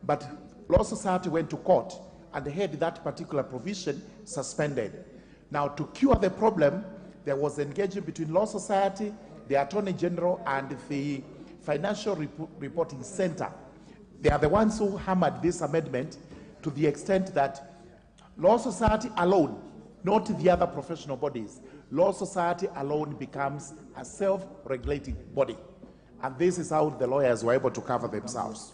but Law Society went to court and had that particular provision suspended. Now, to cure the problem, there was engagement between Law Society, the Attorney General, and the Financial Reporting Center. They are the ones who hammered this amendment to the extent that Law Society alone, not the other professional bodies, Law Society alone becomes a self-regulating body. And this is how the lawyers were able to cover themselves.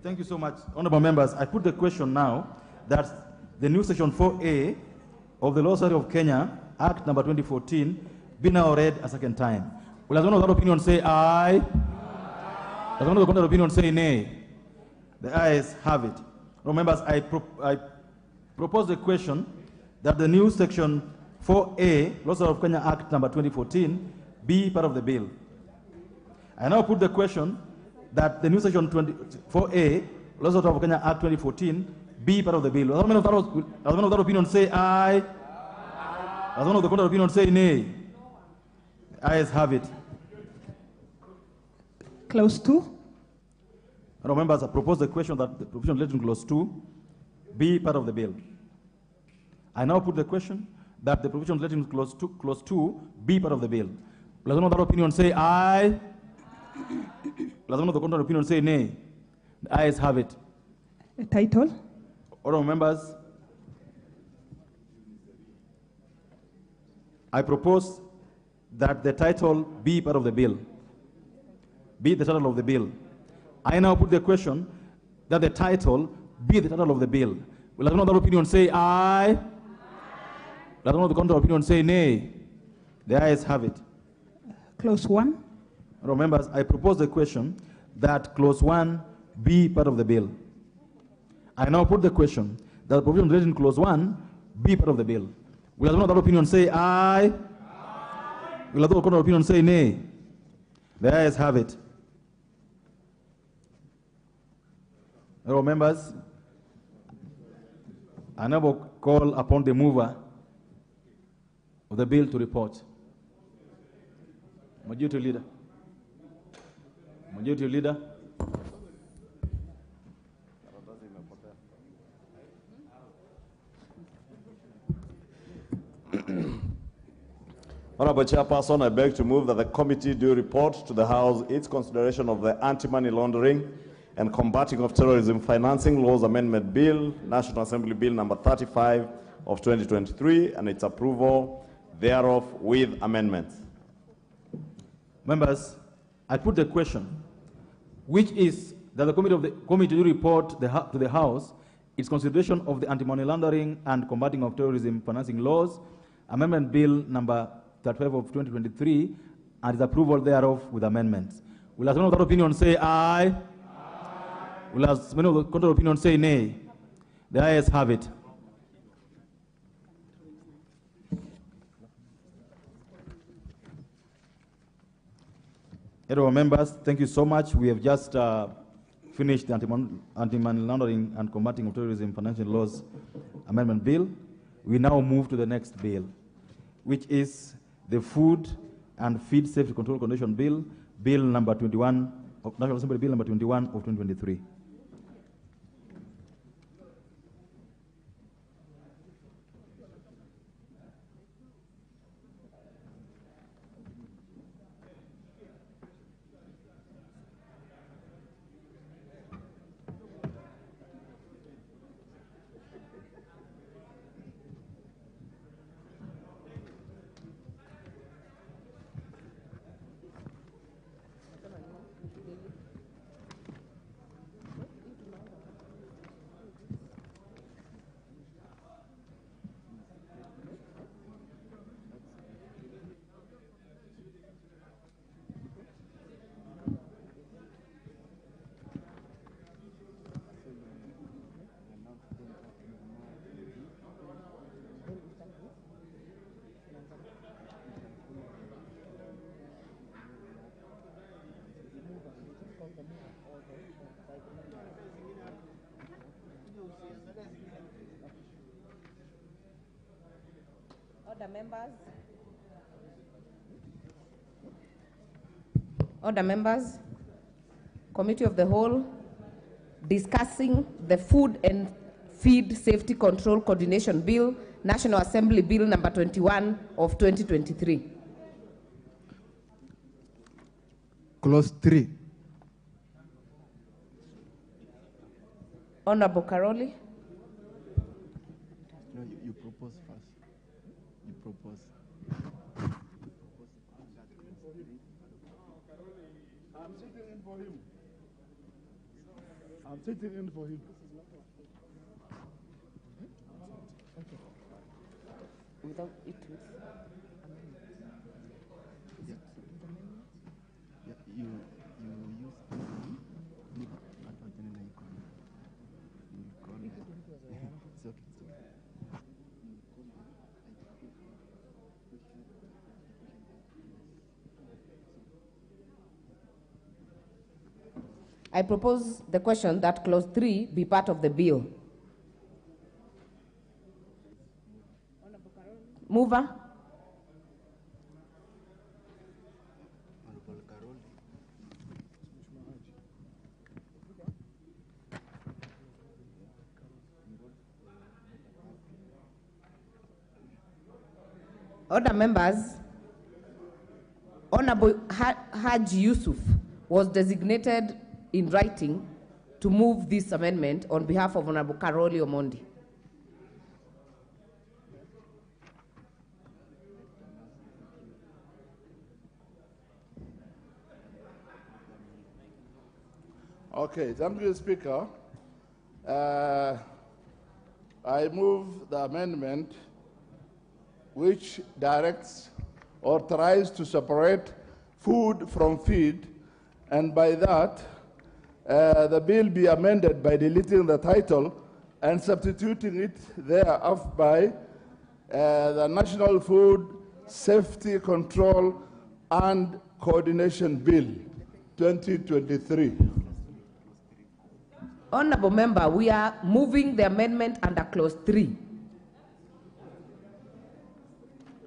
Thank you so much. Honorable members, I put the question now that the new section 4A of the Law Society of Kenya, Act number 2014, be now read a second time. Will as one of that opinion say aye? As one of the contrary opinion say nay? The ayes have it. Members, I propose the question that the new section 4A, Law Society of Kenya Act number 2014, be part of the bill. I now put the question that the new section 4A, Law Society of Kenya Act 2014, be part of the bill. As one of that opinion say aye? As one of the contrary opinion say nay? The ayes have it. Clause 2. Members, I propose the question that the provision relating to clause 2 be part of the bill. I now put the question that the provision relating to clause 2 be part of the bill. Will one of that opinion say aye? Will one of the contrary opinion say nay? The ayes have it. A title. Honorable members, I propose that the title be part of the bill. Be the title of the bill. I now put the question that the title be the title of the bill. Will another opinion say aye? Will another contrary opinion say nay? The ayes have it. Clause 1. Members, I propose the question that clause 1 be part of the bill. I now put the question that the provision relating to clause 1 be part of the bill. Will another opinion say aye? Will another contrary opinion say nay? The ayes have it. Members, I now call upon the mover of the bill to report. Majority Leader. Majority Leader. Honorable Chairperson, I beg to move that the committee do report to the House its consideration of the Anti-Money Laundering and Combating of Terrorism Financing Laws Amendment Bill, National Assembly Bill number 35 of 2023, and its approval thereof with amendments. Members, I put the question, which is that the committee do report to the House its consideration of the Anti-Money Laundering and Combating of Terrorism Financing Laws Amendment Bill number 35 of 2023, and its approval thereof with amendments. Will as many of that opinion say aye? Aye. Will as many of the contrary opinion say nay? The ayes have it. Honorable members, thank you so much. We have just finished the Anti-Money Laundering and Combating of Terrorism Financial Laws Amendment Bill. We now move to the next bill, which is the Food and Feed Safety Control Condition Bill, Bill number 21, of National Assembly Bill number 21 of 2023. Order members, Committee of the Whole, discussing the Food and Feed Safety Control Coordination Bill, National Assembly Bill number 21 of 2023. Clause 3. Honorable Karoli. No, you propose first. You propose. I'm sitting in for him. I'm sitting in for him. Without it with you use it's okay. I propose the question that clause 3 be part of the bill. Mover. Order members, Honorable Haji Yusuf was designated in writing to move this amendment on behalf of Honorable Karoli Omondi. Okay, thank you, Speaker. I move the amendment which directs or tries to separate food from feed, and by that, the bill be amended by deleting the title and substituting it thereof by the National Food Safety Control and Coordination Bill 2023. Honorable Member, we are moving the amendment under clause 3.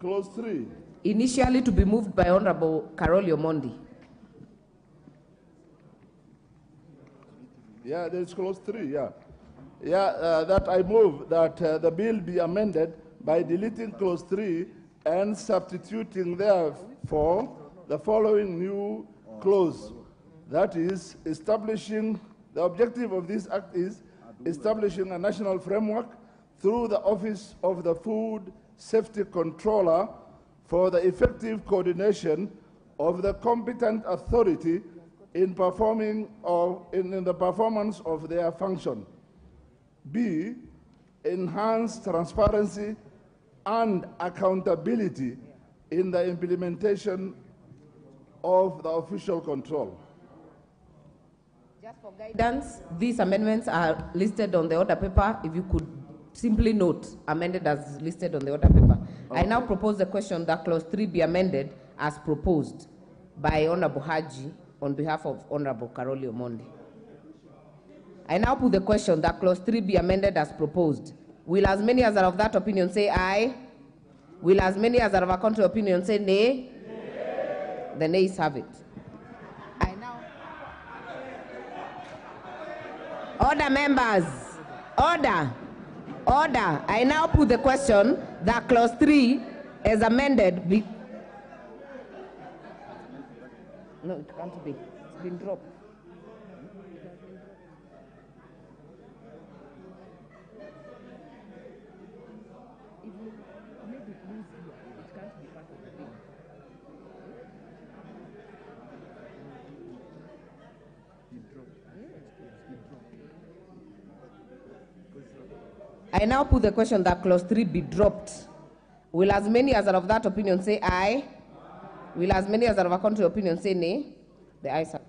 Clause 3. Initially to be moved by Honorable Carol Omondi. Yeah, there's clause 3, yeah. Yeah, that I move that the bill be amended by deleting clause 3 and substituting therefore the following new clause. That is, establishing, the objective of this act is establishing a national framework through the Office of the Food Safety Controller for the effective coordination of the competent authority in performing or in the performance of their function. B, enhance transparency and accountability in the implementation of the official control. Just for guidance, these amendments are listed on the order paper. If you could simply note, amended as listed on the order paper. Okay. I now propose the question that clause 3 be amended as proposed by Honorable Haji on behalf of Honorable Karoli Omondi. I now put the question that clause 3 be amended as proposed. Will as many as are of that opinion say aye? Will as many as are of a contrary opinion say nay? Nay. The nays have it. I now... Order, members. Order. Order. I now put the question that clause 3 is amended. No, it can't be. It's been dropped. If you make it loose here, it can't be part of the bill. I now put the question that clause 3 be dropped. Will as many as are of that opinion say aye? Will as many as are of a contrary opinion say nay? The ayes have